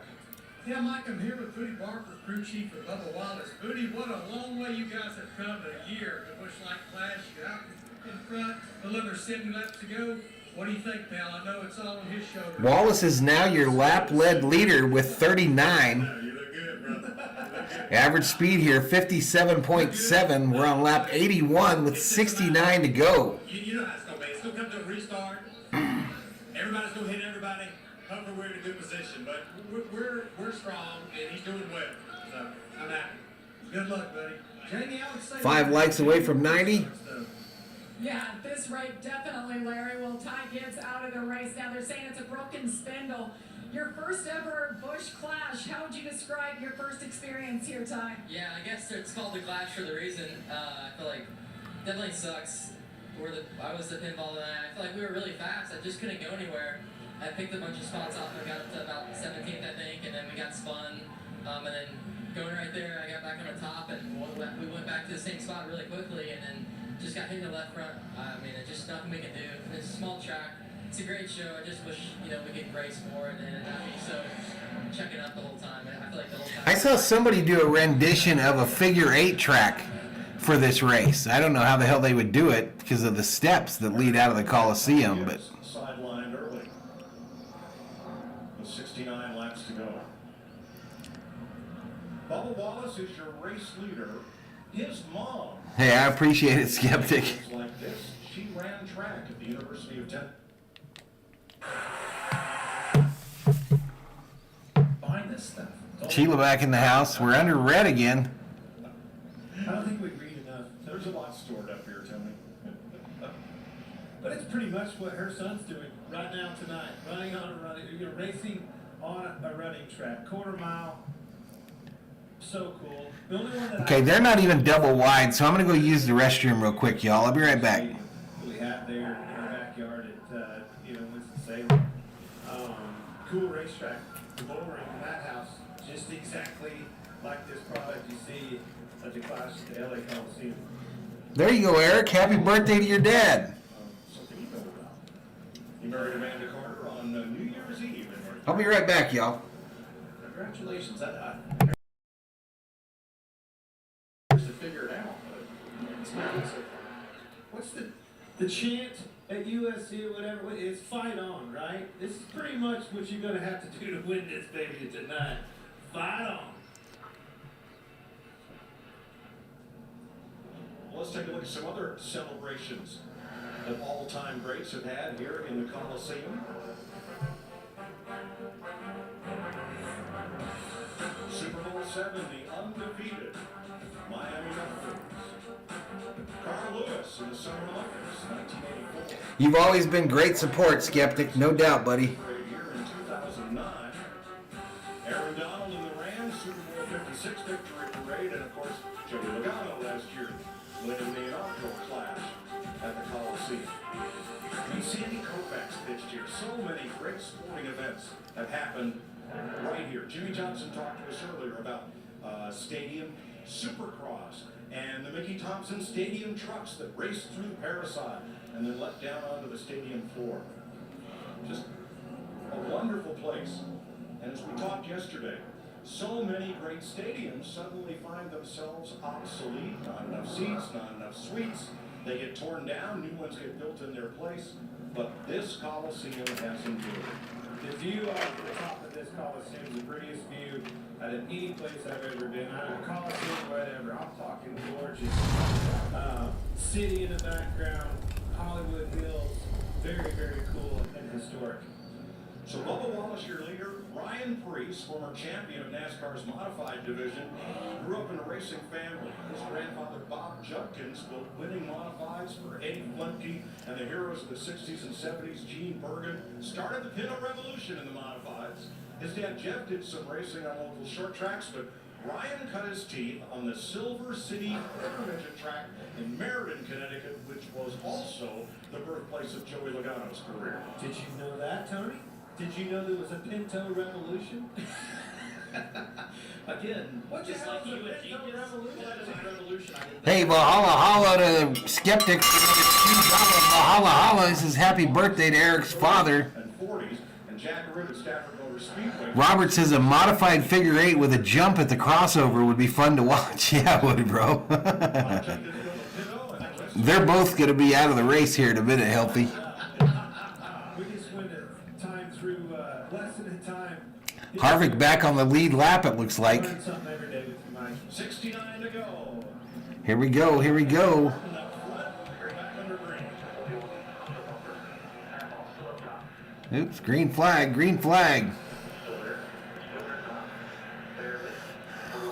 Yeah, Mike, I'm here with Booty Barker, crew chief for Bubba Wallace. Booty, what a long way you guys have come in a year. The Busch Light Clash, you're out in front, another 70 laps to go. What do you think, pal? I know it's all on his shoulders. Wallace is now your lap-led leader with 39. You look good, brother. You look good. Average speed here, 57.7. We're on lap 81 with 69 to go. You know how it's going to be. It's going to come to a restart. Everybody's going to hit everybody. Hopefully we're in a good position, but we're strong, and he's doing well. So I'm happy. Good luck, buddy. Jamie, I would say 5 lights away from 90. Yeah, at this rate, definitely, Larry. Well, Ty Gibbs out of the race now. They're saying it's a broken spindle. Your first ever Busch Clash. How would you describe your first experience here, Ty? Yeah, I guess it's called the Clash for the reason. I feel like definitely sucks. I was the pinball tonight. I feel like we were really fast. I just couldn't go anywhere. I picked a bunch of spots off and got up to about 17th, I think, and then we got spun. And then going right there, I got back on the top, and we went back to the same spot really quickly, and then just got hit in the left front. I mean, it's just nothing we can do. It's a small track. It's a great show. I just wish, we could race more and not be so checking up the whole time. I feel like the whole time. I saw somebody do a rendition of a figure 8 track for this race. I don't know how the hell they would do it because of the steps that lead out of the Coliseum, but Sidelined early. With 69 laps to go. Bubba Wallace is your race leader. His mom. hey, I appreciate it, Skeptic. Like this, she ran track at the University of Tennessee. Find this stuff. Sheila back in the house. We're under red again. I don't think we read enough. There's a lot stored up here, Tony. But it's pretty much what her son's doing right now tonight. Racing on a running track, quarter mile. So cool. The only one that Okay, they're not even double wide, so I'm going to go use the restroom real quick, y'all. I'll be right back. We have there in our backyard at Winston-Salem. Cool racetrack. The bullring in that house, just exactly like this product you see at the Clash at the LA Coliseum. There you go, Eric. Happy birthday to your dad. Something you know about. He married Amanda Carter on New Year's Eve. I'll be right back, y'all. Congratulations. To figure it out, but it's not good so far. What's the chant at USC or whatever? It's fight on, right? This is pretty much what you're going to have to do to win this baby tonight. Fight on. Let's take a look at some other celebrations that all-time greats have had here in the Coliseum. Super Bowl 7, the undefeated Miami Dolphins. Carl Lewis in the Summer Olympics, 1984. You've always been great support, Skeptic. No doubt, buddy. Right here in 2009. Aaron Donald in the Rams, Super Bowl 56 victory parade, and of course, Joey Logano last year winning the inaugural Clash at the Coliseum. Sandy Koufax pitched here. So many great sporting events have happened right here. Jimmy Johnson talked to us earlier about Stadium Supercross and the Mickey Thompson Stadium trucks that raced through the Parasite and then let down onto the stadium floor. Just a wonderful place. And as we talked yesterday, so many great stadiums suddenly find themselves obsolete. Not enough seats, not enough suites. They get torn down, new ones get built in their place. But this Coliseum has endured. The view off the top of this Coliseum is the prettiest view out of any place I've ever been. Out of a Coliseum, whatever. I'm talking gorgeous. City in the background, Hollywood Hills. Very, very cool and historic. So Bubba Wallace, your leader. Ryan Preece, former champion of NASCAR's modified division, grew up in a racing family. His grandfather, Bob Judkins, built winning modifieds for Eddie Flemke and the heroes of the 60s and 70s, Gene Bergen, started the Pinto Revolution in the modifieds. His dad, Jeff, did some racing on local short tracks, but Ryan cut his teeth on the Silver City Midget track in Meriden, Connecticut, which was also the birthplace of Joey Logano's career. Did you know that, Tony? Did you know there was a Pinto Revolution? Again, What the just hell like is you a and Pinto Genius, Revolution? that is a revolution. I didn't Hey, Valhalla to skeptics. Valhalla. This is happy birthday to Eric's father. And 40s, and Jack Arute at Stafford Motor Speedway. Robert says a modified figure eight with a jump at the crossover would be fun to watch. Yeah, it would, bro. They're both going to be out of the race here in a minute, healthy. We just went a time through less than a time. Harvick back on the lead lap, it looks like. Learn something every day with you, Mike. 69 to go. Here we go. Oops, green flag.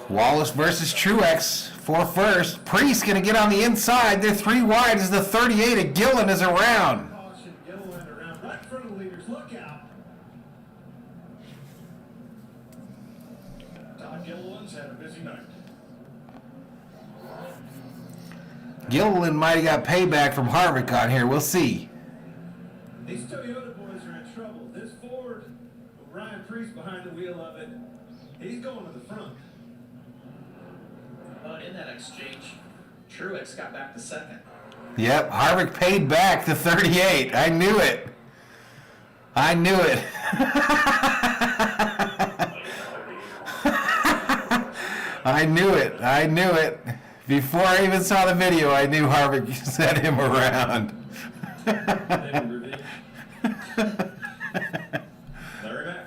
Wallace versus Truex for first. Priest going to get on the inside. They're 3 wide as the 38 of Gillen is around. Caution, Gilliland around right in front of the leaders. Look out. Todd Gilliland's had a busy night. Gillen might have got payback from Harvick on here. We'll see. These Toyota boys are in trouble. This Ford, with Ryan Priest behind the wheel of it, he's going to the front. But in that exchange, Truex got back to second. Yep, Harvick paid back the 38. I knew it. I knew it. Before I even saw the video, I knew Harvick set him around. Larry Mack.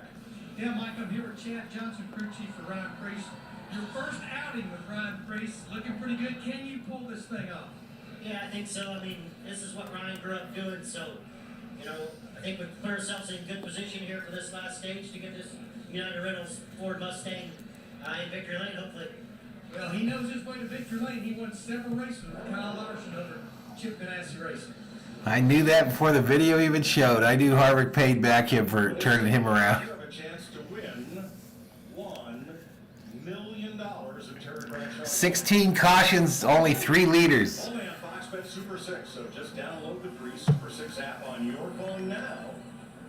Yeah, Mike, I'm here with Chad Johnson, crew chief for Ryan Priest. Your first outing with Ryan Priest, looking pretty good. Can you pull this thing off? Yeah, I think so. I mean, this is what Ryan grew up doing, so, I think we put ourselves in good position here for this last stage to get this United Rentals Ford Mustang in victory lane, hopefully. Well, he knows his way to victory lane. He won several races with Kyle Larson over Chip Ganassi Racing. I knew that before the video even showed. I knew Harvick paid back him for turning him around. You have a chance to win $1 million of Terry Bradshaw. 16 cautions, only 3 leaders. Only on FoxBet Super 6, so just download the free Super 6 app on your phone now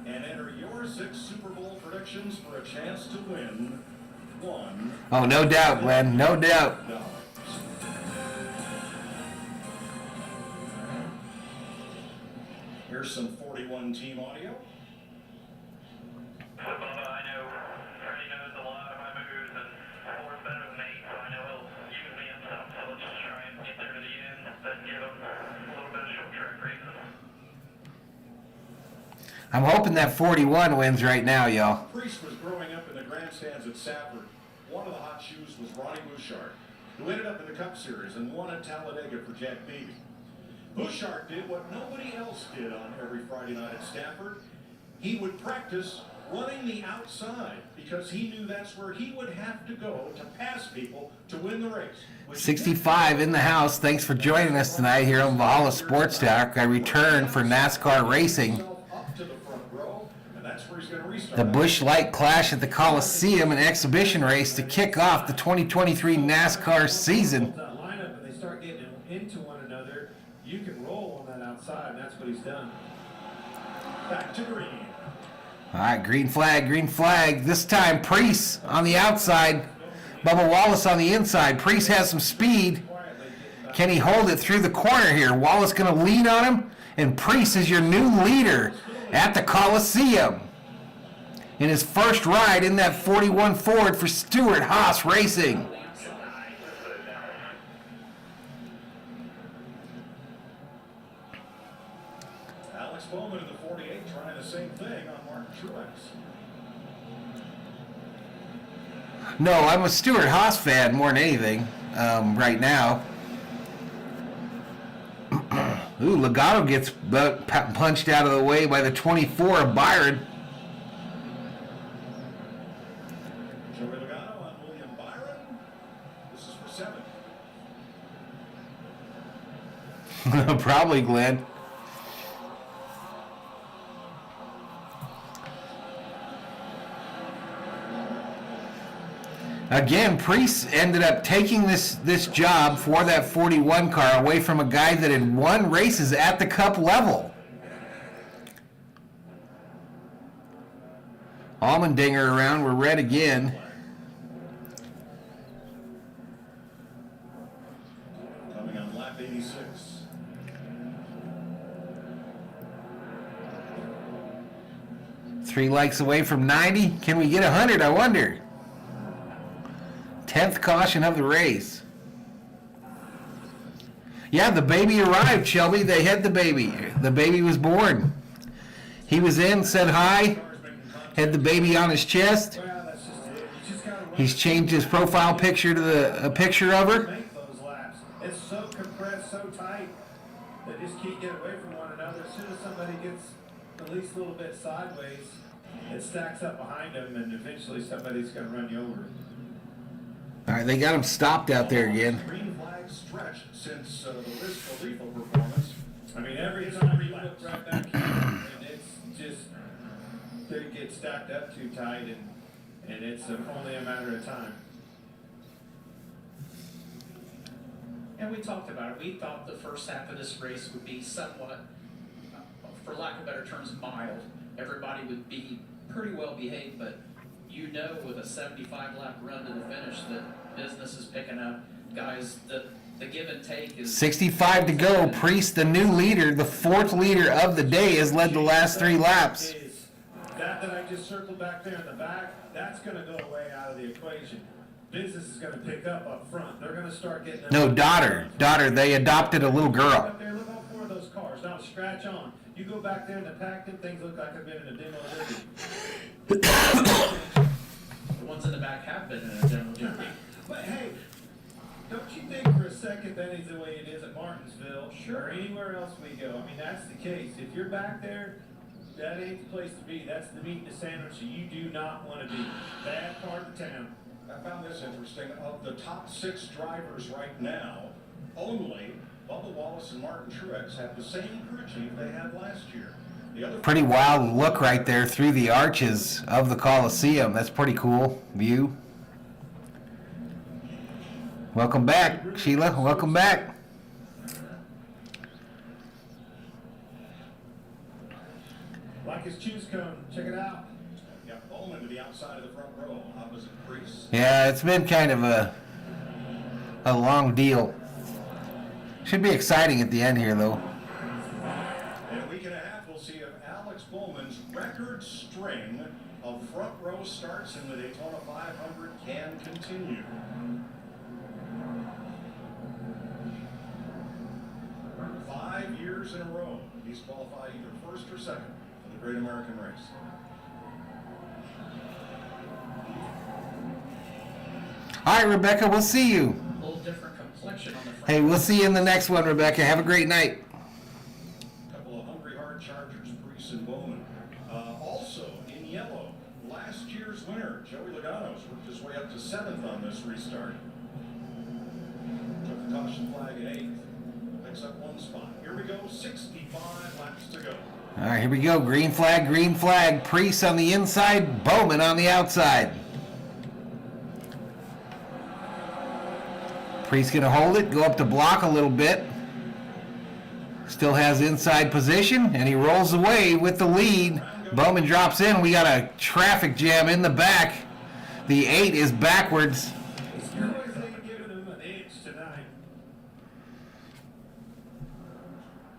and enter your 6 Super Bowl predictions for a chance to win $1 Oh, no doubt, Glenn. No doubt. million. Here's some 41 team audio. I know Freddie knows a lot of my moves, and Ford's better than me, so I know he'll use me in some, so let's just try and get there to the end, then give him a little bit of short track racing. I'm hoping that 41 wins right now, y'all. Priest was growing up in the grandstands at Safford. One of the hot shoes was Ronnie Bouchard, who ended up in the Cup Series and won at Talladega for Jack Beebe. Bouchard did what nobody else did on every Friday night at Stafford. He would practice running the outside because he knew that's where he would have to go to pass people to win the race. 65 in the house. Thanks for joining us tonight here on Valhalla Sports Talk. I return for NASCAR racing. Up to the front row, and that's where he's going to restart. The Busch Light Clash at the Coliseum, an exhibition race to kick off the 2023 NASCAR season. That lineup and they start getting into one another, you can roll on that outside, and that's what he's done. Back to green. All right, green flag. This time, Priest on the outside. Bubba Wallace on the inside. Priest has some speed. Can he hold it through the corner here? Wallace going to lean on him, and Priest is your new leader at the Coliseum in his first ride in that 41 Ford for Stewart Haas Racing. Alex Bowman in the 48 trying the same thing on Martin Truex. No, I'm a Stewart Haas fan more than anything right now. Ooh, Logano gets punched out of the way by the 24 of Byron. Joey Logano on William Byron. This is for 7. Probably, Glenn. Again, Priest ended up taking this job for that 41 car away from a guy that had won races at the Cup level. Allmendinger around, we're red again. Coming on lap 86. Three likes away from 90. Can we get 100, I wonder? 10th caution of the race. Yeah, the baby arrived, Shelby. They had the baby. The baby was born. He was in, said hi, had the baby on his chest. He's changed his profile picture to a picture of her. It's so compressed, so tight, they just can't get away from one another. As soon as somebody gets at least a little bit sideways, it stacks up behind them, and eventually somebody's going to run you over. All right, they got him stopped out there again. Green flag stretch since the Risk Khalifa performance. I mean, every time you look right back here, and it's just, they get stacked up too tight, and it's only a matter of time. And we talked about it. We thought the first half of this race would be somewhat, for lack of better terms, mild. Everybody would be pretty well behaved, but you know with a 75-lap run to the finish that business is picking up. Guys, the give and take is... 65 to go. Priest, the new leader, the fourth leader of the day, has led the last 3 laps. That I just circled back there in the back, that's going to go away out of the equation. Business is going to pick up front. They're going to start getting... No, daughter. They adopted a little girl. Up there, look all 4 of those cars. Now scratch on. You go back there in the pack, them things look like I've been in a demo derby. The ones in the back have been in a demo derby. But hey, don't you think for a second that is the way it is at Martinsville, or anywhere else we go? I mean, that's the case. If you're back there, that ain't the place to be. That's the meat and the sandwich that you do not want to be. Bad part of town. I found this interesting. Of the top 6 drivers right now, only Bubba Wallace and Martin Truex have the same crew chief they had last year. The other Pretty wild look right there through the arches of the Coliseum. That's pretty cool view. Welcome back, Sheila. Welcome back. Like his choose cone. Check it out. Got Bowman to the outside of the front row, opposite Priest. Yeah, it's been kind of a long deal. Should be exciting at the end here, though. In a week and a half, we'll see if Alex Bowman's record string of front row starts in the Daytona 500 can continue. For 5 years in a row, he's qualified either first or second for the Great American Race. All right, Rebecca, we'll see you. A little different complexion on the front. Hey, we'll see you in the next one, Rebecca. Have a great night. A couple of hungry hard chargers, Priest and Bowman. Also in yellow, last year's winner, Joey Logano's worked his way up to 7th on this restart. Took the caution flag at 8th. Picks up 1 spot. Here we go, 65 laps to go. All right, here we go. Green flag, green flag. Priest on the inside, Bowman on the outside. Priest going to hold it, go up to block a little bit. Still has inside position, and he rolls away with the lead. Bowman drops in. We got a traffic jam in the back. The 8 is backwards.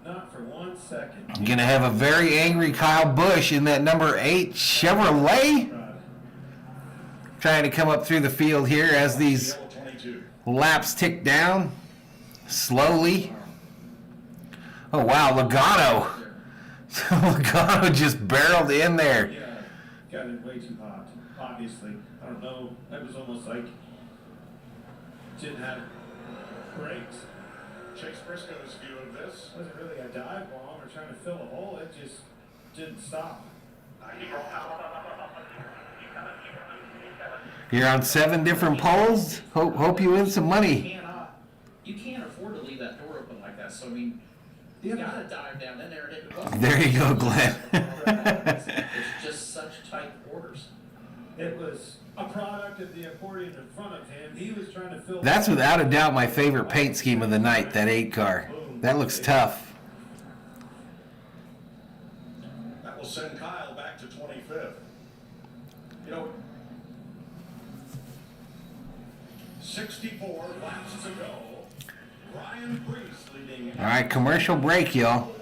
Not for 1 second. Going to have a very angry Kyle Busch in that number 8 Chevrolet. Trying to come up through the field here as these laps tick down slowly. Oh, wow, Logano. Logano just barreled in there. Yeah, got it way too hot, obviously. I don't know, that was almost like didn't have brakes. Chase Briscoe's view of this. It wasn't really a dive bomb or trying to fill a hole, it just didn't stop. You're on 7 different poles. Hope you win some money. You can't afford to leave that door open like that. So I mean, you gotta dive down in there. And it wasn't There you go, Glenn. it's just such tight quarters. It was a product of the accordion in front of him. He was trying to fill. That's without a doubt my favorite paint scheme of the night, that 8 car. That looks tough. That will send Kyle back to 25th. You know, 64 laps to go. Ryan Priest leading. All right, commercial break, y'all.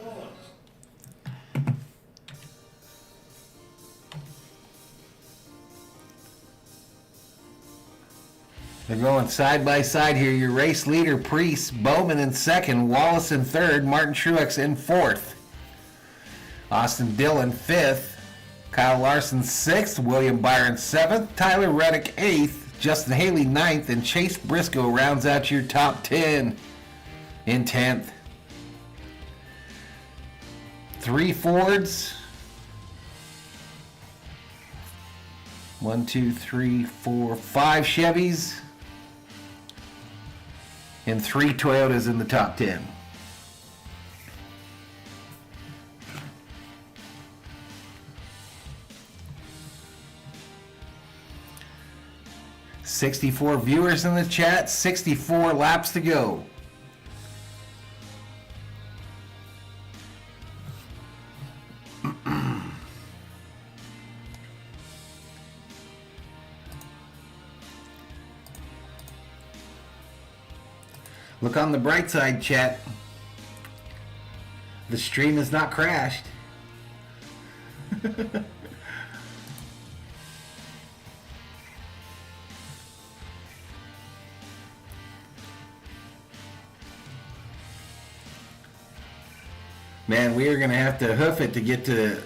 They're going side by side here. Your race leader, Priest, Bowman in second, Wallace in third, Martin Truex in fourth, Austin Dillon fifth, Kyle Larson sixth, William Byron seventh, Tyler Reddick eighth, Justin Haley ninth, and Chase Briscoe rounds out your top 10 in 10th. 3 Fords. 1, 2, 3, 4, 5 Chevys. And 3 Toyotas in the top 10. $64 viewers in the chat, 64 laps to go. Look on the bright side, chat. The stream has not crashed. Man, we are going to have to hoof it to get to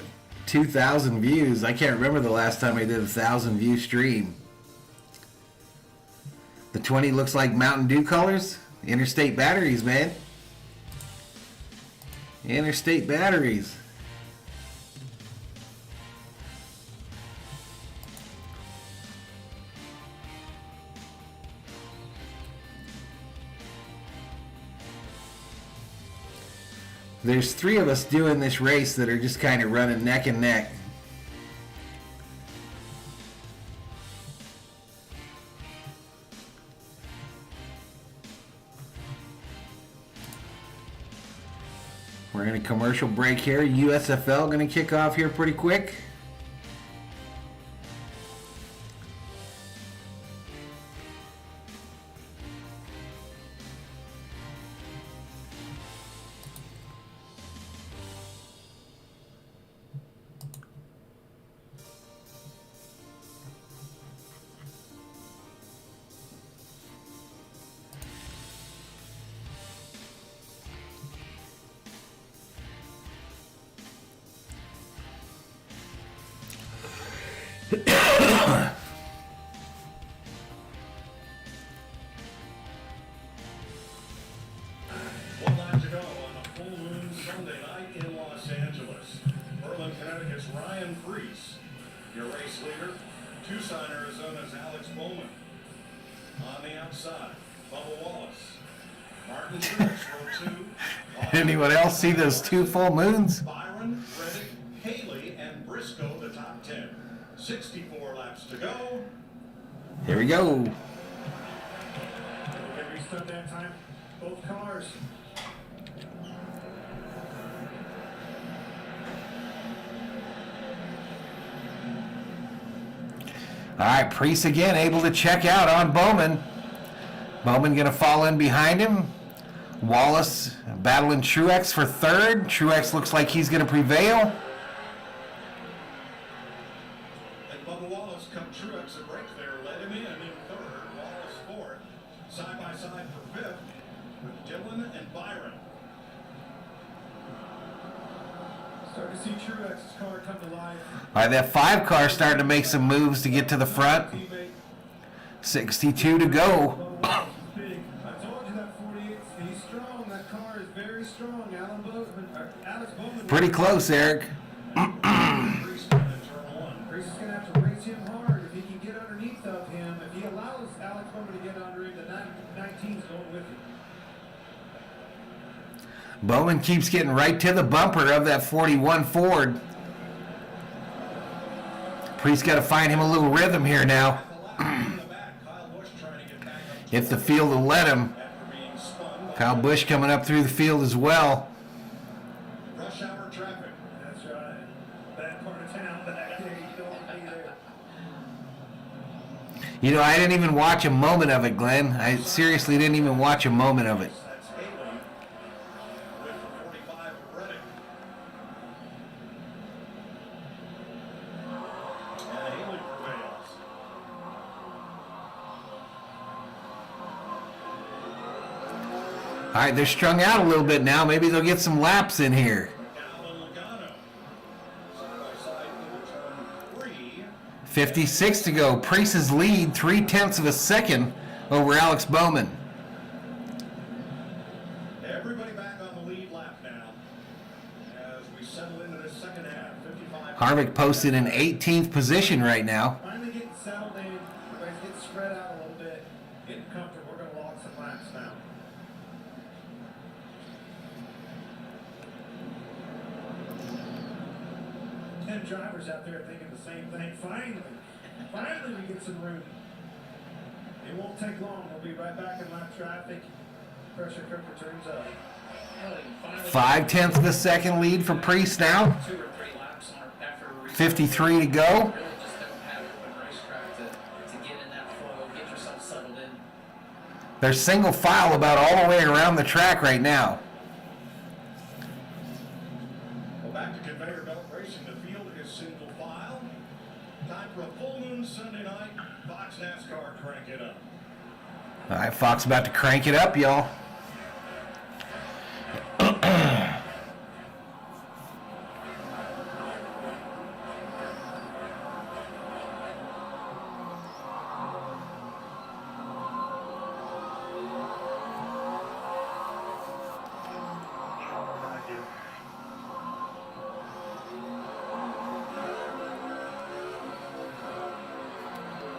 2,000 views. I can't remember the last time I did a 1,000 view stream. The 20 looks like Mountain Dew colors. Interstate batteries, man. Interstate batteries. There's 3 of us doing this race that are just kind of running neck and neck. We're in a commercial break here. USFL going to kick off here pretty quick. Ryan Priest, your race leader. Tucson, Arizona's Alex Bowman. On the outside, Bubba Wallace. Martin Truex, row 2. Anyone else see those 2 full moons? Byron, Reddick, Haley, and Briscoe, the top 10. 64 laps to go. Here we go. Did we restart that time? Both cars. All right, Priest again able to check out on Bowman. Bowman going to fall in behind him. Wallace battling Truex for third. Truex looks like he's going to prevail. And Bubba Wallace come Truex a break there, let him in third. Wallace fourth. Side by side for fifth with Dillon and Byron. Start to see Truex's car come to life. All right, that 5 car starting to make some moves to get to the front. 62 to go. I told you that 48, he's strong. That car is very strong. Alex Bowman. Pretty close, Eric. Priest is going to have to race him hard if he can get underneath of him. If he allows Alex Bowman to get under him, the 19's going with him. Bowman keeps getting right to the bumper of that 41 Ford. Priest got to find him a little rhythm here now. The if the field will let him. Kyle Busch coming up through the field as well. Rush hour traffic. That's right. That part of town back there, you don't want to be there. You know, I didn't even watch a moment of it, Glenn. I seriously didn't even watch a moment of it. That's Haley with the 45 of Reddick. And Haley prevails. All right, they're strung out a little bit now. Maybe they'll get some laps in here. McDowell and Logano. Side by side into turn 3. 56 to go. Priest's lead 0.3 of a second over Alex Bowman. Everybody back on the lead lap now as we settle into this second half. 55. Harvick posted in 18th position right now. Finally getting settled in. Everybody's getting spread out a little bit. Getting comfortable. We're going to log some laps now. Drivers out there thinking the same thing. Finally we get some room. It won't take long. We'll be right back in lap traffic. Pressure cooker turns up. 0.5 of a second lead for Priest now. 2 or 3 laps after a restart. 53 to go. Really just don't have open racetrack to get in that flow, get yourself settled in. They're single file about all the way around the track right now. Well, back to conveyor belt racing. The field is single file. Time for a full moon Sunday night. Fox NASCAR, crank it up. All right, Fox about to crank it up, y'all.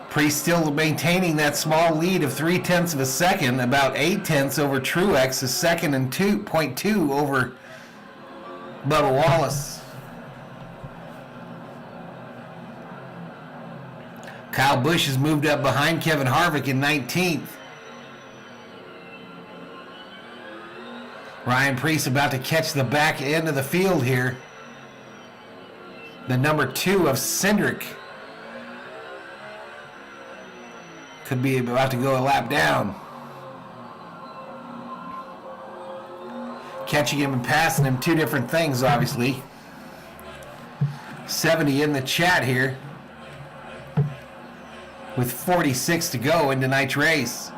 Priest still maintaining that small lead of 0.3 of a second, about 0.8 over Truex, a second and 2.2 over Bubba Wallace. Kyle Busch has moved up behind Kevin Harvick in 19th. Ryan Preece about to catch the back end of the field here. The number 2 of Cindric could be about to go a lap down. Catching him and passing him, 2 different things, obviously. 70 in the chat here, with 46 to go in tonight's race.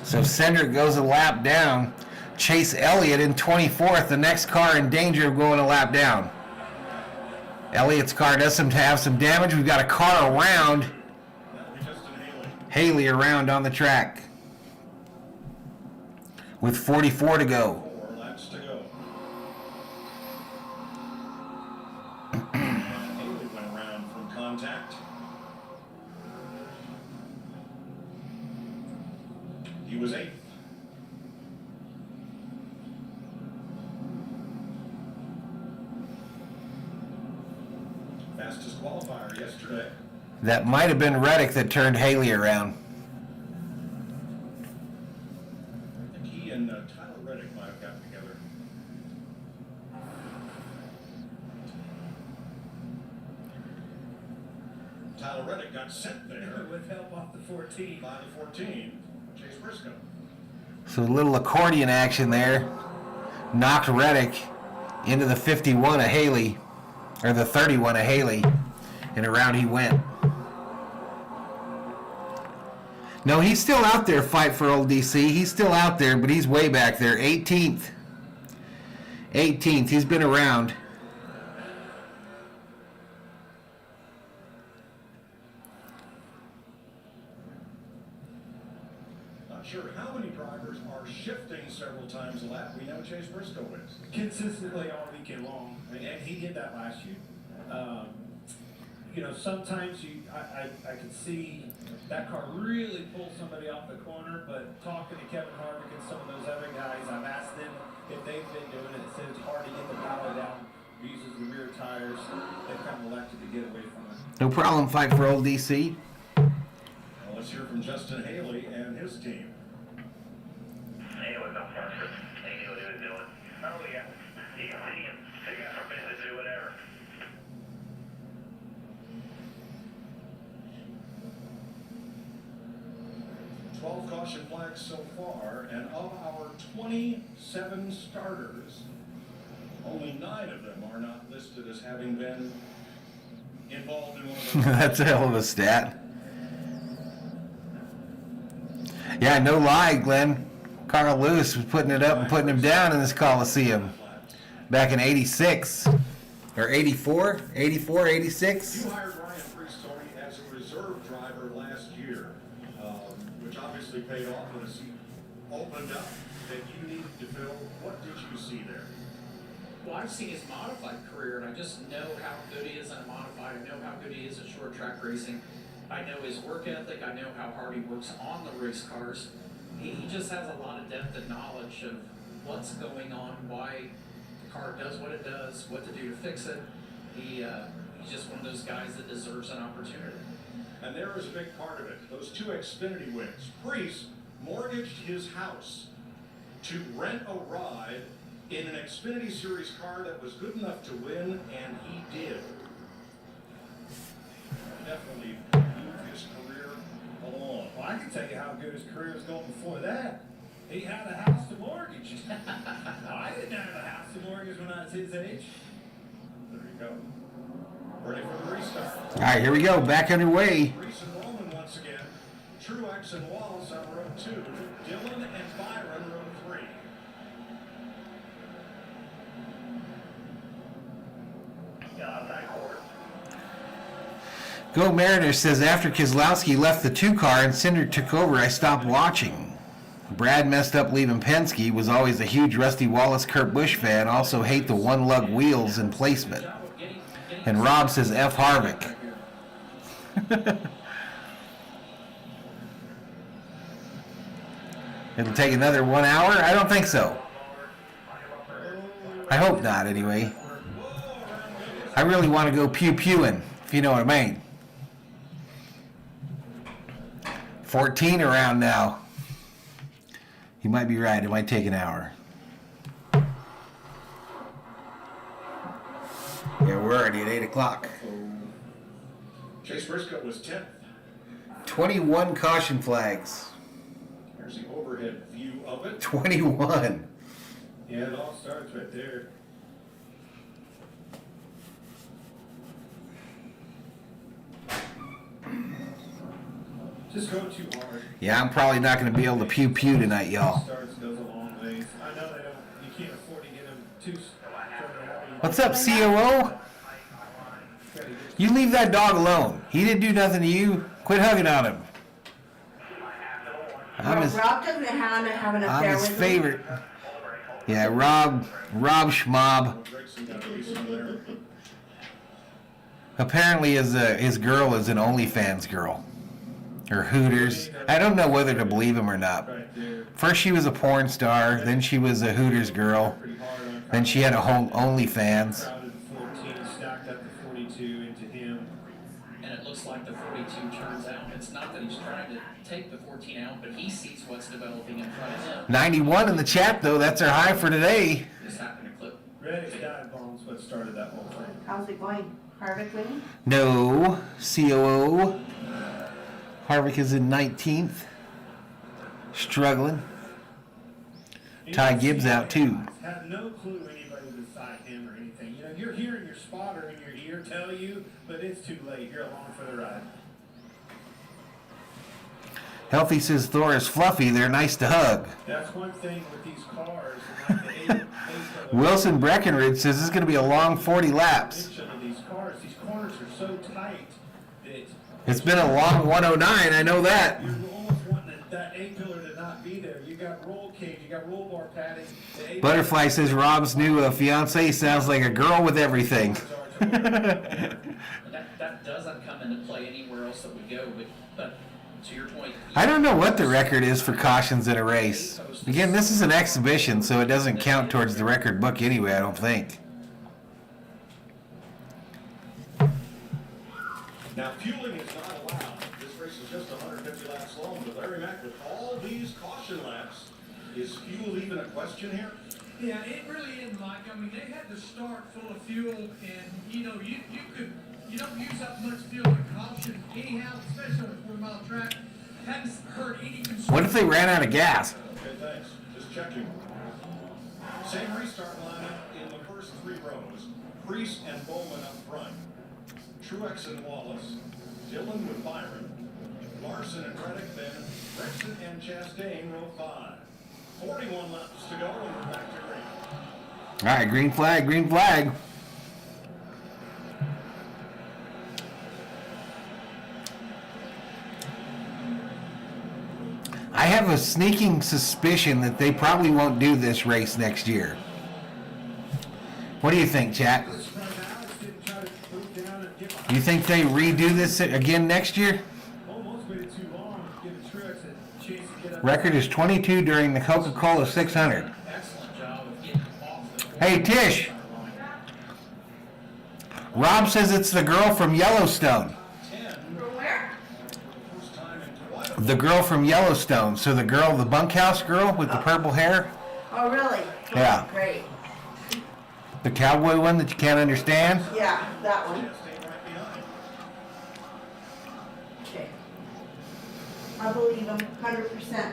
So Cindric goes a lap down. Chase Elliott in 24th, the next car in danger of going a lap down. Elliott's car does have some damage. We've got a car around Haley around on the track with 44 to go. 4 laps to go. Haley went around from contact. He was 8th. Fastest qualifier yesterday. That might have been Reddick that turned Haley around. I think he and Tyler Reddick might have gotten together. Tyler Reddick got sent there With help off the 14. by the 14, Chase Briscoe. So a little accordion action there. Knocked Reddick into the 51 of Haley, or the 31 of Haley, and around he went. No, he's still out there, fight for old DC. He's still out there, but he's way back there. 18th. 18th. He's been around. Not sure how many drivers are shifting several times a lap. We know Chase Briscoe is. Consistently all weekend long. And he did that last year. sometimes I can see that car really pull somebody off the corner, but talking to Kevin Harvick and some of those other guys, I've asked them if they've been doing it. It says it's hard to get the power down, uses the rear tires. They've kind of elected to get away from it. No problem, fight for old DC. Well, let's hear from Justin Haley and his team. Hey, what's up, Parker? They knew what he was doing. Oh, yeah. You can see him. They got permission to do whatever. Caution flags so far, and of our 27 starters, only 9 of them are not listed as having been involved in one of those. That's a hell of a stat. Yeah, no lie, Glenn. Carl Lewis was putting it up and putting him down in this Coliseum back in 86 or 84, 86. You hired Ryan Preece, Tony, as a reserve driver last year, which obviously paid off when the seat opened up that you needed to fill. What did you see there? Well, I've seen his modified career, and I just know how good he is in a modified. I know how good he is at short track racing. I know his work ethic. I know how hard he works on the race cars. He just has a lot of depth and knowledge of what's going on, why the car does what it does, what to do to fix it. He's just one of those guys that deserves an opportunity. And there is a big part of it. Those 2 Xfinity wins. Preece mortgaged his house to rent a ride in an Xfinity Series car that was good enough to win, and he did. Definitely moved his career along. Well, I can tell you how good his career was going before that. He had a house to mortgage. I didn't have a house to mortgage when I was his age. There you go. Ready for the restart. All right, here we go. Back underway. Reese and Roman once again. Truex and Wallace on row 2. Dillon and Byron row 3. Go Mariners says after Keselowski left the 2 car and Cinder took over, I stopped watching. Brad messed up leaving Penske, was always a huge Rusty Wallace Kurt Busch fan, also hate the one-lug wheels and placement. And Rob says F. Harvick. It'll take another 1 hour? I don't think so. I hope not, anyway. I really want to go pew-pewing, if you know what I mean. 14 around now. You might be right. It might take an hour. Yeah, we're already at 8 o'clock. Chase Briscoe was 10th. 21 caution flags. Here's the overhead view of it. 21. Yeah, it all starts right there. Just go too hard. Yeah, I'm probably not going to be able to pew-pew tonight, y'all. Starts goes a long ways. I know they don't. You can't afford to get them too. What's up, COO? You leave that dog alone. He didn't do nothing to you. Quit hugging on him. Rob doesn't have an affair I'm his with favorite. Yeah, Rob Schmob. Apparently his girl is an OnlyFans girl. Or Hooters. I don't know whether to believe him or not. First she was a porn star, then she was a Hooters girl, then she had a whole OnlyFans. And it looks like the 42 turns out. It's not that he's trying to take the 14 out, but he sees what's developing in front of him. 91 in the chat, though. That's our high for today. This happened to clip. Reddish dive bombs what started that whole thing. How's it going? Harvick winning? No. COO. Harvick is in 19th. Struggling. Ty Gibbs out, too. Have no clue anybody beside him or anything. You know, you're hearing your spotter in your ear tell you, but it's too late. You're along for the ride. Healthy says Thor is fluffy. They're nice to hug. That's one thing with these cars. Like the Wilson Breckenridge says this is going to be a long 40 laps. these cars, these corners are so tight that It's been a long 109. I know that. you're almost wanting that A-pillar to not be there. You got roll cage, you got roll bar padding. The Butterfly says Rob's new fiance sounds like a girl with everything. That does else that would go. But to your point, I don't know what the record is for cautions in a race. Again, this is an exhibition, so it doesn't count towards the record book anyway, I don't think. Now, fueling is not allowed. This race is just 150 laps long. But Larry Mack, with all these caution laps, is fuel even a question here? Yeah, it really isn't, Mike. I mean, they had to start full of fuel, and you know, you don't use up much fuel in caution anyhow, especially on a 4-mile track. Haven't heard any concern. What if they ran out of gas? Okay, thanks. Just checking. Same restart lineup in the first 3 rows. Priest and Bowman up front. Truex and Wallace. Dillon with Byron. Larson and Reddick, then Brexit and Chastain, row 5. 41 laps to go, and we're back to green. All right, green flag, green flag. I have a sneaking suspicion that they probably won't do this race next year. What do you think, chat? You think they redo this again next year? Record is 22 during the Coca-Cola 600. Hey, Tish. Rob says it's the girl from Yellowstone. The girl from Yellowstone. So the girl, the bunkhouse girl with the purple hair? Oh, really? Yeah. Great. The cowboy one that you can't understand? Yeah, that one. Okay. I believe him 100%.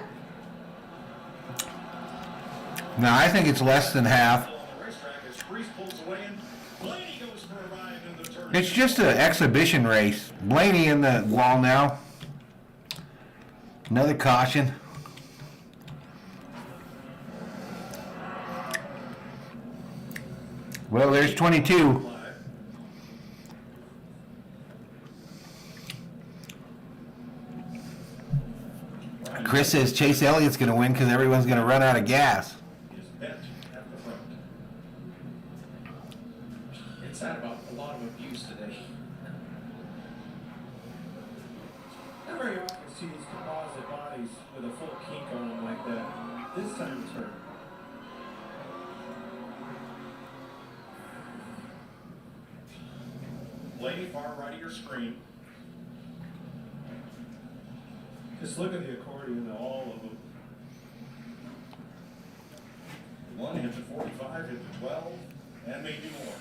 No, I think it's less than half. It's just an exhibition race. Blaney in the wall now. Another caution. Well, there's 22. Chris says Chase Elliott's going to win because everyone's going to run out of gas. it's had about a lot of abuse today. Not very often see these composite bodies with a full kink on them like that. This time it's hurt. Lady, far right of your screen. Just look at the accordion, all of them. One hit to 45, hit to 12, and maybe more.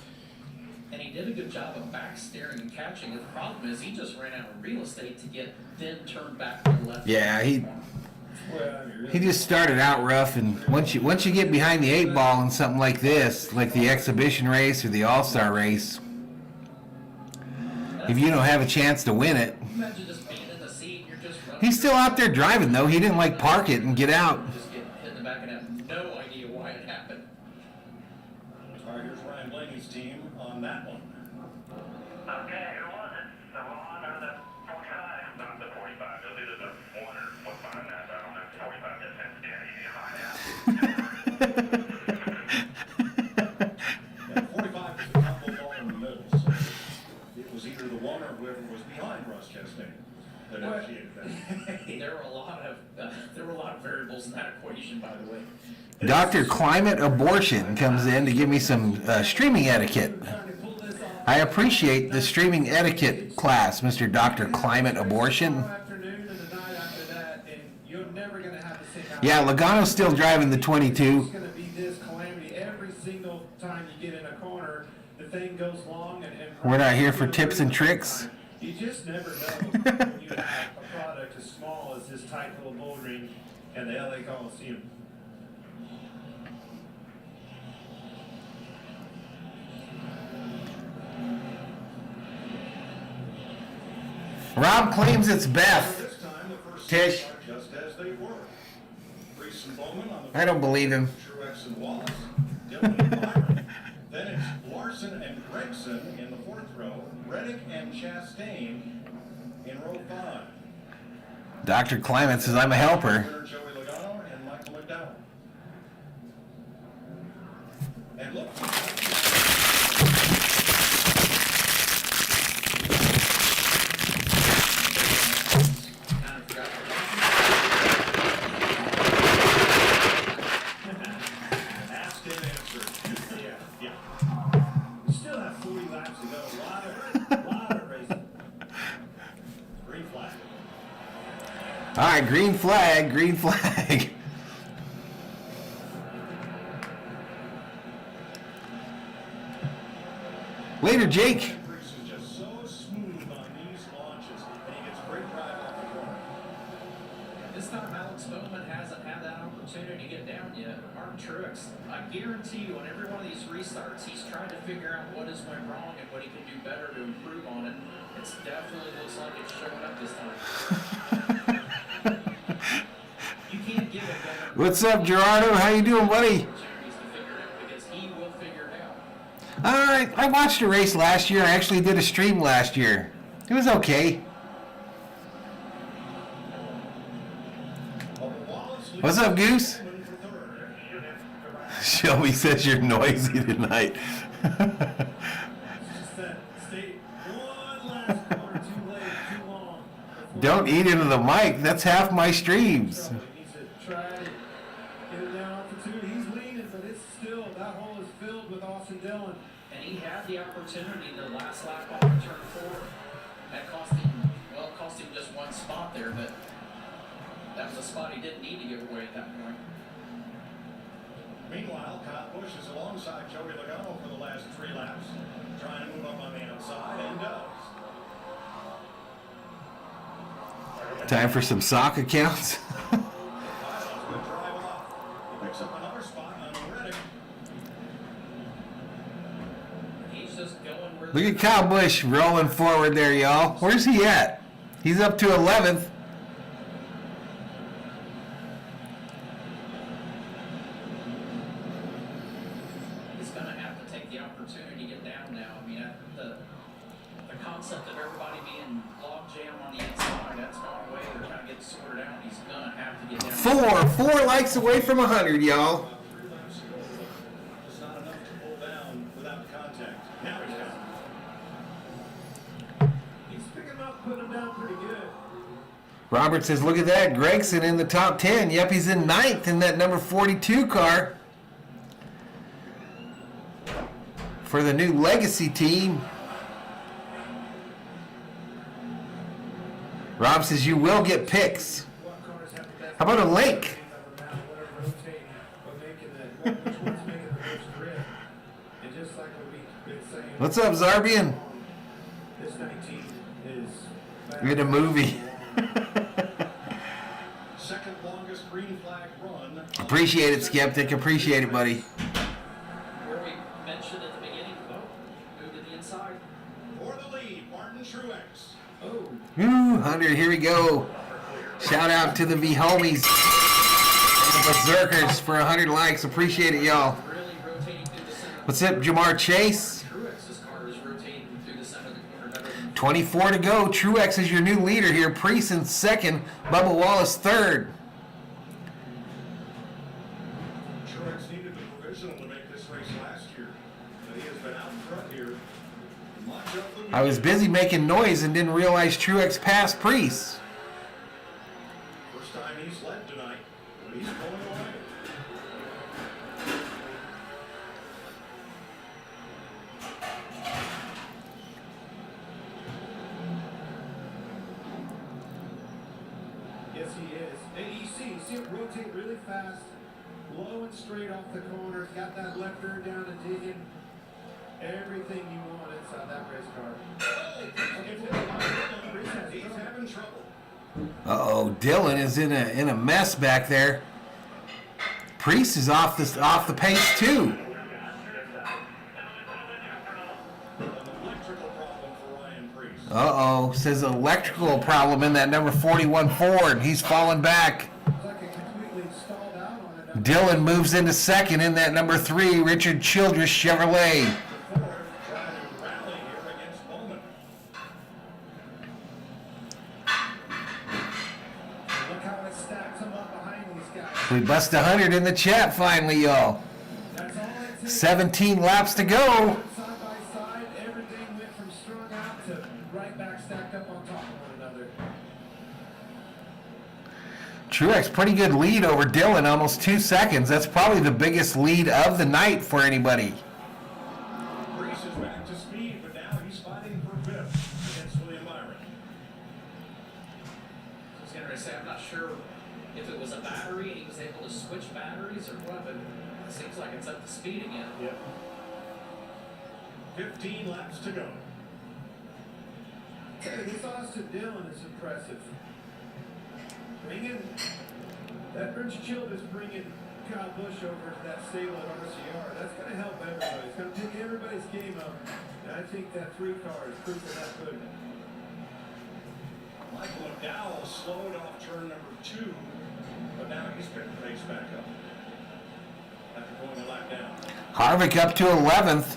And he did a good job of back steering and catching. The problem is he just ran out of real estate to get then turned back to the left. Yeah, he just started out rough, and once you get behind the 8 ball in something like this, like the exhibition race or the All-Star race, if you don't have a chance to win it. Imagine just being in the seat, you're just running. He's still out there driving though. He didn't like park it and get out. Just get hit in the back and have no idea why it happened. All right, here's Ryan Blaney's team on that one. Okay, who was it? The 1 or the 45? Not the 45. It was either the 1 or what's behind that. I don't know. 45 just sends Danny behind that. Yeah, 45 was the combo ball in the middle, so it was either the 1 or whoever was behind Russ Chastain that initiated that. There were a lot of variables in that equation, by the way. Dr. Climate Abortion comes in to give me some streaming etiquette. I appreciate the streaming etiquette class, Mr. Dr. Climate Abortion. Yeah, Logano's still driving the 22. It's going to be this calamity every single time you get in a corner. The thing goes long and We're not here for tips and tricks. you just never know when you have a product as small as this tight little bull ring and the LA Coliseum. Rob claims it's Beth. This time, the first Tish. six are just as they were. Reese and Bowman on the I don't believe him. Truex and Wallace, Dillon and Byron. Then it's Larson and Gregson in the 4th row, Reddick and Chastain in row 5. Dr. Climate says I'm a helper. Winner Joey Logano and Michael McDowell. And look. All right, green flag, green flag. Later, Jake. Reese is just so smooth on these launches, and he gets great drive off the corner. This time Alex Bowman hasn't had that opportunity to get down yet. Martin Truex, I guarantee you on every one of these restarts, he's trying to figure out what has went wrong and what he can do better to improve on it. It's definitely looks like it's showing up this time. You can't give it better. What's up, Gerardo? How you doing, buddy? Opportunities to figure it out because he will figure it out. All right, I watched a race last year. I actually did a stream last year. It was okay. What's up, Goose? Shelby says you're noisy tonight. Don't eat into the mic. That's half my streams. Needs to try to get it down off the two. He's leaning, but it's still, that hole is filled with Austin Dillon. And he had the opportunity the last lap on turn 4. That cost him just one spot there, but that was a spot he didn't need to give away at that point. Meanwhile, Kyle Busch is alongside Joey Logano for the last 3 laps, trying to move up on the outside, and does. Time for some sock accounts. Pylon's going to drive off. He picks up another spot on Reddick. He's just going where Look at Kyle Busch rolling forward there, y'all. Where's he at? He's up to 11th. he's going to have to take the opportunity to get down now. I mean, the concept of everybody being log jam on the inside, that's gone away. They're trying to get it sorted out. He's going to have to get down. Four likes away from 100, y'all. 3 laps ago. It's not enough to pull down without contact. Now he's down. He's picking him up, putting him down pretty good. Robert says, look at that. Gregson in the top 10. Yep, he's in 9th in that number 42 car for the new Legacy team. Rob says, you will get picks. How about a link? What's up, Zarbian? This 19 is We had a movie. Second longest green flag run. Appreciate it, Skeptic. Appreciate it, buddy. Where we mentioned at the beginning, move to the inside. For the lead, Martin Truex. Oh, Ooh, 100. Here we go. Shout out to the V homies and the Berserkers for 100 likes. Appreciate it, y'all. really rotating through the center. What's up, Jamar Chase? Truex's car is rotating through the center of the corner better than 24 to go. Truex is your new leader here. Priest in 2nd. Bubba Wallace 3rd. Truex needed the provisional to make this race last year. But he has been out front here. Much of the I was busy making noise and didn't realize Truex passed Priest. first time he's led tonight, but he's pulling away. Yes, he is. And you see it rotate really fast, low and straight off the corner. Got that left rear down and digging. Everything you want inside that race car. He's having trouble. Uh-oh, Dylan is in a mess back there. Priest is off the pace too. An electrical problem for Ryan Priest. Uh-oh, says electrical problem in that number 41 Ford. He's falling back. It's like it completely stalled out on it. Dylan moves into 2nd in that number 3 Richard Childress Chevrolet. Ford trying to rally here against Bowman. Look how it stacks them up behind these guys. We bust 100 in the chat finally, y'all. That's all it takes. 17 laps to go. Side by side, everything went from strung out to right back stacked up on top of one another. Truex, pretty good lead over Dylan, almost 2 seconds. That's probably the biggest lead of the night for anybody. Priest is back to speed, but now he's fighting for 5th against William Byron. He's getting ready to say, I'm not sure if it was a battery and he was able to switch batteries or what, but it seems like it's up to speed again. Yep. 15 laps to go. Hey, this Austin Dillon is impressive. That Rich Childress bringing Kyle Busch over to that stable at RCR. That's going to help everybody. It's going to pick everybody's game up. And I think that 3 car is proof of that pudding. Michael McDowell slowed off turn number 2, but now he's picked the pace back up after going a lap down. Harvick up to 11th.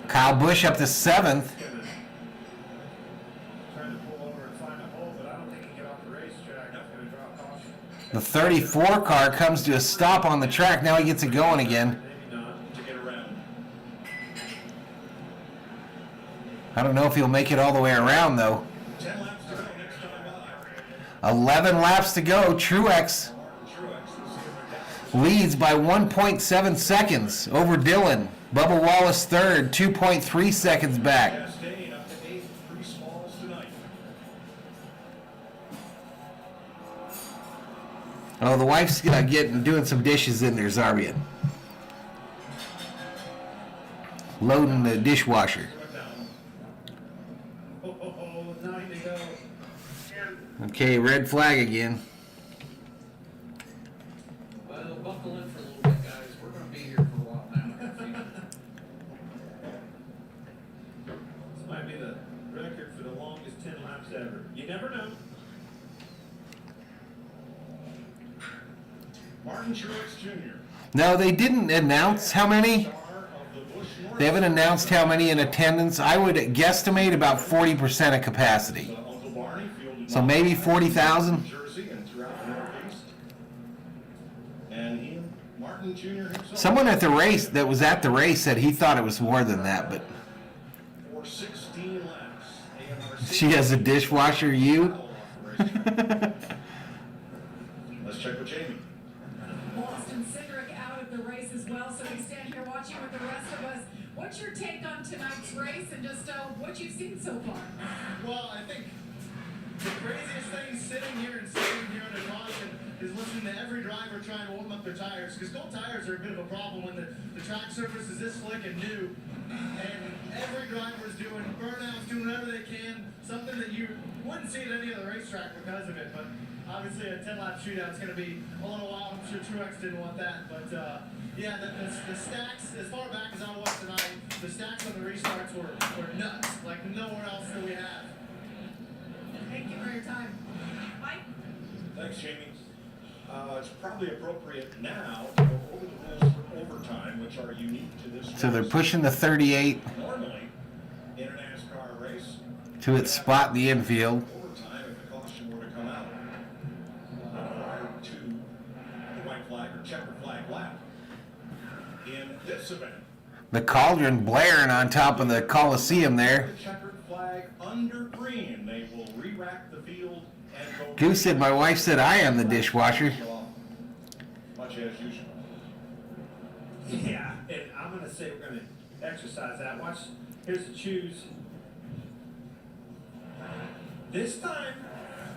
Kyle Busch up to 7th. Trying to pull over and find a hole, but I don't think he can get off the racetrack. That's going to drop caution. The 34 car comes to a stop on the track. Now he gets it going again. Maybe not to get around. I don't know if he'll make it all the way around, though. 10 laps to go next time by. 11 laps to go. Truex leads by 1.7 seconds over Dillon. Bubba Wallace third, 2.3 seconds back. Chastain up to 8th, 3 smalls tonight. Oh, the wife's doing some dishes in there, Zarbian. Loading the dishwasher. Oh, 9 to go. Okay, red flag again. Well, buckle in for a little bit, guys. We're going to be here for a while now. This might be the record for the longest 10 laps ever. You never know. Martin Truex Jr. No, they didn't announce how many. Star of the Busch North They haven't announced how many in attendance. I would guesstimate about 40% of capacity. Uncle Barney fielded So maybe 40,000. Jersey and throughout the Northeast. And he and Martin Jr. himself Someone at the race that was at the race said he thought it was more than that, but for 16 laps. AMRC she has a dishwasher, you? Let's check with Jamie. Austin Cindric out of the race as well, so we stand here watching with the rest of us. What's your take on tonight's race and just what you've seen so far? Well, I think the craziest thing sitting here under caution is listening to every driver trying to warm up their tires, because cold tires are a bit of a problem when the track surface is this slick and new, and every driver is doing burnouts, doing whatever they can, something that you wouldn't see at any other racetrack because of it. But obviously a 10-lap shootout is going to be a little wild. I'm sure Truex didn't want that, but yeah, the stacks, as far back as I was tonight, the stacks on the restarts were nuts, like nowhere else that we have. Thank you for your time. Mike? Thanks, Jamie. It's probably appropriate now to go over the rules for overtime, which are unique to this So they're race. pushing the 38 Normally, in a NASCAR race, to its spot in the infield. overtime, if the caution were to come out, prior to the white flag or checkered flag lap. In this event, The cauldron blaring on top of the Coliseum there. the checkered flag under green, they will re-rack the field and go. Goose said, my wife said I am the dishwasher. Much as usual. Yeah, and I'm going to say we're going to exercise that. Watch, here's the choose. This time,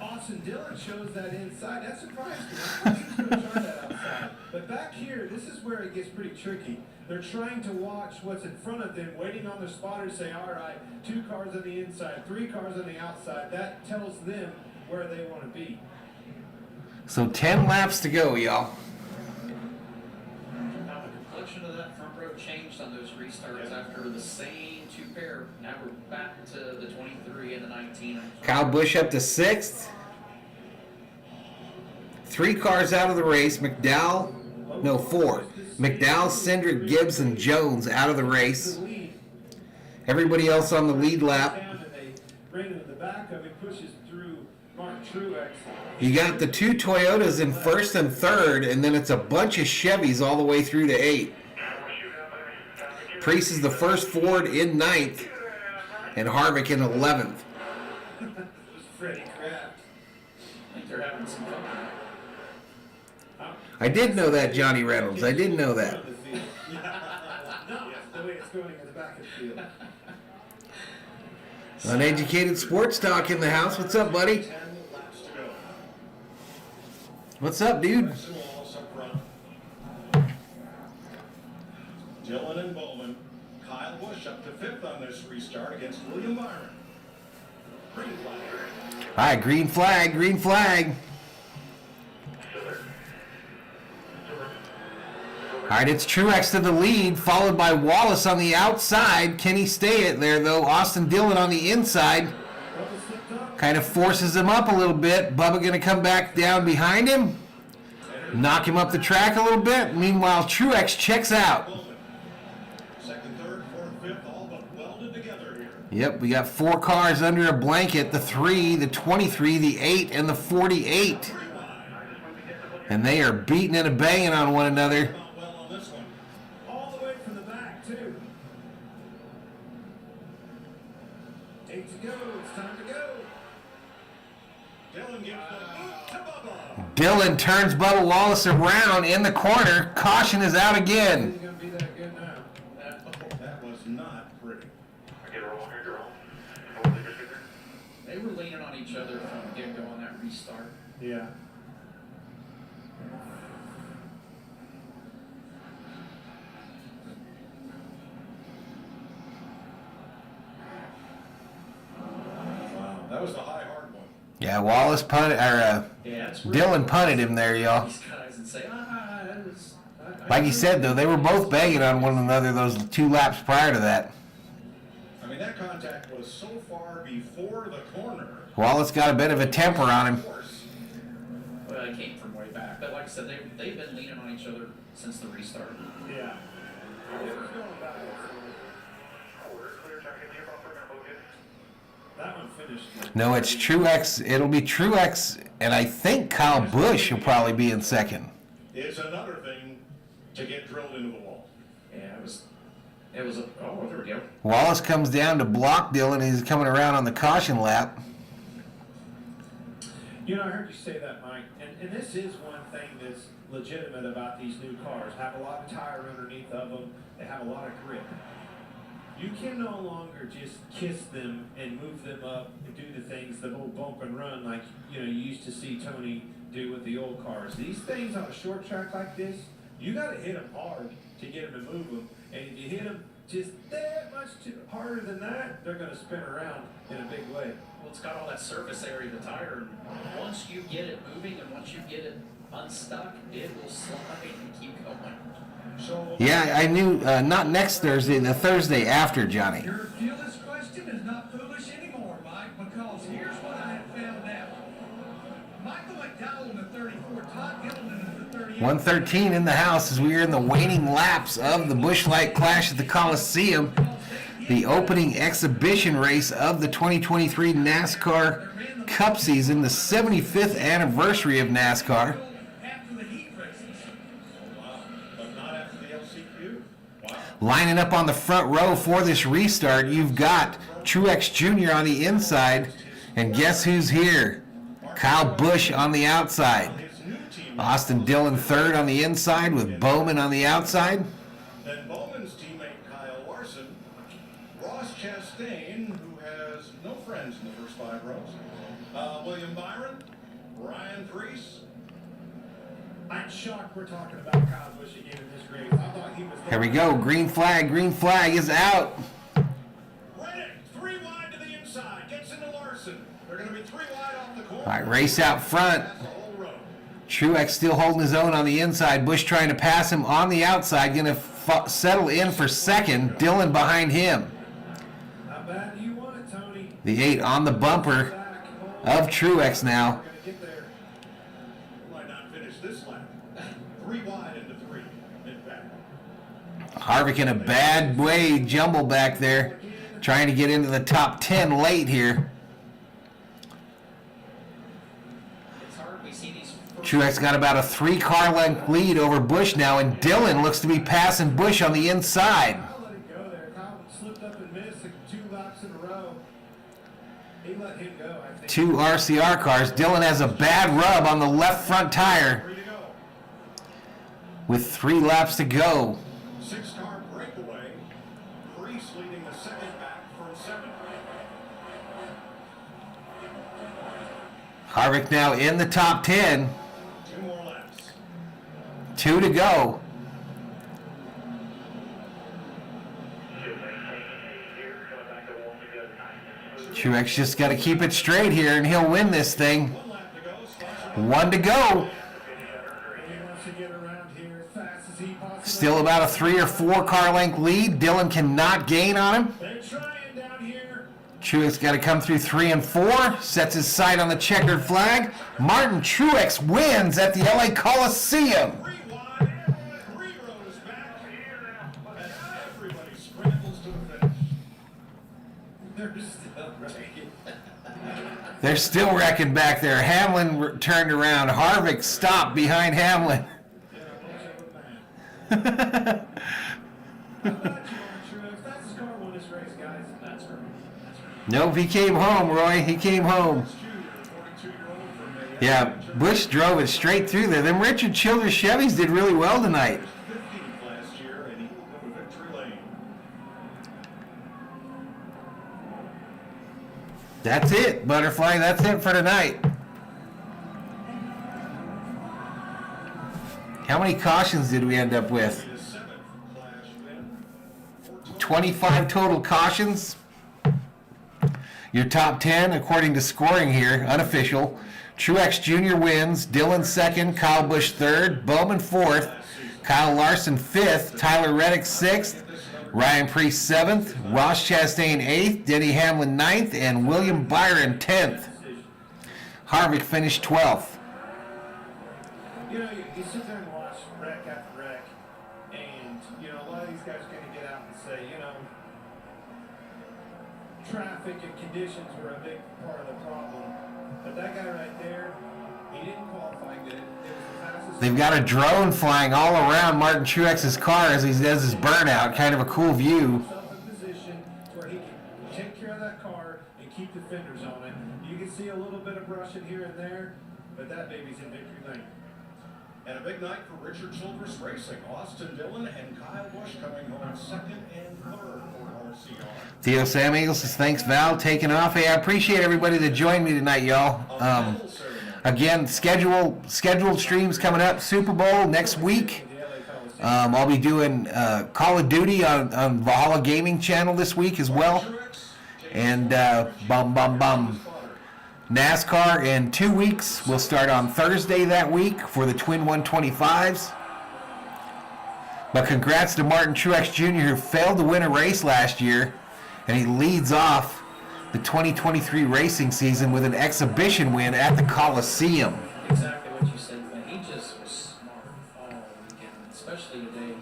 Austin Dillon shows that inside. That surprised me. I thought he was going to try that outside. But back here, this is where it gets pretty tricky. They're trying to watch what's in front of them, waiting on their spotter to say, all right, 2 cars on the inside, 3 cars on the outside. That tells them where they want to be. So 10 laps to go, y'all. Now the complexion of that front row changed on those restarts after the same 2 pair. Now we're back to the 23 and the 19. Kyle Busch up to 6th. 3 cars out of the race. 4. McDowell, Cindric, Gibbs, and Jones out of the race. Everybody else on the lead lap. You got the 2 Toyotas in 1st and 3rd, and then it's a bunch of Chevys all the way through to 8. Priest is the first Ford in 9th, and Harvick in 11th. Freddie Kraft. I think they're having some fun. I did know that, Johnny Reynolds. I did know that. No, the way it's going in the back of the field. Uneducated Sports Talk in the house. What's up, buddy? 10 laps to go. What's up, dude? Bryson Wallace up front. Dillon and Bowman. Kyle Busch up to 5th on this restart against William Byron. Green flag. All right, green flag, green flag. All right, it's Truex to the lead, followed by Wallace on the outside. Can he stay it there, though? Austin Dillon on the inside. Kind of forces him up a little bit. Bubba going to come back down behind him. Knock him up the track a little bit. Meanwhile, Truex checks out. Second, third, fourth, fifth, all but welded together here. Yep, we got 4 cars under a blanket. The 3, the 23, the 8, and the 48. And they are beating and a banging on one another. All the way from the back, too. 8 to go. It's time to go. Dillon gives the boot to Bubba. Dillon turns Bubba Wallace around in the corner. Caution is out again. Is it going to be that good now? That was not pretty. They were leaning on each other from the get-go on that restart. Yeah. Wow, that was the high hard one. Yeah, Wallace punted, Dillon punted him there, y'all. These guys and say, that was. Like he said, though, they were both banging on one another those 2 laps prior to that. I mean, that contact was so far before the corner. Wallace got a bit of a temper on him. Well, it came from way back. But like I said, they've been leaning on each other since the restart. Yeah. That one finished. No, it's Truex. It'll be Truex, and I think Kyle Busch will probably be in second. Is another thing to get drilled into the wall. Yeah, it was a, oh, there we go. Wallace comes down to block Dillon. He's coming around on the caution lap. You know, I heard you say that, Mike, and this is one thing that's legitimate about these new cars. Have a lot of tire underneath of them. They have a lot of grip. You can no longer just kiss them and move them up and do the things, the whole bump and run like, you used to see Tony do with the old cars. These things on a short track like this, you got to hit them hard to get them to move them. And if you hit them just that much harder than that, they're going to spin around in a big way. Well, it's got all that surface area of the tire, and once you get it moving and once you get it unstuck, it will slide and keep going. Yeah, I knew, not next Thursday, the Thursday after, Johnny. Your fearless question is not foolish anymore, Mike, because here's what I have found out. Michael McDowell in the 34, Todd Gilliland in the 38. 113 in the house as we are in the waning laps of the Busch Light Clash at the Coliseum. The opening exhibition race of the 2023 NASCAR Cup season, the 75th anniversary of NASCAR. Lining up on the front row for this restart, you've got Truex Jr. on the inside, and guess who's here? Kyle Busch on the outside. Austin Dillon third on the inside with Bowman on the outside. Then Bowman's teammate Kyle Larson, Ross Chastain, who has no friends in the first 5 rows, William Byron, Ryan Preece. I'm shocked we're talking about Kyle Busch again in this race. I thought he was. Here we go. Green flag is out. Reddick, 3 wide to the inside, gets into Larson. They're going to be 3 wide off the corner. All right, race out front. Truex still holding his own on the inside. Busch trying to pass him on the outside. Going to settle in for second. Dillon behind him. How bad do you want it, Tony? The 8 on the bumper of Truex now. Might not finish this lap. 3 wide into 3. In back. Harvick in a bad way, jumble back there. Trying to get into the top 10 late here. Truex got about a 3-car length lead over Busch now, and Dillon looks to be passing Busch on the inside. Kyle let it go there. Kyle slipped up and missed 2 laps in a row. He let him go, I think. 2 RCR cars. Dillon has a bad rub on the left front tire with 3 laps to go. 6-car breakaway. Preece leading the second back from 7. Harvick now in the top 10. 2 more laps. 2 to go. Truex just got to keep it straight here, and he'll win this thing. 1 to go. Still about a 3 or 4 car length lead. Dillon cannot gain on him. Truex got to come through 3 and 4. Sets his sight on the checkered flag. Martin Truex wins at the LA Coliseum. They're still wrecking back there. Hamlin turned around. Harvick stopped behind Hamlin. Nope, he came home, Roy. He came home. Yeah, Busch drove it straight through there. Them Richard Childress Chevys did really well tonight. That's it, Butterfly. That's it for tonight. How many cautions did we end up with? 25 total cautions. Your top 10, according to scoring here, unofficial. Truex Jr. wins. Dillon second. Kyle Busch third. Bowman fourth. Kyle Larson fifth. Tyler Reddick sixth. Ryan Preece seventh. Ross Chastain eighth. Denny Hamlin ninth. And William Byron 10th. Harvick finished 12th. You know, you sit there and watch wreck after wreck, and, you know, a lot of these guys are going to get out and say, you know, traffic and conditions were a big part of the problem. But that guy right there, he didn't qualify good. It was the fastest. They've got a drone flying all around Martin Truex's car as he does his burnout. Kind of a cool view. In position where he can take care of that car and keep the fenders on it. You can see a little bit of brushing here and there, but that baby's in victory lane. And a big night for Richard Childress Racing. Austin Dillon and Kyle Busch coming home second and third for LCR. Theo Samuels says, thanks, Val. Taking off. Hey, I appreciate everybody that joined me tonight, y'all. Again, scheduled streams coming up. Super Bowl next week. I'll be doing Call of Duty on Valhalla Gaming channel this week as well. And NASCAR in 2 weeks. We'll start on Thursday that week for the Twin 125s. But congrats to Martin Truex Jr., who failed to win a race last year, and he leads off the 2023 racing season with an exhibition win at the Coliseum. Exactly what you said, man. He just was smart all weekend, especially today.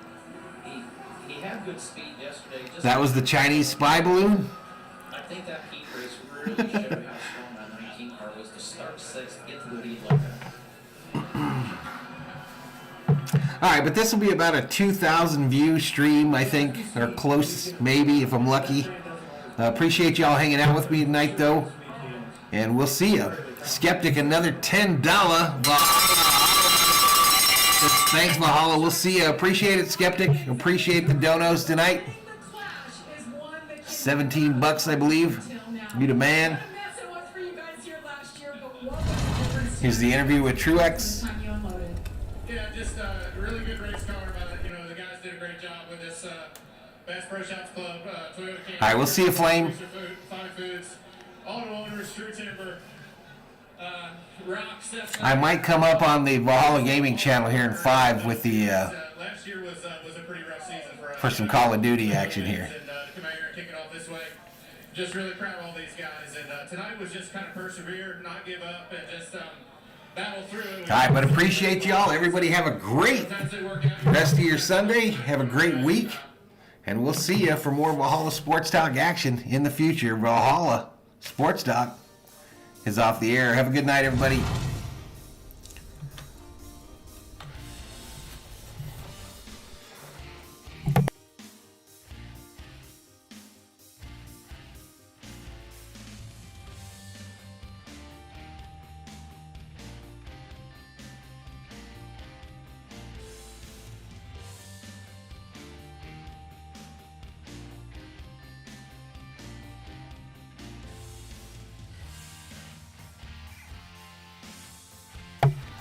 He had good speed yesterday. That was the Chinese spy balloon? I think that heat race really showed how strong that 19 car was to start sixth, get to the lead like that. All right, but this will be about a 2,000 view stream, I think, or close, maybe, if I'm lucky. Appreciate y'all hanging out with me tonight, though, and we'll see you. Skeptic, another $10 Thanks, Valhalla. We'll see you. Appreciate it, Skeptic. Appreciate the donos tonight. $17, I believe. You the man. Here's the interview with Truex. Yeah, just a really good race car. The guys did a great job with this Bass Pro Shops Club, Toyota Camry. All right, we'll see you, Flame. Fine Foods, Auto Owners, True Timber, Rocks. I might come up on the Valhalla Gaming channel here in 5 with the last year was a pretty rough season for us. for some Call of Duty action here. And to come out here and kick it off this way. Just really proud of all these guys. And tonight was just kind of persevere, not give up, and just battle through. All right, but appreciate y'all. Everybody have a great rest of your Sunday. Have a great week. And we'll see you for more Valhalla Sports Talk action in the future. Valhalla Sports Talk is off the air. Have a good night, everybody.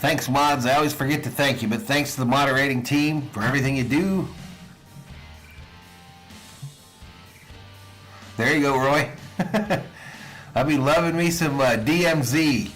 Thanks, mods. I always forget to thank you, but thanks to the moderating team for everything you do. There you go, Roy. I'll be loving me some DMZ.